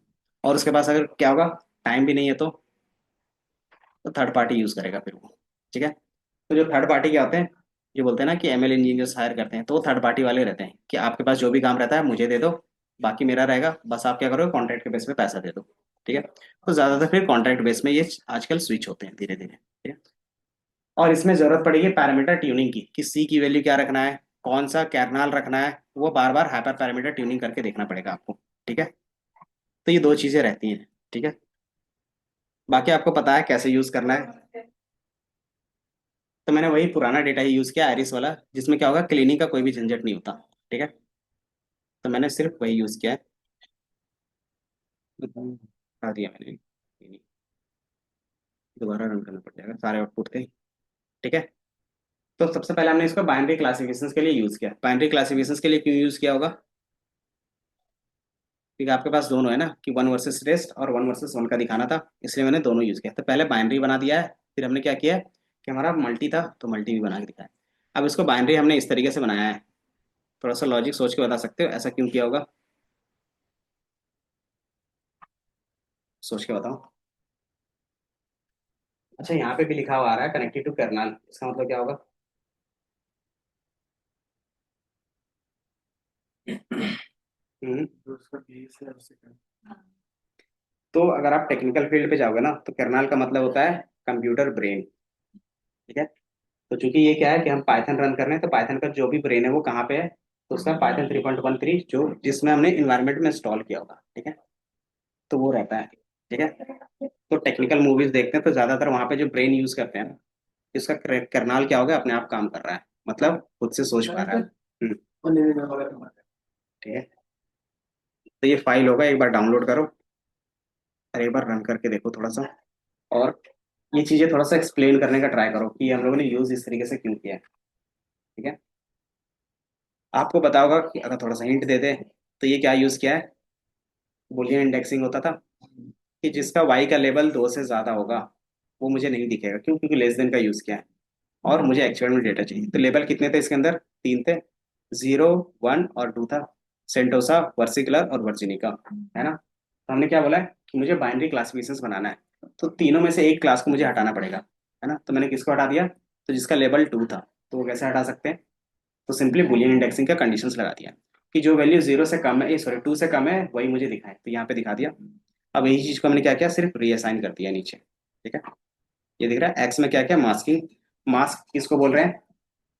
और उसके पास अगर क्या होगा, टाइम भी नहीं है तो थर्ड पार्टी यूज़ करेगा फिर वो, ठीक है। तो जो थर्ड पार्टी क्या होते हैं, जो बोलते हैं ना कि एमएल इंजीनियर्स हायर करते हैं, तो वो थर्ड पार्टी वाले रहते हैं कि आपके पास जो भी काम रहता है मुझे दे दो, बाकी मेरा रहेगा, बस आप क्या करोगे, कॉन्ट्रैक्ट के बेस पे पैसा दे दो, ठीक है। तो ज़्यादातर फिर कॉन्ट्रैक्ट बेस में ये आजकल स्विच होते हैं धीरे धीरे, ठीक है। और इसमें जरूरत पड़ेगी पैरामीटर ट्यूनिंग की, कि सी की वैल्यू क्या रखना है, कौन सा कैरनाल रखना है, वो बार बार हाइपर पैरामीटर ट्यूनिंग करके देखना पड़ेगा आपको, ठीक है। तो ये दो चीज़ें रहती हैं, ठीक है। बाकी आपको पता है कैसे यूज़ करना है। तो मैंने वही पुराना डेटा ही यूज़ किया, आयरिस वाला, जिसमें क्या होगा, क्लीनिंग का कोई भी झंझट नहीं होता, ठीक है। तो मैंने सिर्फ वही यूज़ किया है। हटा दिया मैंने, दोबारा रन करना पड़ जाएगा सारे आउटपुट थे, ठीक है। तो सबसे पहले हमने इसको बाइनरी क्लासिफिकेशंस के लिए यूज़ किया। बाइनरी क्लासिफिकेशंस के लिए क्यों यूज़ किया होगा, क्योंकि आपके पास दोनों है ना, कि वन वर्सेस रेस्ट और वन वर्सेस वन का दिखाना था, इसलिए मैंने दोनों यूज़ किया। तो पहले बाइनरी बना दिया है, फिर हमने क्या किया कि हमारा मल्टी था तो मल्टी भी बना के दिखाया। अब इसको बाइनरी हमने इस तरीके से बनाया है, थोड़ा सा लॉजिक सोच के बता सकते हो ऐसा क्यों किया होगा, सोच के बताओ। अच्छा, यहाँ पे भी लिखा हुआ आ रहा है कनेक्टेड टू कर्नल, इसका मतलब क्या होगा। हम्म, तो अगर आप टेक्निकल फील्ड पे जाओगे ना, तो कर्नल का मतलब होता है कंप्यूटर ब्रेन, ठीक है। तो चूंकि ये क्या है कि हम पाइथन रन कर रहे हैं, तो पाइथन का जो भी ब्रेन है वो कहाँ पे है, तो उसका पाइथन 3.13 जो जिसमें हमने इन्वायरमेंट में इंस्टॉल किया होगा, ठीक है। तो वो रहता है, ठीक है। तो टेक्निकल मूवीज देखते हैं तो ज्यादातर वहां पे जो ब्रेन यूज करते हैं ना, इसका करनाल क्या होगा, अपने आप काम कर रहा है, मतलब खुद से सोच पा रहा है। ठीक है। तो ये फाइल होगा, एक बार डाउनलोड करो और एक बार रन करके देखो थोड़ा सा, और ये चीजें थोड़ा सा एक्सप्लेन करने का ट्राई करो कि हम लोगों ने यूज इस तरीके से क्यों किया है, ठीक है। आपको पता होगा कि अगर थोड़ा सा हिंट दे दे, तो ये क्या यूज किया है, बुलियन इंडेक्सिंग होता था, कि जिसका वाई का लेवल 2 से ज्यादा होगा वो मुझे नहीं दिखेगा, क्यों, क्योंकि लेस देन का यूज किया है, और मुझे एक्चुअल में डेटा चाहिए। तो लेवल कितने थे इसके अंदर, 3 थे, 0, 1 और 2 था, सेंटोसा, वर्सिकुलर और वर्जिनिका, है ना। तो हमने क्या बोला है कि मुझे बाइनरी क्लासिफिकेशंस बनाना है, तो तीनों में से एक क्लास को मुझे हटाना पड़ेगा, है ना। तो मैंने किसको हटा दिया, तो जिसका लेवल 2 था, तो वो कैसे हटा सकते हैं, तो सिंपली बुलियन इंडेक्सिंग का कंडीशंस लगा दिया कि जो वैल्यू 0 से कम है, सॉरी 2 से कम है, वही मुझे दिखाए, तो यहाँ पे दिखा दिया। अब यही चीज को हमने क्या किया, सिर्फ रीअसाइन कर दिया नीचे, ठीक है। ये दिख रहा है, एक्स में क्या क्या मास्किंग, मास्क किसको बोल रहे हैं,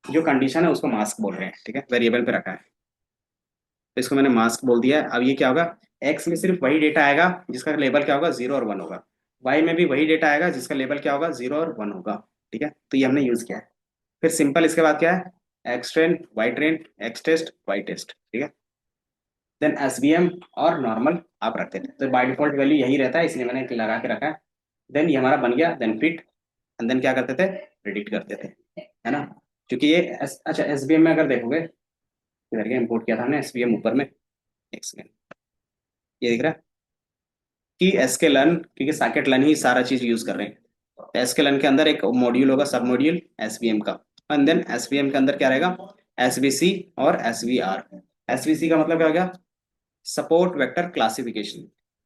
जो कंडीशन है उसको मास्क बोल रहे हैं, ठीक है, वेरिएबल पे रखा है, तो इसको मैंने मास्क बोल दिया है। अब ये क्या होगा, एक्स में सिर्फ वही डेटा आएगा जिसका लेबल क्या होगा, 0 और 1 होगा, वाई में भी वही डेटा आएगा जिसका लेबल क्या होगा, 0 और 1 होगा, ठीक है। तो ये हमने यूज किया है। फिर सिंपल इसके बाद क्या है, X train, Y train, X test, Y test, ठीक है। देन एसवीएम और नॉर्मल आप रखते थे, तो बाय डिफॉल्ट वैल्यू यही रहता है, इसलिए मैंने लगा के रखा है। देन ये हमारा बन गया, देन फिट, एंड देन क्या करते थे, प्रिडिक्ट करते थे, है ना। क्योंकि ये अच्छा, एसवीएम में अगर देखोगे, इधर के इंपोर्ट किया था हमने एसवीएम ऊपर में, एक सेकेंड, ये दिख रहा है कि एसके लर्न, क्योंकि साकेट लर्न ही सारा चीज यूज कर रहे हैं, तो एसके लर्न के अंदर एक मॉड्यूल होगा, सब मॉड्यूल एसवीएम का, एंड देन एसवीएम के अंदर क्या रहेगा, एसवीसी और एसवीआर। एसवीसी का मतलब क्या हो गया, सपोर्ट वेक्टर क्लासिफिकेशन,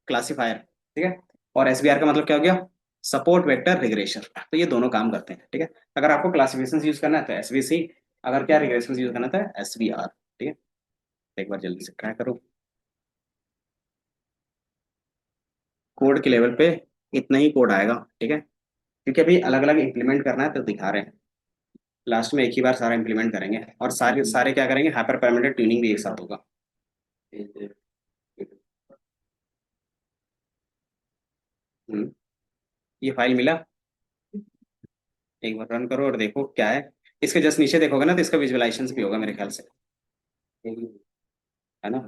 क्लासिफायर, ठीक है। और एसवीआर का मतलब क्या हो गया, सपोर्ट वेक्टर रिग्रेशन। तो ये दोनों काम करते हैं, ठीक है। अगर आपको क्लासिफिकेशन यूज करना है तो एसवीसी, अगर क्या रिग्रेशन यूज करना है तो एसवीआर, ठीक है। एक बार जल्दी से ट्राई करो, कोड के लेवल पे इतना ही कोड आएगा, ठीक है, क्योंकि अभी अलग अलग इंप्लीमेंट करना है तो दिखा रहे हैं। लास्ट में एक ही बार सारा इंप्लीमेंट करेंगे, और सारे सारे क्या करेंगे, हाइपर पैरामीटर ट्यूनिंग भी एक साथ होगा। हम्म, ये फाइल मिला, एक बार रन करो और देखो क्या है। इसके जस्ट नीचे देखोगे ना तो इसका विजुअलाइजेशन भी होगा मेरे ख्याल से, है ना।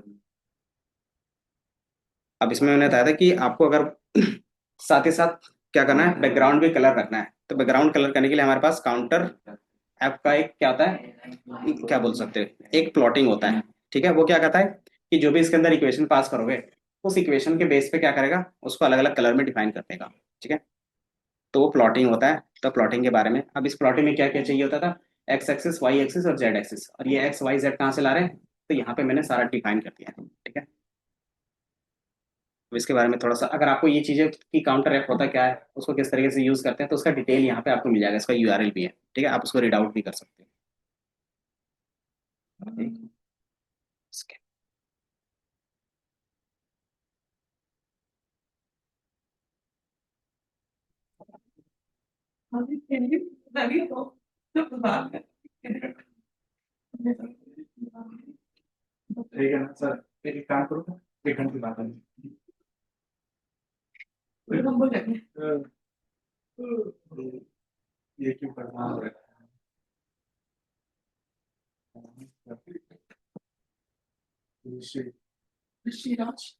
अब इसमें मैंने बताया था कि आपको अगर साथ ही साथ क्या करना है, बैकग्राउंड भी कलर रखना है। तो बैकग्राउंड कलर करने के लिए हमारे पास काउंटर ऐप का एक क्या होता है, क्या बोल सकते हैं, एक प्लॉटिंग होता है। ठीक है, वो क्या कहता है कि जो भी इसके अंदर इक्वेशन पास करोगे, उस इक्वेशन के बेस पे क्या करेगा, उसको अलग अलग कलर में डिफाइन कर देगा। ठीक है, तो वो प्लॉटिंग होता है। तो प्लॉटिंग के बारे में, अब इस प्लॉटिंग में क्या क्या चाहिए होता था, एक्स एक्सिस, वाई एक्सिस और जेड एक्सिस। और ये एक्स वाई जेड कहाँ से ला रहे हैं, तो यहाँ पे मैंने सारा डिफाइन कर दिया है। ठीक है, तो इसके बारे में थोड़ा सा, अगर आपको ये चीजें कि काउंटर ऐप होता क्या है, उसको किस तरीके से यूज करते हैं, तो उसका डिटेल यहाँ पे आपको मिल जाएगा, इसका यूआरएल भी है। ठीक है, आप उसको रीड आउट भी कर सकते हैं। ठीक है ना सर, एक काम करो, 1 घंटे बाद आइए। हम बोल रहे हैं, ये क्यों करना है? ऋषि ऋषिराज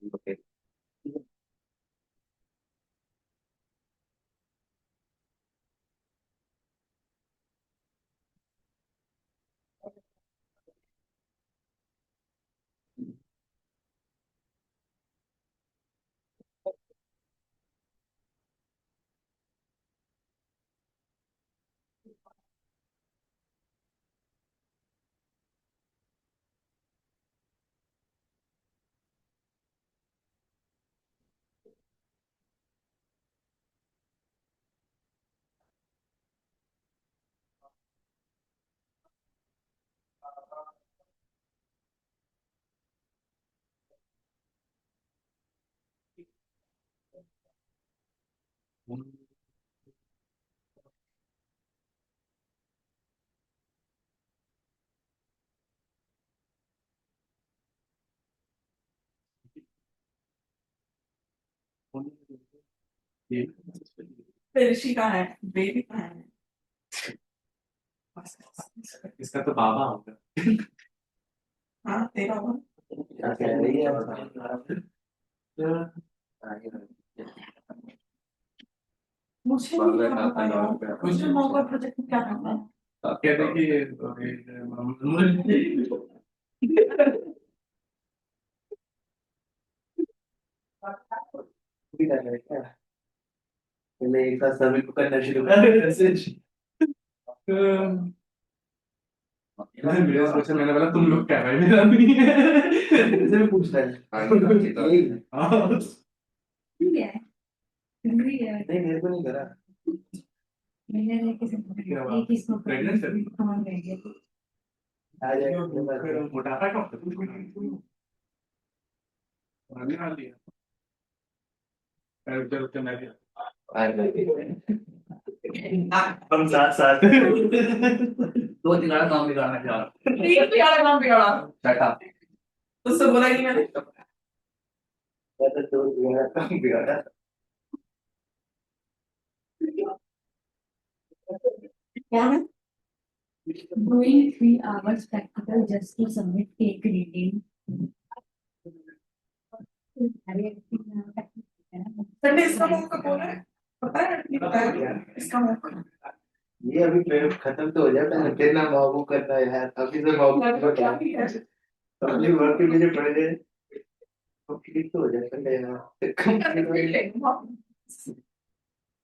ओके। ऋषि का है, बेबी का है। इसका तो बाबा होगा। हाँ तेरा होगा। क्या कह रही है? मुझे नहीं पता यार, मुझे मौका प्रोजेक्ट में क्या करना है। कहते हैं कि पहले एक साथ सभी को करना शुरू कर मैसेज। मेरे सोचा, मैंने बोला तुम लोग क्या भाई, मेरा नहीं है। इसे भी पूछता है। हाँ। ठीक है, नहीं मेरे को नहीं करा। मैंने लेके एक ही इसको कमाल रह गया। आ जाएगा मोटापा का हम साथ साथ 2 3 काम बिगाड़ना चाह रहा, 3 बिगाड़ा बेटा, उससे बोला ही नहीं मैंने। मैं तो 2 काम बिगाड़ा। कौन है? Doing 3 hours practical just to submit cake reading. Sunday इसका मौका बोला है, पता है नहीं पता है इसका मौका। ये अभी ट्रेन खत्म तो हो जाता है, फिर ना मौकू करना है यार, अभी तो मौकू करना है। अपनी वर्क के मुझे पढ़े तो ठीक तो हो जाता है यार।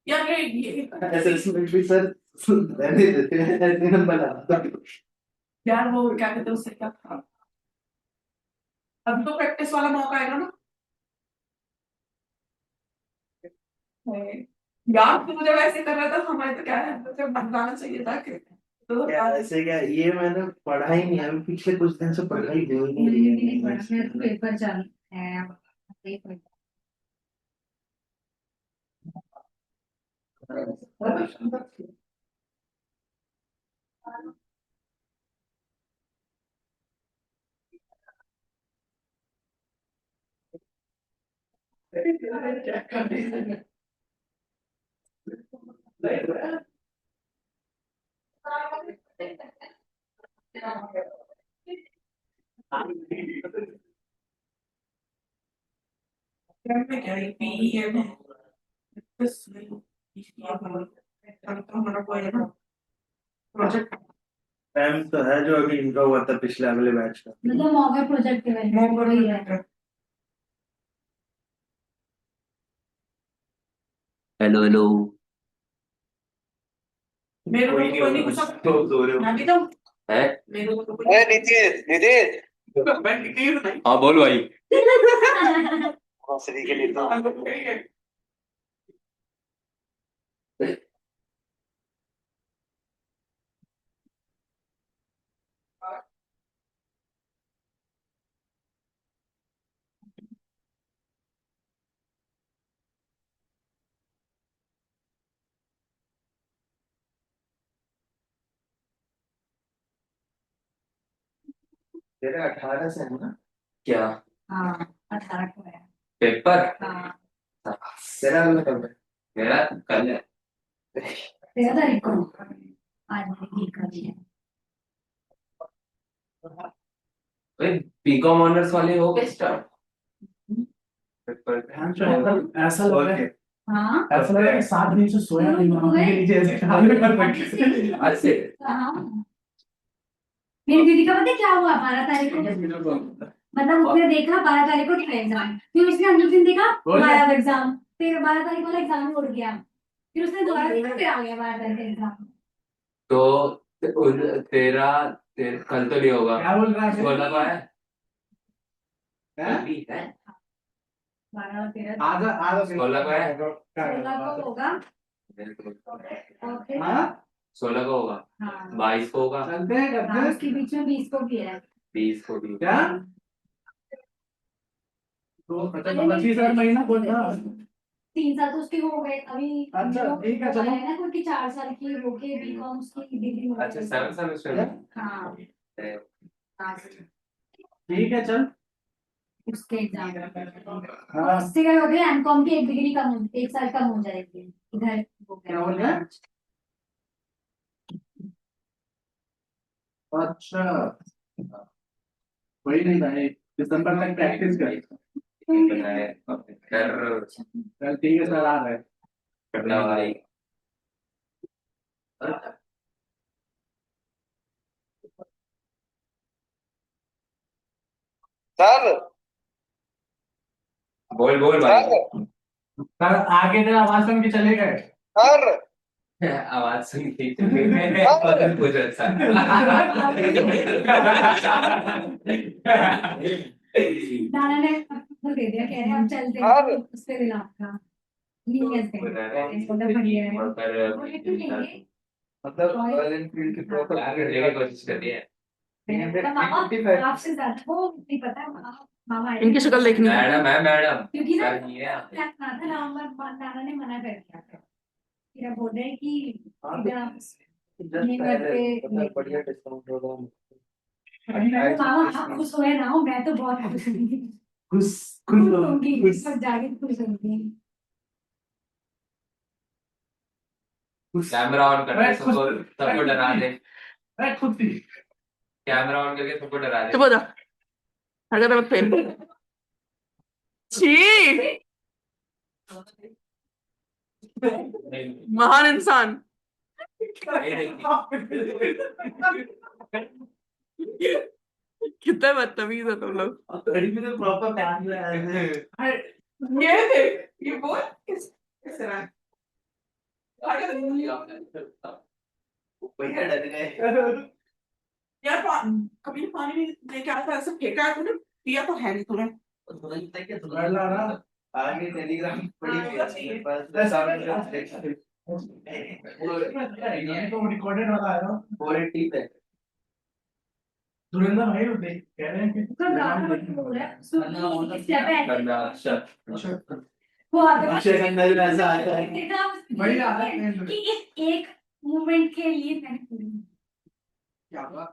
यार ये असेसमेंट भी सर रहने देते हैं, ऐसे नंबर आता है। यार वो क्या कहते हैं उससे, क्या था, अब तो प्रैक्टिस वाला मौका आएगा ना। यार तू जब ऐसे कर रहा था हमें तो क्या है, मुझे बताना चाहिए था कि तो क्या ऐसे क्या, ये मैंने पढ़ा ही नहीं है, अभी पिछले कुछ दिन से पढ़ाई हो ही नहीं रही मैंने भी नहीं पढ़ा, है। मेरा तो पेपर चल है अब, नहीं पढ़ा। क्या करने क्या है पीएम बस प्रोजेक्ट टाइम तो है जो अभी इनका हुआ था पिछले अगले बैच का। मतलब मॉडल प्रोजेक्ट के बारे में वही है। Hello hello. मेरे को कोई तो कोई नहीं होगा, पूछा। तो सो रहे हो। मैं भी तो है मेरे को तो कोई नितिन नितिन। मैं निकली नहीं। हाँ बोल भाई। हंसने के लिए तो तेरा 18 से है ना क्या हाँ 18 को है। पेपर? हाँ तेरा अगला कब है? मेरा कल है। 13 तारीख को आज नहीं कर दिया। बीकॉम ऑनर्स वाले हो गए स्टार्ट? पेपर ऐसा लग रहा है, हाँ ऐसा लग रहा है कि 7 दिन से सोया नहीं हूँ, आंखें के नीचे ऐसे खाने कर रखे। आज से हाँ मेरी दीदी का पता है क्या हुआ 12 तारीख को, मतलब उसने देखा 12 तारीख को था एग्जाम, फिर उसने अगले दिन देखा वाया एग्जाम, फिर 12 तारीख वाला एग्जाम उड़ गया, फिर उसने दोबारा देखा फिर आ गया 12 तारीख का एग्जाम। तो तेरा कल तो नहीं होगा। क्या बोल रहा है? 16 को है? हैं? अभी है 12 और 13 आधा आधा 16 को है? 16 को होगा और फिर हाँ 16 को होगा, हाँ 22 को होगा, चलते हैं हाँ, करते उसके बीच में 20 को भी है। 20 को भी। क्या तो 25,000 महीना बोल रहा 3 साल तो उसके हो गए अभी। अच्छा, जो ठीक है, चलो। है ना क्योंकि 4 साल की होके बीकॉम की डिग्री हो अच्छा गई। 7 सेमेस्टर में? हाँ हाँ, ठीक है चल। उसके एग्जाम हाँ उससे क्या हो गया एमकॉम की एक डिग्री कम 1 साल कम हो जाएगी इधर हो क्या हो गया। गया? अच्छा कोई नहीं भाई, दिसंबर तक प्रैक्टिस कर। कर चल ठीक है सर, आ रहे हैं। करना भाई। सर बोल बोल भाई। सर आगे तेरा आवाज सुन के चले गए। सर आवाज सुन के पता पूछ रहा दादा ने वो दे दिया कह रहे अब चलते हैं उस पे दिला था नहीं ऐसे मतलब बढ़िया है वो लेकिन लेंगे मतलब रॉयल एनफील्ड की प्रॉपर आगे लेने की कोशिश कर रही है। मामा आपसे ज्यादा वो नहीं पता मामा इनकी शक्ल देखनी है। मैडम है मैडम। क्योंकि ना सर ये है। नवंबर नाना ने मना कर दिया था फिर अब बोल रहे हैं कि जस्ट नहीं पहले करते मतलब बढ़िया डिस्काउंट होगा। मामा आप खुश हुए ना हो मैं तो बहुत खुश हुई खुश खुश खुश होंगी खुश सब जाके खुश होंगी। कैमरा ऑन करके सबको सबको डरा दे। मैं खुद थी। कैमरा ऑन करके सबको डरा दे। चुप हो जा, हरकत मत फेल। छी महान इंसान। कितना बदतमीज है तुम लोग। प्रॉपर प्लान में ये देख ये बोल किस तरह भैया डर गए। यार कभी पानी में लेके आया था ऐसे फेंका है तूने, पिया तो है नहीं तूने। डर लग रहा आगे टेलीग्राम पड़ी हुई है मेरे पास, तो रिकॉर्डेड वाला आया 480 पे। सुरेंद्र भाई वो देख कह रहे हैं कि तो गाना मत बोल रहा है स्टेप है करना अच्छा वो आगे अक्षय के अंदर भी ऐसा आता है। देखा वही आता है कि इस एक मूवमेंट के लिए मैंने पूरी क्या हुआ,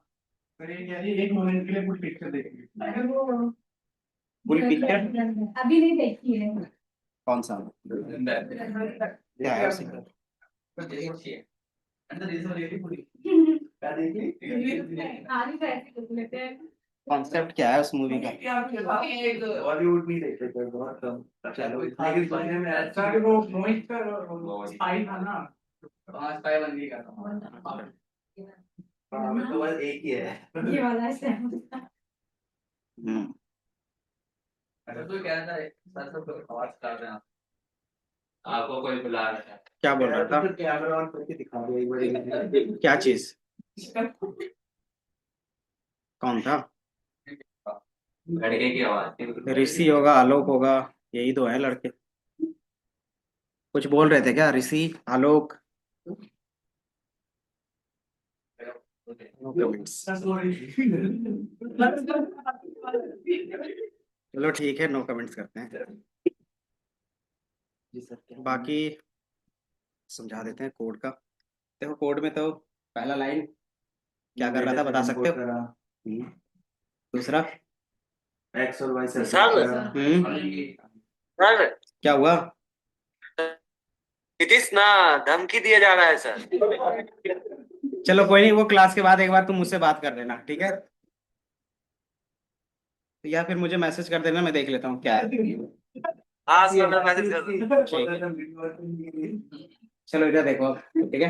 अरे यार ये एक मोमेंट के लिए पूरी पिक्चर देखेंगे। फुल पिक्चर अभी नहीं देखी है कौन सा क्या है उसमें? क्या देखी? आगे कैसे कर लेते हैं कॉन्सेप्ट क्या है उस मूवी का? बॉलीवुड नहीं देखते थे बहुत कम। चलो लेकिन सुनने में अच्छा अच्छा वो मोहित का स्पाई था ना, स्पाई बंदी का था। हमें तो बस एक ही है। ये वाला है हम्म। अच्छा तो क्या था सर सब आवाज कर रहे हैं आपको कोई बुला रहा है। क्या बोल रहा था? कैमरा ऑन करके दिखा दो एक बार। क्या चीज? कौन था? लड़के की आवाज। ऋषि होगा, आलोक होगा, यही दो हैं लड़के। कुछ बोल रहे थे क्या ऋषि, आलोक? No comments. चलो ठीक है, नो कमेंट्स करते हैं। जी सर क्या बाकी समझा देते हैं कोड का। देखो कोड में तो पहला लाइन क्या कर रहा था बता सकते हो? दूसरा एक्स और वाई से सर क्या हुआ? नीतीश ना धमकी दिया जा रहा है सर। चलो कोई नहीं, वो क्लास के बाद एक बार तुम मुझसे बात कर लेना, ठीक है? या फिर मुझे मैसेज कर देना, मैं देख लेता हूँ क्या है। हाँ सर मैं मैसेज कर दूँ। चलो इधर देखो अब, ठीक है?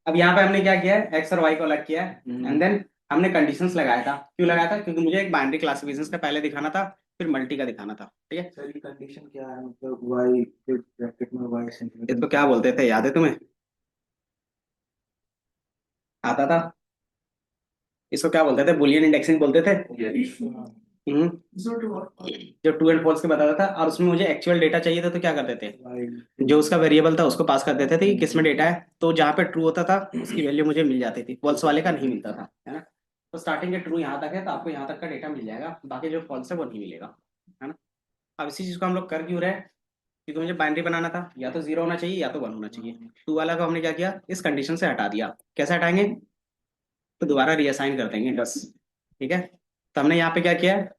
अब यहाँ पे हमने क्या किया है, एक्स और वाई को अलग किया है एंड देन हमने कंडीशंस लगाया था। क्यों लगाया था? क्योंकि मुझे एक बाइनरी क्लासिफिकेशंस का पहले दिखाना था, फिर मल्टी का दिखाना था, ठीक है? सर ये कंडीशन क्या है, मतलब वाई के ब्रैकेट में वाई ये तो क्या बोलते थे, याद है तुम्हें? आता था इसको, क्या बोलते थे? बुलियन इंडेक्सिंग बोलते थे। हम्म। जो ट्रू एंड फॉल्स के बताता था, और उसमें मुझे एक्चुअल डेटा चाहिए था, तो क्या करते थे? जो उसका वेरिएबल था उसको पास कर देते थे कि किसमें डेटा है, तो जहाँ पे ट्रू होता था उसकी वैल्यू मुझे मिल जाती थी, फॉल्स वाले का नहीं मिलता था, है ना? तो स्टार्टिंग के ट्रू यहाँ तक है तो आपको यहाँ तक का डेटा मिल जाएगा, बाकी जो फॉल्स है वो नहीं मिलेगा, है ना? अब इसी चीज को हम लोग कर क्यों रहे हैं? क्योंकि मुझे बाइनरी बनाना था, या तो जीरो होना चाहिए या तो वन होना चाहिए। टू वाला को हमने क्या किया, इस कंडीशन से हटा दिया। कैसे हटाएंगे? तो दोबारा रीअसाइन कर देंगे बस, ठीक है? तो हमने यहाँ पे क्या किया है,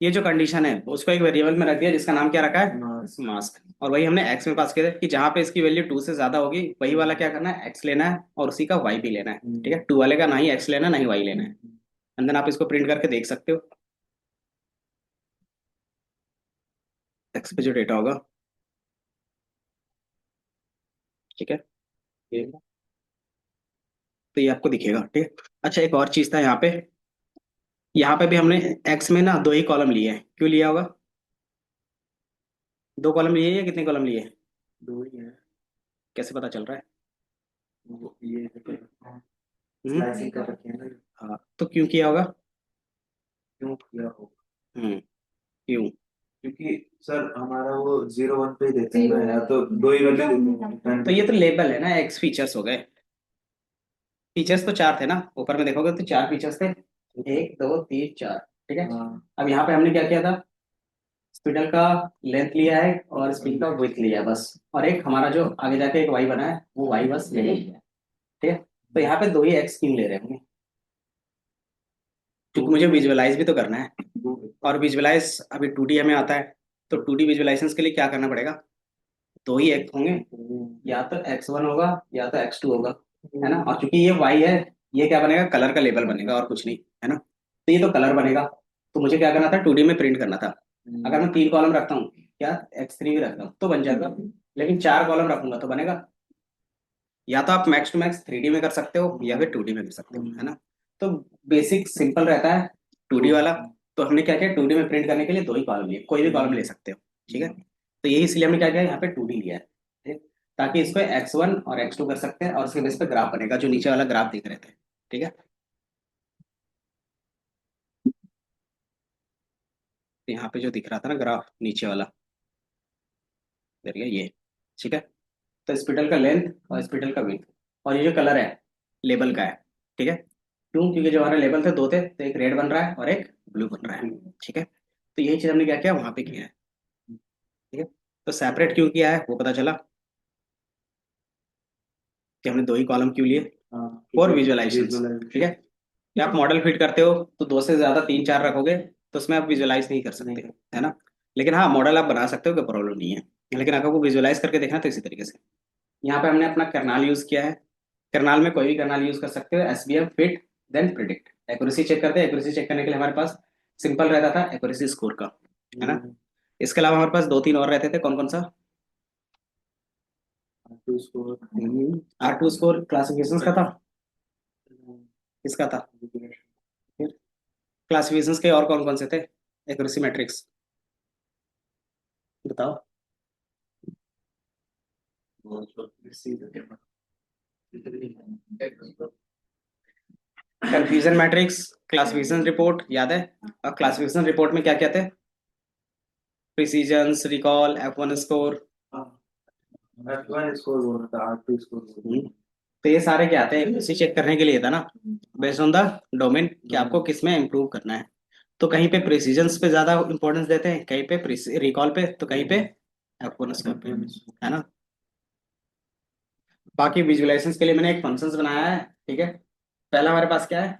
ये जो कंडीशन है उसको एक वेरिएबल में रख दिया जिसका नाम क्या रखा है, मास्क। और वही हमने एक्स में पास किया कि जहाँ पे इसकी वैल्यू टू से ज्यादा होगी वही वाला क्या करना है, एक्स लेना है और उसी का वाई भी लेना है, ठीक है? टू वाले का ना ही एक्स लेना है ना ही वाई लेना है। एंड देन आप इसको प्रिंट करके देख सकते हो, एक्स पे जो डेटा होगा, ठीक है? ये तो ये आपको दिखेगा, ठीक है? अच्छा एक और चीज था यहाँ पे भी हमने एक्स में ना दो ही कॉलम लिए हैं। क्यों लिया होगा? दो कॉलम लिए या कितने कॉलम लिए? दो ही है। कैसे पता चल रहा है? ये हम्म? स्लाइसिंग कर रखे हैं ना। हाँ तो क्यों किया होगा? क्यों किया हो? क्यों? क्योंकि सर हमारा वो 0 1 पे ही देते हैं ना, या तो दो ही वैल्यू देते हैं। तो ये तो लेबल है ना, एक्स फीचर्स हो गए। फीचर्स तो चार थे ना, ऊपर में देखोगे तो चार फीचर्स थे, एक दो तीन चार, ठीक है? हाँ। अब यहाँ पे हमने क्या किया था, स्पिंडल का लेंथ लिया है और स्पिन का विड्थ लिया है बस, और एक हमारा जो आगे जाके एक वाई बना है वो वाई बस ले लिया है, ठीक है? तो यहाँ पे दो ही एक्स क्यों ले रहे होंगे? क्योंकि मुझे विजुअलाइज भी तो करना है, और विजुअलाइज अभी 2D हमें आता है, तो 2D विजुअलाइजेशन के लिए क्या करना पड़ेगा? दो ही एक्स होंगे, या तो x1 होगा या तो x2 होगा, है ना? और चूंकि ये y है, ये क्या बनेगा, कलर का लेबल बनेगा और कुछ नहीं, है ना? तो ये तो कलर बनेगा, तो मुझे क्या करना था, 2D में प्रिंट करना था। अगर मैं तीन कॉलम रखता हूँ, क्या x3 भी रखता हूँ तो बन जाएगा, लेकिन चार कॉलम रखूंगा तो बनेगा। या तो आप मैक्स टू मैक्स 3D में कर सकते हो या फिर 2D में कर सकते हो, है ना? तो बेसिक सिंपल रहता है 2D वाला। तो हमने क्या किया, 2D में प्रिंट करने के लिए दो ही कॉलम लिए, कोई भी कॉलम ले सकते हो, ठीक है? तो यही इसलिए हमने क्या किया, यहाँ पे 2D लिया है, ठीक? ताकि इसको x1 और x2 कर सकते हैं और उसके बेस पे ग्राफ बनेगा, जो नीचे वाला ग्राफ दिख रहे थे, ठीक है? तो यहाँ पे जो दिख रहा था ना ग्राफ नीचे वाला, इधर ये, ठीक है। तो स्पिटल का लेंथ और स्पिटल का विड्थ, और ये जो कलर है लेबल का है, ठीक है। क्यों? क्योंकि जो हमारे लेबल थे दो थे, तो एक रेड बन रहा है और एक ब्लू बन रहा है, ठीक है। तो यही चीज हमने क्या किया वहां पे किया है, ठीक है। तो सेपरेट क्यों किया है वो पता चला कि हमने दो ही कॉलम क्यों लिए, फॉर विजुअलाइजेशन, ठीक है। कि आप मॉडल फिट करते हो तो दो से ज्यादा तीन चार रखोगे तो उसमें आप विजुअलाइज नहीं कर सकते, है ना। लेकिन हाँ, मॉडल आप बना सकते हो, कोई प्रॉब्लम नहीं है। लेकिन अगर वो विजुअलाइज करके देखना तो इसी तरीके से। यहाँ पे हमने अपना करनाल यूज किया है। करनाल में कोई भी करनाल यूज कर सकते हो, SVM fit then predict. Accuracy check करते हैं, एक्यूरेसी चेक करने के लिए हमारे पास सिंपल रहता था एक्यूरेसी स्कोर का, है ना। इसके अलावा हमारे पास दो तीन और रहते थे, कौन कौन सा? R2 स्कोर क्लासिफिकेशन का था, किसका था? क्लासिफिकेशंस के और कौन कौन से थे? एक्यूरेसी मैट्रिक्स बताओ। कंफ्यूजन मैट्रिक्स, क्लासिफिकेशन रिपोर्ट याद है? और क्लासिफिकेशन रिपोर्ट में क्या क्या थे? Precision, recall, F1 score. F1 score बोल रहा था, R2 स्कोर। तो ये सारे क्या आते हैं इसी चेक करने के लिए था ना, बेस्ड ऑन द डोमेन कि आपको किस में इम्प्रूव करना है। तो कहीं पे प्रिसीजन पे ज्यादा इंपॉर्टेंस देते हैं, कहीं पे रिकॉल पे, तो कहीं पे F1 स्कोर पे, है ना। बाकी विजुअलाइजेशन के लिए मैंने एक फंक्शंस बनाया है, ठीक है। पहला हमारे पास क्या है,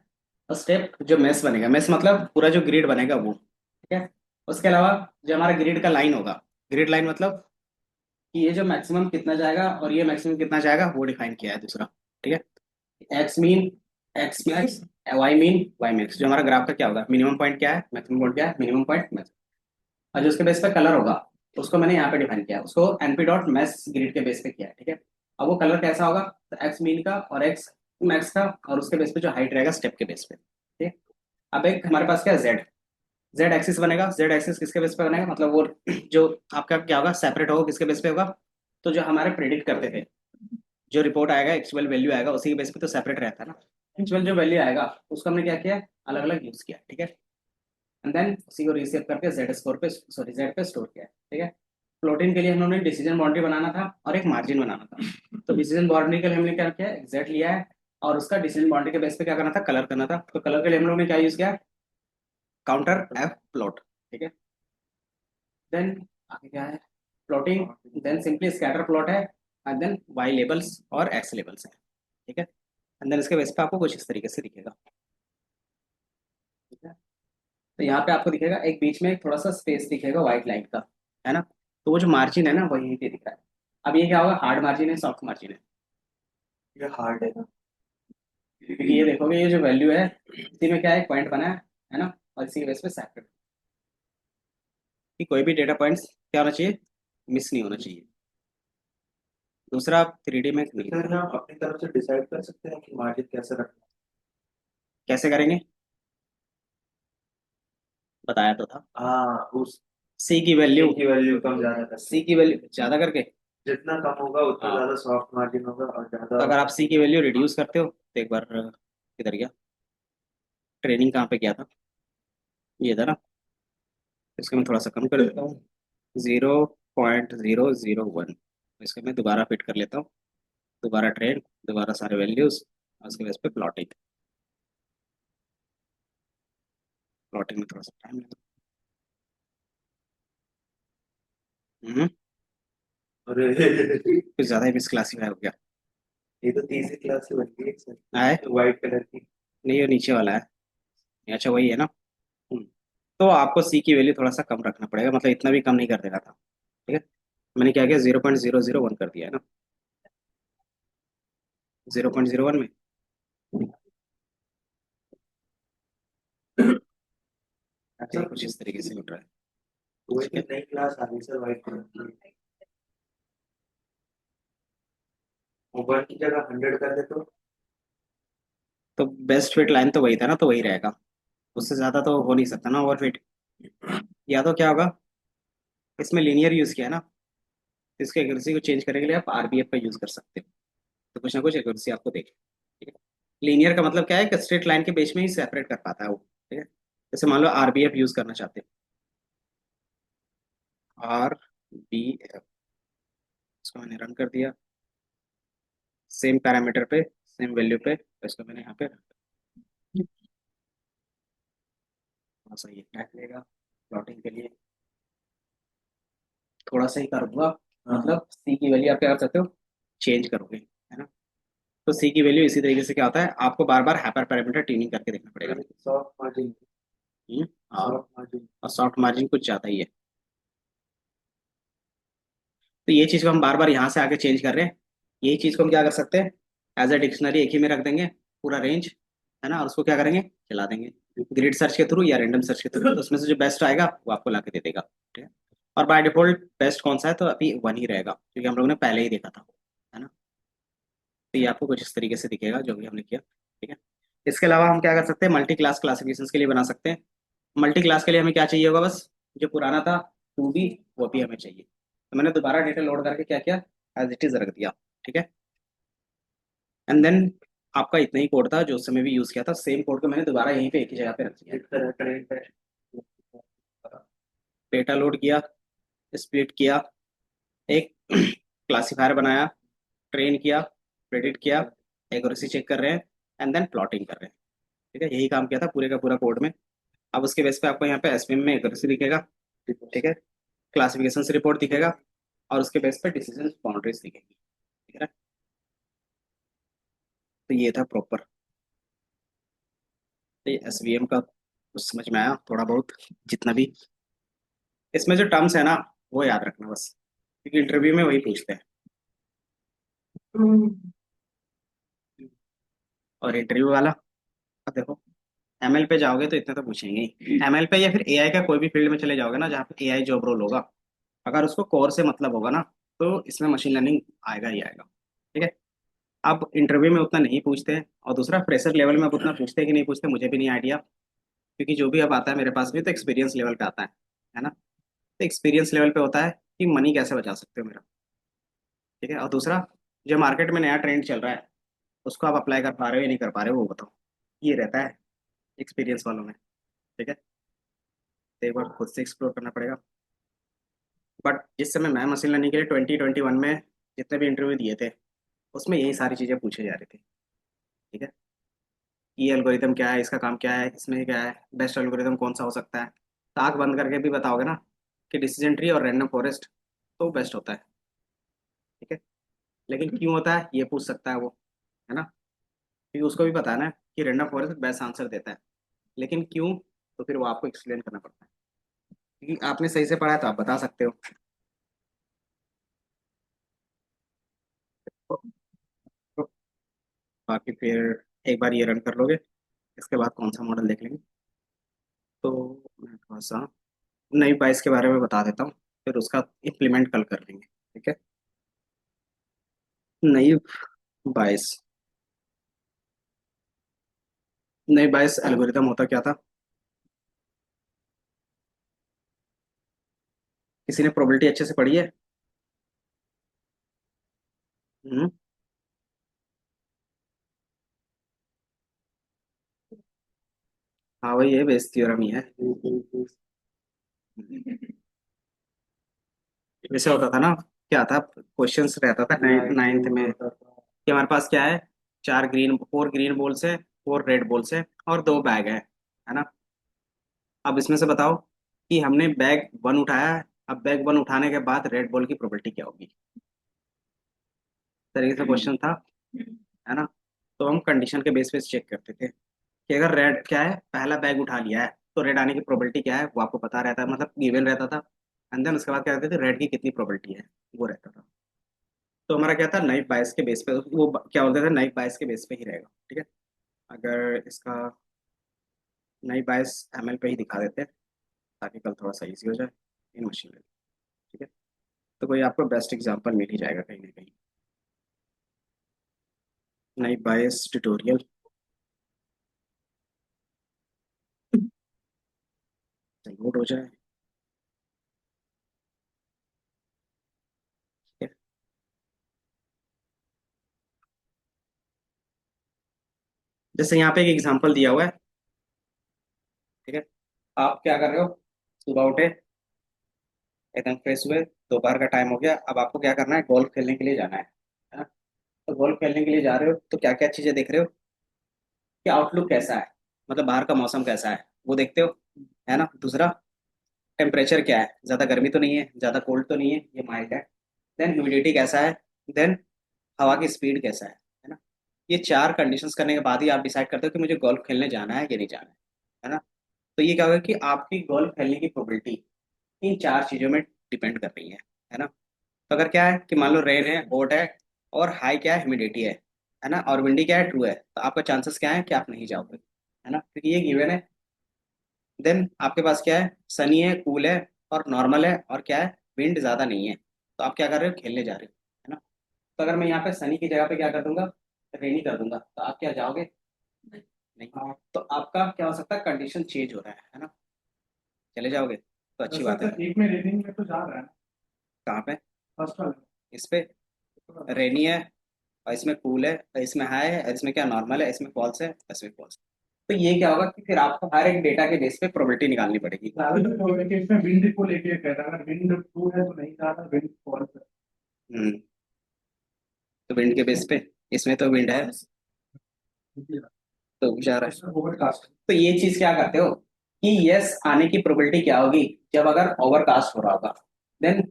स्टेप जो मेस बनेगा, मेस मतलब पूरा जो ग्रिड बनेगा वो, ठीक है। उसके अलावा जो हमारा ग्रिड का लाइन होगा, ग्रिड लाइन मतलब कि ये जो मैक्सिमम कितना जाएगा और ये मैक्सिमम कितना जाएगा वो डिफाइन किया है दूसरा, ठीक है। X mean, X max, Y mean, Y max. जो हमारा ग्राफ का क्या होगा, मिनिमम पॉइंट क्या है, मैक्सिमम पॉइंट क्या है, मिनिमम पॉइंट मैक्स। और जो उसके बेस पे कलर होगा उसको मैंने यहाँ पे डिफाइन किया है, उसको एनपी डॉट मैक्स ग्रिड के बेस पे किया है, ठीक है। अब वो कलर कैसा होगा, तो एक्स मीन का और एक्स मैक्स का, और उसके बेस पे जो हाइट रहेगा स्टेप के बेस पे, ठीक है। अब एक हमारे पास क्या है, जेड, जेड एक्सिस बनेगा। जेड एक्सिस किसके बेस पे बनेगा, मतलब वो जो आपका क्या होगा, सेपरेट होगा, किसके बेस पे होगा, तो जो हमारे प्रेडिक्ट करते थे, जो रिपोर्ट आएगा एक्चुअल वैल्यू आएगा उसी के बेस पे तो सेपरेट रहता है ना। एक्चुअल जो वैल्यू आएगा उसको हमने क्या किया, अलग अलग यूज किया, ठीक है। एंड देन उसी को रीसेप करके जेड स्कोर पे, सॉरी जेड पे स्टोर किया, ठीक है। प्लॉटिंग के लिए हमने डिसीजन बाउंड्री बनाना था और एक मार्जिन बनाना था। तो डिसीजन बाउंड्री के लिए हमने क्या किया, एग्जैक्ट लिया है, और उसका डिसीजन बाउंड्री के बेस पे क्या करना था, कलर करना था। तो कलर के लिए हम लोग ने क्या यूज किया, काउंटर एफ प्लॉट, ठीक है। देन आगे क्या है, plotting, then simply scatter plot है, एंड देन वाई लेबल्स और एक्स लेबल्स है, ठीक है। अंदर इसके बेस पे आपको कुछ इस तरीके से दिखेगा, ठीक है। तो यहाँ पे आपको दिखेगा एक बीच में थोड़ा सा स्पेस दिखेगा व्हाइट लाइन का, है ना। तो वो जो मार्जिन है ना वो यहीं पे दिख रहा है। अब ये क्या होगा, हार्ड मार्जिन है, सॉफ्ट मार्जिन है। ये हार्ड है ना। क्योंकि ये देखोगे ये जो वैल्यू है इसी में क्या है, पॉइंट बना है ना, और इसी के बेस पे सेपरेट कि कोई भी डेटा पॉइंट्स क्या होना चाहिए, मिस नहीं होना चाहिए। दूसरा आप 3D में नहीं, फिर हम अपनी तरफ से डिसाइड कर सकते हैं कि मार्जिन कैसे रखना कैसे करेंगे, बताया तो था। है। हाँ, उस सी की वैल्यू, की वैल्यू कम ज्यादा कर सी की वैल्यू ज्यादा करके, जितना कम होगा उतना हाँ। ज्यादा सॉफ्ट मार्जिन होगा और तो ज्यादा। अगर आप सी की वैल्यू रिड्यूस करते हो तो एक बार किधर गया, ट्रेनिंग कहाँ पे किया था, ये था ना। इसको मैं थोड़ा सा कम कर देता हूँ, 0.001। इसको मैं दोबारा फिट कर लेता हूँ, दोबारा ट्रेन, दोबारा सारे वैल्यूज, और उसके बेस पे प्लॉटिंग। प्लॉटिंग में थोड़ा सा टाइम लगता है। अरे कुछ ज़्यादा ही मिसक्लासीफाई हो गया। ये तो तीसरी क्लास से बन गई सर, आए, व्हाइट कलर की। नहीं ये नीचे वाला है, अच्छा वही है ना। हम्म। तो आपको सी की वैल्यू थोड़ा सा कम रखना पड़ेगा, मतलब इतना भी कम नहीं कर देना था, ठीक है। मैंने क्या किया, 0.001 कर दिया है ना, 0.01 में। अच्छा, ये कुछ इस तरीके से उठ रहा है, वो ठीक एक है। नई क्लास आ गई सर, व्हाइट कलर की। वो 1 की जगह 100 कर दे तो। तो बेस्ट फिट लाइन तो वही था ना, तो वही रहेगा, उससे ज़्यादा तो हो नहीं सकता ना ओवर फिट। या तो क्या होगा, इसमें लीनियर यूज़ किया है ना, तो इसके एक्यूरेसी को चेंज करने के लिए आप आरबीएफ का यूज़ कर सकते हो, तो कुछ ना कुछ एक्यूरेसी आपको देगी, ठीक है। लीनियर का मतलब क्या है कि स्ट्रेट लाइन के बीच में ही सेपरेट कर पाता है वो, ठीक है। जैसे मान लो आरबीएफ यूज़ करना चाहते हो, आर बी एफ, इसको मैंने रन कर दिया, सेम पैरामीटर पे सेम वैल्यू पे, तो इसको मैंने यहाँ पे थोड़ा सा ये टैग लेगा प्लॉटिंग के लिए, थोड़ा सा ही करूँगा, मतलब सी की वैल्यू आप क्या कर सकते हो, चेंज करोगे, है ना। तो सी की वैल्यू इसी तरीके से क्या होता है, आपको बार बार हाइपर पैरामीटर ट्यूनिंग करके देखना पड़ेगा। सॉफ्ट मार्जिन, और सॉफ्ट मार्जिन। सॉफ्ट मार्जिन कुछ ज़्यादा ही है। तो ये चीज़ को हम बार बार यहाँ से आगे चेंज कर रहे हैं, यही चीज़ को हम क्या कर सकते हैं, एज अ डिक्शनरी एक ही में रख देंगे पूरा रेंज, है ना, और उसको क्या करेंगे, चला देंगे ग्रिड सर्च के थ्रू या रैंडम सर्च के थ्रू, तो उसमें से जो बेस्ट आएगा वो आपको ला के दे देगा, ठीक है। और बाय डिफॉल्ट बेस्ट कौन सा है, तो अभी वन ही रहेगा क्योंकि हम लोगों ने पहले ही देखा था, है ना। तो ये आपको कुछ इस तरीके से दिखेगा जो भी हमने किया, ठीक है। इसके अलावा हम क्या कर सकते हैं, मल्टी क्लास क्लासिफिकेशन के लिए बना सकते हैं। मल्टी क्लास के लिए हमें क्या चाहिए होगा, बस जो पुराना था 2B वो भी हमें चाहिए, तो मैंने दोबारा डेटा लोड करके क्या किया, एज इट इज रख दिया, ठीक है। एंड देन आपका इतना ही कोड था जो उस समय भी यूज किया था, सेम कोड को मैंने दोबारा यहीं पे एक ही जगह पे रख दिया, एक तरह ट्रेन पे। डेटा लोड किया, स्प्लिट किया, एक क्लासीफायर बनाया, ट्रेन किया, प्रेडिक्ट किया, एक्यूरेसी चेक कर रहे हैं, एंड देन प्लॉटिंग कर रहे हैं, ठीक है। यही काम किया था पूरे का पूरा कोड में। अब उसके बेस पे आपको यहाँ पे एसवीएम में एक्यूरेसी दिखेगा, ठीक है, क्लासिफिकेशन से रिपोर्ट दिखेगा, और उसके बेस पे डिसीजन बाउंड्रीज दिखेगी, ठीक है ना। तो ये था प्रॉपर, तो ये एसवीएम का कुछ समझ में आया थोड़ा बहुत, जितना भी इसमें जो टर्म्स है ना वो याद रखना बस, क्योंकि इंटरव्यू में वही पूछते हैं। और इंटरव्यू वाला, अब देखो एमएल पे जाओगे तो इतने तो पूछेंगे ही, एमएल पे या फिर एआई का कोई भी फील्ड में चले जाओगे ना जहाँ पे एआई जॉब रोल होगा, अगर उसको कोर से मतलब होगा ना तो इसमें मशीन लर्निंग आएगा ही आएगा, ठीक है। अब इंटरव्यू में उतना नहीं पूछते हैं, और दूसरा फ्रेशर लेवल में अब उतना पूछते हैं कि नहीं पूछते मुझे भी नहीं आइडिया, क्योंकि जो भी अब आता है मेरे पास भी तो एक्सपीरियंस लेवल पे आता है ना। तो एक्सपीरियंस लेवल पे होता है कि मनी कैसे बचा सकते हो मेरा, ठीक है। और दूसरा जो मार्केट में नया ट्रेंड चल रहा है उसको आप अप्लाई कर पा रहे हो या नहीं कर पा रहे हो वो बताओ, ये रहता है एक्सपीरियंस वालों में, ठीक है। तो एक बार खुद से एक्सप्लोर करना पड़ेगा। बट जिस समय मैं मशीन लर्निंग के लिए 2021 में जितने भी इंटरव्यू दिए थे उसमें यही सारी चीज़ें पूछे जा रही थी, ठीक है। ये एल्गोरिदम क्या है, इसका काम क्या है, इसमें क्या है, बेस्ट एल्गोरिदम कौन सा हो सकता है, तो आँख बंद करके भी बताओगे ना कि डिसीजन ट्री और रैंडम फॉरेस्ट तो बेस्ट होता है, ठीक है। लेकिन क्यों होता है ये पूछ सकता है वो, है ना, क्योंकि उसको भी पता है ना कि रैंडम फॉरेस्ट बेस्ट आंसर देता है, लेकिन क्यों, तो फिर वो आपको एक्सप्लेन करना पड़ता है, क्योंकि आपने सही से पढ़ा है तो आप बता सकते हो। तो बाकी फिर एक बार ये रन कर लोगे, इसके बाद कौन सा मॉडल देख लेंगे। तो मैं थोड़ा सा नई बाइस के बारे में बता देता हूँ, फिर उसका इम्प्लीमेंट कल कर लेंगे, ठीक है। नई बाइस, नई बाइस एल्गोरिदम होता क्या था, किसी ने प्रोबेबिलिटी अच्छे से पढ़ी है। हम्म, हाँ वही है, बेस थ्योरम ही है। वैसे होता था ना, क्या था, क्वेश्चंस रहता था नाइन्थ में कि हमारे पास क्या है, चार ग्रीन, फोर ग्रीन बॉल्स है, फोर रेड बॉल्स है, और दो बैग है ना। अब इसमें से बताओ कि हमने बैग वन उठाया है, अब बैग वन उठाने के बाद रेड बॉल की प्रोबेबिलिटी क्या होगी, इस तरीके से क्वेश्चन था, है ना। तो हम कंडीशन के बेस पे चेक करते थे कि अगर रेड क्या है, पहला बैग उठा लिया है तो रेड आने की प्रोबेबिलिटी क्या है वो आपको पता रहता है, मतलब गिवन रहता था। एंड देन उसके बाद क्या कहते थे, रेड की कितनी प्रोबेबिलिटी है वो रहता था। तो हमारा क्या था, नाइफ बायस के बेस पे, वो क्या बोलते थे, नाइफ बायस के बेस पे ही रहेगा, ठीक है। अगर इसका नाइफ बायस एमएल पे ही दिखा देते हैं ताकि कल थोड़ा सा इजी हो जाए इन मशीन लर्निंग, ठीक है। तो कोई आपको बेस्ट एग्जांपल मिल ही जाएगा कहीं ना कहीं, नाइफ बायस ट्यूटोरियल लोड हो जाए, ठीक है। जैसे यहाँ पे एक एग्जांपल दिया हुआ है, ठीक है। आप क्या कर रहे हो, सुबह उठे, एकदम फ्रेश हुए, दोपहर का टाइम हो गया, अब आपको क्या करना है, गोल्फ खेलने के लिए जाना है ना। तो गोल्फ खेलने के लिए जा रहे हो तो क्या क्या चीजें देख रहे हो, कि आउटलुक कैसा है, मतलब बाहर का मौसम कैसा है वो देखते हो, है ना। दूसरा, टेम्परेचर क्या है, ज्यादा गर्मी तो नहीं है, ज्यादा कोल्ड तो नहीं है, ये माइल्ड है। देन ह्यूमिडिटी कैसा है, देन हवा की स्पीड कैसा है ना। ये चार कंडीशंस करने के बाद ही आप डिसाइड करते हो कि मुझे गोल्फ खेलने जाना है या नहीं जाना है ना। तो ये क्या होगा कि आपकी गोल्फ खेलने की प्रोबेबिलिटी इन चार चीजों में डिपेंड कर रही है ना। तो अगर क्या है कि मान लो रेन है, हॉट है, और हाई क्या है, ह्यूमिडिटी है ना, और विंडी क्या है, ट्रू है, तो आपका चांसेस क्या है कि आप नहीं जाओगे, है ना, क्योंकि ये गिवन है। देन आपके पास क्या है, सनी है, कूल है, और नॉर्मल है, और क्या है, विंड ज्यादा नहीं है, तो आप क्या कर रहे हो, खेलने जा रहे हो, है ना। तो अगर मैं यहाँ पे सनी की जगह पे क्या कर दूंगा, रेनी कर दूंगा, तो आप क्या जाओगे, नहीं। तो आपका क्या हो सकता है, कंडीशन चेंज हो रहा है ना, चले जाओगे तो अच्छी बात है। सर एक में रेटिंग में तो जा रहा है कहाँ पे, फर्स्ट वाला। इस पे रेनी है, और इसमें कूल है, और इसमें हाई है, और इसमें क्या नॉर्मल है, इसमें फॉल्स है, इसमें फॉल्स। तो ये क्या होगा कि फिर आपको हर एक डेटा के बेस पे प्रोबेबिलिटी निकालनी पड़ेगी। ज्यादातर कम्युनिकेशन में विंड को लेके कहता है, अगर विंड ट्रू है तो नहीं जा रहा, विंड फॉल्स है। हम्म। तो विंड के बेस पे, इसमें तो विंड है तो जा रहा है। ओवरकास्ट। तो ये चीज क्या करते हो कि यस आने की प्रोबेबिलिटी क्या होगी, जब अगर ओवरकास्ट हो रहा होगा। देन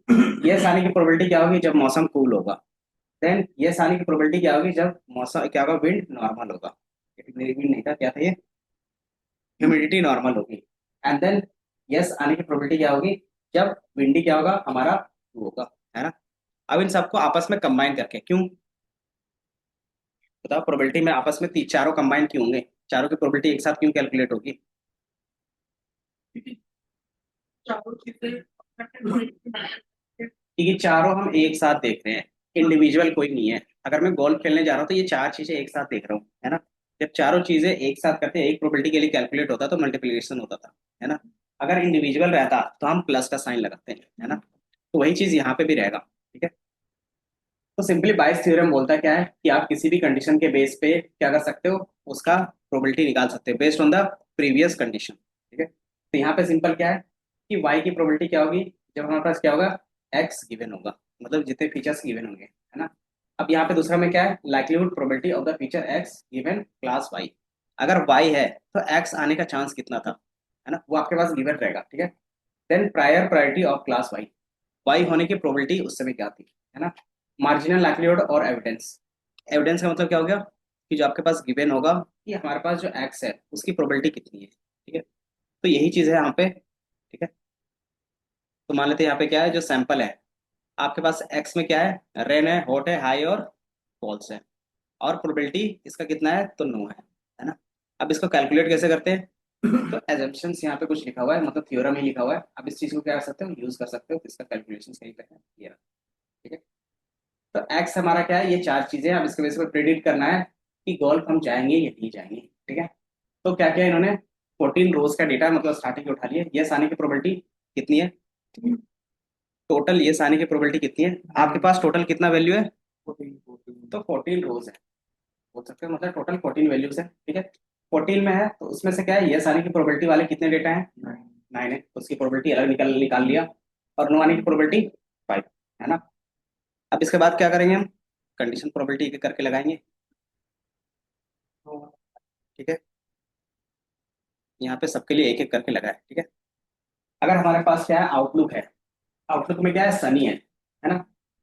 यस आने की प्रोबेबिलिटी क्या होगी, जब मौसम कूल होगा। देन यस आने की प्रोबेबिलिटी क्या होगी, जब मौसम क्या होगा, विंड नॉर्मल होगा। विंड नहीं था, क्या था ये, ह्यूमिडिटी नॉर्मल होगी। एंड देन यस आने की प्रोबेबिलिटी क्या होगी, जब विंडी क्या होगा, हमारा true होगा, है ना। अब इन सबको आपस में कंबाइन करके, क्यों बताओ, प्रोबेबिलिटी में आपस में चारों कंबाइन क्यों होंगे, चारों की प्रोबेबिलिटी एक साथ क्यों कैलकुलेट होगी। चारों चीजें क्योंकि चारों हम एक साथ देख रहे हैं, इंडिविजुअल कोई नहीं है। अगर मैं गोल्फ खेलने जा रहा हूँ तो ये चार चीजें एक साथ देख रहा हूँ, है ना। जब चारों चीजें एक साथ करते हैं, एक प्रोबेबिलिटी के लिए कैलकुलेट होता तो मल्टीप्लिकेशन होता था, है ना। अगर इंडिविजुअल रहता तो हम प्लस का साइन लगाते हैं, है ना। तो वही चीज यहाँ पे भी रहेगा, ठीक है। तो सिंपली बाइस थ्योरम बोलता क्या है कि आप किसी भी कंडीशन के बेस पे क्या कर सकते हो, उसका प्रोबेबिलिटी निकाल सकते हो based on the previous condition, ठीक है। तो यहाँ पे सिंपल क्या है कि y की प्रोबेबिलिटी क्या होगी, जब हमारे पास क्या होगा, x गिवन होगा, मतलब जितने फीचर्स गिवन होंगे, है ना। अब यहाँ पे दूसरा में क्या है, likelihood probability of the feature x given class y। अगर y है तो x आने का चांस कितना था, है ना, वो आपके पास गिवन रहेगा, ठीक है। Then prior priority of class y होने की प्रोबेबिलिटी उस समय क्या थी, है ना। मार्जिनल लाइक्लीहुड और एविडेंस। एविडेंस का मतलब क्या हो गया, कि जो आपके पास गिवन होगा कि हमारे पास जो x है उसकी प्रोबेबिलिटी कितनी है, ठीक है। तो यही चीज है यहाँ पे, ठीक है। तो मान लेते हैं यहाँ पे क्या है, जो सैंपल है आपके पास x में क्या है, रेन है, हॉट है, हाई और फॉल्स है, और प्रोबेबिलिटी इसका कितना है, तो नो है ना। अब इसको कैलकुलेट कैसे करते हैं, तो एजम्पशंस यहाँ पे कुछ लिखा हुआ है, मतलब थ्योरम ही लिखा हुआ है। अब इस चीज को क्या कर सकते हो, यूज कर सकते हो, इसका कैलकुलेशन सही पे है ये रहा, ठीक है। तो एक्स हमारा क्या है, ये चार चीजें, अब इसके बेस पर प्रेडिक्ट करना है कि गोल्फ हम जाएंगे या नहीं जाएंगे, ठीक है। तो क्या क्या इन्होंने 14 रोज का डेटा मतलब स्टार्टिंग के उठा लिया, यस आने की प्रोबेबिलिटी कितनी है, टोटल यस आने की प्रोबेबिलिटी कितनी है, आपके पास टोटल कितना वैल्यू है, तो 14 रोज है, बोल सकते हो मतलब टोटल 14 वैल्यूज है, ठीक है। 14 में है तो उसमें से क्या है, यस आने की प्रोबेबिलिटी वाले कितने डेटा है, 9 है, तो उसकी प्रोबेबिलिटी अलग निकाल निकाल लिया, और नो आने की प्रोबेबिलिटी 5, है ना। अब इसके बाद क्या करेंगे हम, कंडीशन प्रोबेबिलिटी एक एक करके लगाएंगे, ठीक है। यहाँ पे सबके लिए एक एक करके लगाए, ठीक है। अगर हमारे पास क्या है, आउटलुक है, आउटलुक में क्या है, सनी है ना।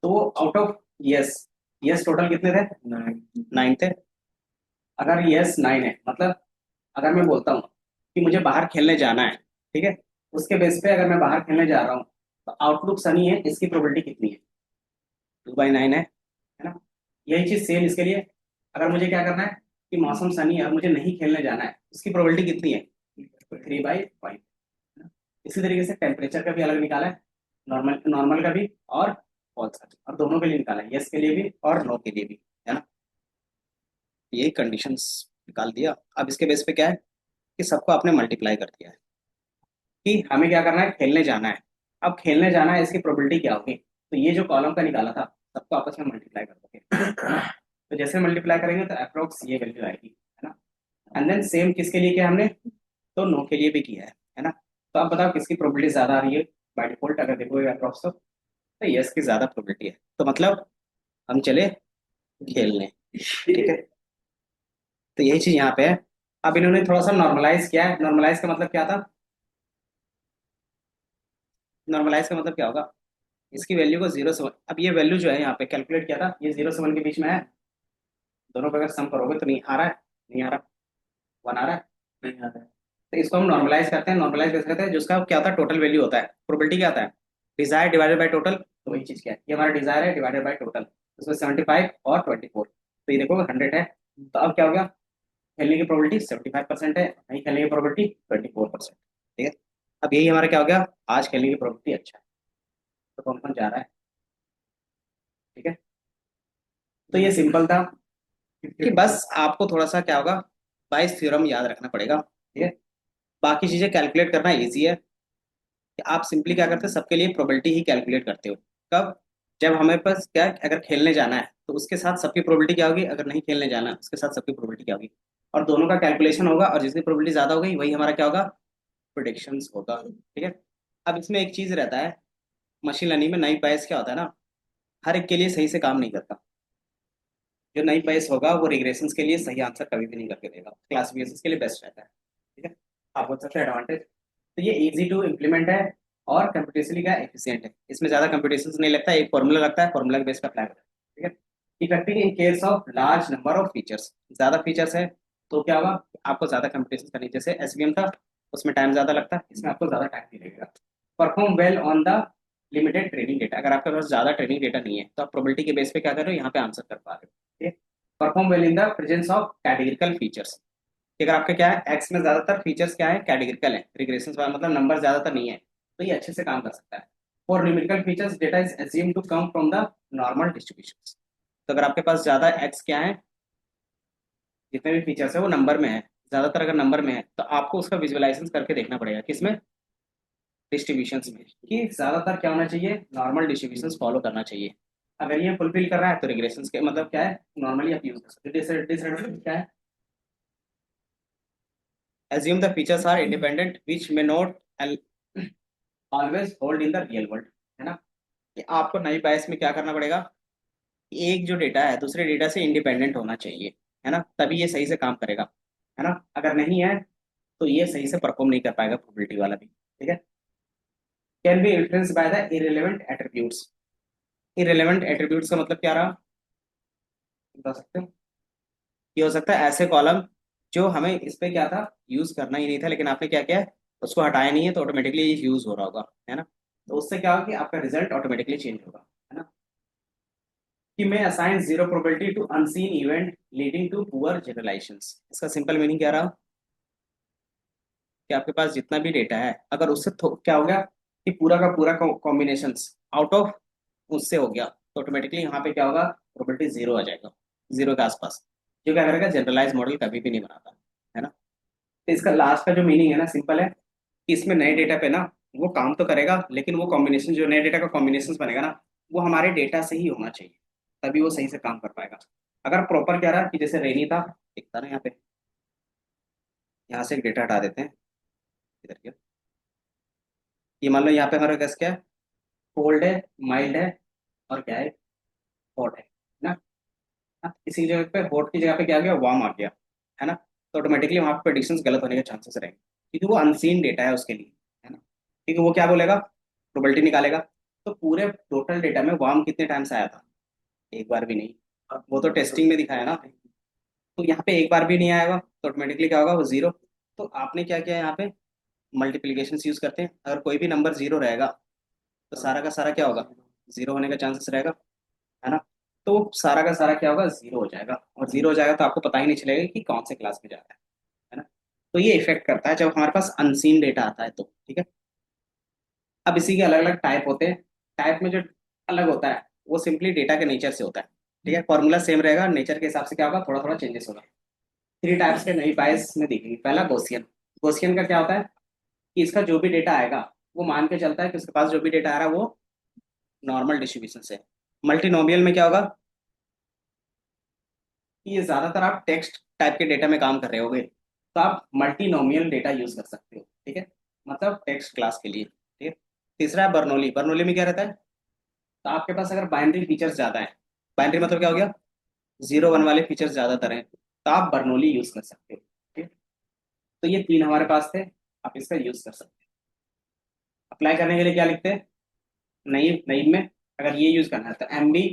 तो out of yes, yes total कितने थे, 9 थे। अगर यस 9 है, मतलब अगर मैं बोलता हूँ कि मुझे बाहर खेलने जाना है, ठीक है, उसके बेस पे अगर मैं बाहर खेलने जा रहा हूँ, तो आउटलुक सनी है, इसकी प्रोबेबिलिटी कितनी है, 2/9 है ना। यही चीज सेम इसके लिए, अगर मुझे क्या करना है कि मौसम सनी है और मुझे नहीं खेलने जाना है, उसकी प्रोबेबिलिटी कितनी है, 3/5। इसी तरीके से टेम्परेचर का भी अलग निकाला है, नॉर्मल नॉर्मल का भी और फॉल्स का भी, और दोनों के लिए निकाला है, यस के लिए भी और नो के लिए भी, है ना। यही कंडीशंस निकाल दिया। अब इसके बेस पे क्या है कि सबको आपने मल्टीप्लाई कर दिया है कि हमें क्या करना है, खेलने जाना है। अब खेलने जाना है, इसकी प्रोबेबिलिटी क्या होगी, तो ये जो कॉलम का निकाला था सबको आपस में मल्टीप्लाई कर दोगे, तो जैसे मल्टीप्लाई करेंगे तो अप्रोक्स ये वैल्यू आएगी, है ना। एंड देन सेम किसके लिए किया हमने, तो नो के लिए भी किया है ना। तो आप बताओ किसकी प्रोबेबिलिटी ज्यादा आ रही है बाय डिफॉल्ट, अगर देखोगे अप्रोक्स तो तो यस की ज्यादा प्रोबेबिलिटी है, तो मतलब हम चले खेलने, ठीक है। तो यही चीज यहाँ पे है। अब इन्होंने थोड़ा सा नॉर्मलाइज किया है। नॉर्मलाइज का मतलब क्या था? नॉर्मलाइज का मतलब क्या होगा? इसकी वैल्यू को 0 से 1, अब ये वैल्यू जो है यहाँ पे कैलकुलेट किया था, ये 0 से 1 के बीच में है। दोनों पे अगर सम करोगे तो नहीं आ रहा है, नहीं आ रहा, 1 आ रहा है। नहीं आता है। तो इसको हम नॉर्मलाइज करते हैं। नॉर्मलाइज कैसे करते हैं? जिसका क्या होता है, टोटल वैल्यू होता है। प्रोबेबिलिटी क्या आता है? Desire divided by total. तो वही चीज क्या है, ये हमारा डिजायर है डिवाइडेड बाय टोटल। उसमें 75 और 24, तो ये देखो 100 है। तो अब क्या हो गया, खेलने की प्रोबेबिलिटी 75% है, नहीं खेलने की प्रोबेबिलिटी 24%। ठीक है। अब यही हमारा क्या हो गया, आज खेलने की प्रोबेबिलिटी अच्छा है। तो कौन कौन जा रहा है? ठीक है। तो ये सिंपल था कि बस आपको थोड़ा सा क्या होगा, बाइस थ्योरम याद रखना पड़ेगा। ठीक है। बाकी चीजें कैलकुलेट करना इजी है, कि आप सिंपली क्या करते हो, सबके लिए प्रोबेबिलिटी ही कैलकुलेट करते हो। कब? जब हमें पास क्या है, अगर खेलने जाना है तो उसके साथ सबकी प्रोबेबिलिटी क्या होगी, अगर नहीं खेलने जाना है उसके साथ सबकी प्रोबेबिलिटी क्या होगी, और दोनों का कैलकुलेशन होगा, और जिसकी प्रोबेबिलिटी ज्यादा हो गई वही हमारा क्या होगा, प्रोडिक्शंस होगा। ठीक है। अब इसमें एक चीज रहता है, मशीन लर्निंग में नई बायस क्या होता है ना, हर एक के लिए सही से काम नहीं करता। जो नई बायस होगा वो रिग्रेशंस के लिए सही आंसर कभी भी नहीं करके देगा, क्लासिफिकेशन के लिए बेस्ट रहता है। ठीक है। आपको सबसे एडवांटेज, तो ये इजी टू इम्प्लीमेंट है, और कंप्यूटेशनली क्या एफिशिएंट है। इसमें ज्यादा कंप्यूटेशन नहीं लगता है, एक फॉर्मूला लगता है, फॉर्मूला के बेस पर अप्लाई होता है। ठीक है। Effective in case of large number of features, ज्यादा फीचर्स है तो क्या होगा, आपको ज्यादा कंप्यूटेशन करनी, जैसे एसवीएम था उसमें टाइम ज्यादा लगता है, इसमें आपको ज्यादा टाइम नहीं लगेगा। Perform well on the limited training data, अगर आपके पास ज्यादा ट्रेनिंग डेटा नहीं है तो आप प्रोबेबिलिटी के बेस पे क्या कर रहे हो, यहाँ पे आंसर कर पा रहे हो। ठीक है। Perform well in the presence of categorical features, कि अगर आपके क्या है, एक्स में ज्यादातर फीचर्स क्या है, कैटेगरिकल है, रिग्रेशन वाला मतलब नंबर ज्यादातर नहीं है, तो ये अच्छे से काम कर सकता है। For numerical features data is assumed to come from the normal distribution, तो अगर आपके पास ज्यादा एक्स क्या है, जितने भी फीचर्स है वो नंबर में है, ज्यादातर अगर नंबर में है तो आपको उसका विजुअलाइजेशन करके देखना पड़ेगा, किसमें, डिस्ट्रीब्यूशंस में, कि ज्यादातर क्या होना चाहिए, नॉर्मल डिस्ट्रीब्यूशंस फॉलो करना चाहिए। अगर ये फुलफिल कर रहा है तो रिग्रेशंस के मतलब क्या है, नॉर्मली आप यूज कर सकते हो। डिसएडवांटेज क्या है, assume the features are independent which may not always hold in the real world, है ना। कि आपको नई बायस में क्या करना पड़ेगा, कि एक जो डेटा है दूसरे डेटा से इंडिपेंडेंट होना चाहिए, है ना, तभी ये सही से काम करेगा, है ना। अगर नहीं है तो ये सही से परफॉर्म नहीं कर पाएगा प्रोबेबिलिटी वाला भी। ठीक है। Can be influenced by the irrelevant attributes, irrelevant attributes का मतलब क्या रहा, बता सकते हो? ये हो सकता है ऐसे कॉलम जो हमें इस पे क्या था, यूज करना ही नहीं था, लेकिन आपने क्या किया है, उसको हटाया नहीं है तो ऑटोमेटिकली ये यूज हो रहा होगा, है ना। तो उससे क्या होगा कि आपका रिजल्ट ऑटोमेटिकली चेंज होगा, है ना। कि मैं assign zero probability to unseen event leading to poor generalisations, इसका सिंपल मीनिंग क्या रहा, कि आपके पास जितना भी डेटा है अगर उससे क्या हो गया, कि पूरा का पूरा कॉम्बिनेशन आउट ऑफ उससे हो गया, तो ऑटोमेटिकली यहाँ पे क्या होगा, प्रोबेबिलिटी 0 आ जाएगा, 0 के आसपास। जो क्या करेगा, जनरलाइज मॉडल कभी भी नहीं बनाता, है ना। तो इसका लास्ट का जो मीनिंग है ना, सिंपल है, कि इसमें नए डेटा पे ना वो काम तो करेगा, लेकिन वो कॉम्बिनेशन जो नए डेटा का कॉम्बिनेशन बनेगा ना, वो हमारे डेटा से ही होना चाहिए, तभी वो सही से काम कर पाएगा। अगर प्रॉपर क्या रहा, कि जैसे रेनी था, एक था ना यहाँ पे, यहाँ से एक डेटा हटा देते हैं, इधर क्या, ये मान लो यहाँ पे हमारा गैस क्या है, कोल्ड है, माइल्ड है, और क्या है, हॉट है ना। हाँ, इसी जगह पे हॉट की जगह पे क्या आ गया, वार्म आ गया, है ना। तो ऑटोमेटिकली वहाँ पे प्रेडिक्शंस गलत होने के चांसेस रहेंगे, क्योंकि वो अनसीन डेटा है उसके लिए, है ना। क्योंकि वो क्या बोलेगा, प्रोबेबिलिटी निकालेगा, तो पूरे टोटल डेटा में वार्म कितने टाइम्स आया था, एक बार भी नहीं। वो तो टेस्टिंग में दिखाया ना, तो यहाँ पे एक बार भी नहीं आएगा, तो ऑटोमेटिकली क्या होगा, वो 0। तो आपने क्या किया यहाँ पे, मल्टीप्लीकेशन यूज करते हैं, अगर कोई भी नंबर 0 रहेगा तो सारा का सारा क्या होगा, 0 होने का चांसेस रहेगा, है ना। तो सारा का सारा क्या होगा, 0 हो जाएगा, और 0 हो जाएगा तो आपको पता ही नहीं चलेगा कि कौन से क्लास में जा रहा है ना। तो ये इफेक्ट करता है जब हमारे पास अनसीन डेटा आता है तो, ठीक है। अब इसी के अलग अलग टाइप होते हैं, टाइप में जो अलग होता है वो सिंपली डेटा के नेचर से होता है। ठीक है, फॉर्मूला सेम रहेगा, नेचर के हिसाब से क्या होगा, थोड़ा थोड़ा चेंजेस होगा। 3 टाइप्स के नई बायस में देखेंगे। पहला गॉसियन, गॉसियन का क्या होता है, कि इसका जो भी डेटा आएगा वो मान के चलता है कि उसके पास जो भी डेटा आ रहा है वो नॉर्मल डिस्ट्रीब्यूशन से। मल्टीनोमियल में क्या होगा, कि ये ज्यादातर आप टेक्स्ट टाइप के डेटा में काम कर रहे होगे, तो आप मल्टीनोमियल डेटा यूज कर सकते हो, ठीक है, मतलब टेक्स्ट क्लास के लिए। ठीक है। तीसरा है बर्नौली, बर्नौली में क्या रहता है, तो आपके पास अगर बाइनरी फीचर्स ज़्यादा है, बाइनरी मतलब क्या हो गया, 0 1 वाले फीचर्स ज़्यादातर हैं, तो आप बर्नौली यूज़ कर सकते हो। ठीक है, तो ये 3 हमारे पास थे, आप इसका यूज़ कर सकते हैं। अप्लाई करने के लिए क्या लिखते हैं, नई नई में अगर ये यूज़ करना है तो MB,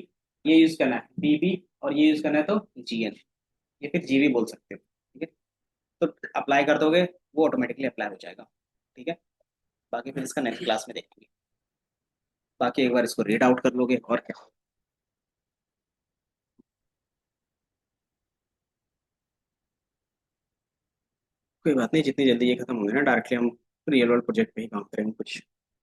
ये यूज़ करना है BB, और ये यूज़ करना है तो GN, ये फिर GV बोल सकते हो। ठीक है, तो अप्लाई कर दोगे, वो ऑटोमेटिकली अप्लाई हो जाएगा। ठीक है, बाकी फिर इसका नेक्स्ट क्लास में देखेंगे। बाकी एक बार इसको रीड आउट कर लोगे और क्या। कोई बात नहीं, जितनी जल्दी ये खत्म होंगे ना, डायरेक्टली हम रियल वर्ल्ड प्रोजेक्ट पे ही काम करेंगे कुछ।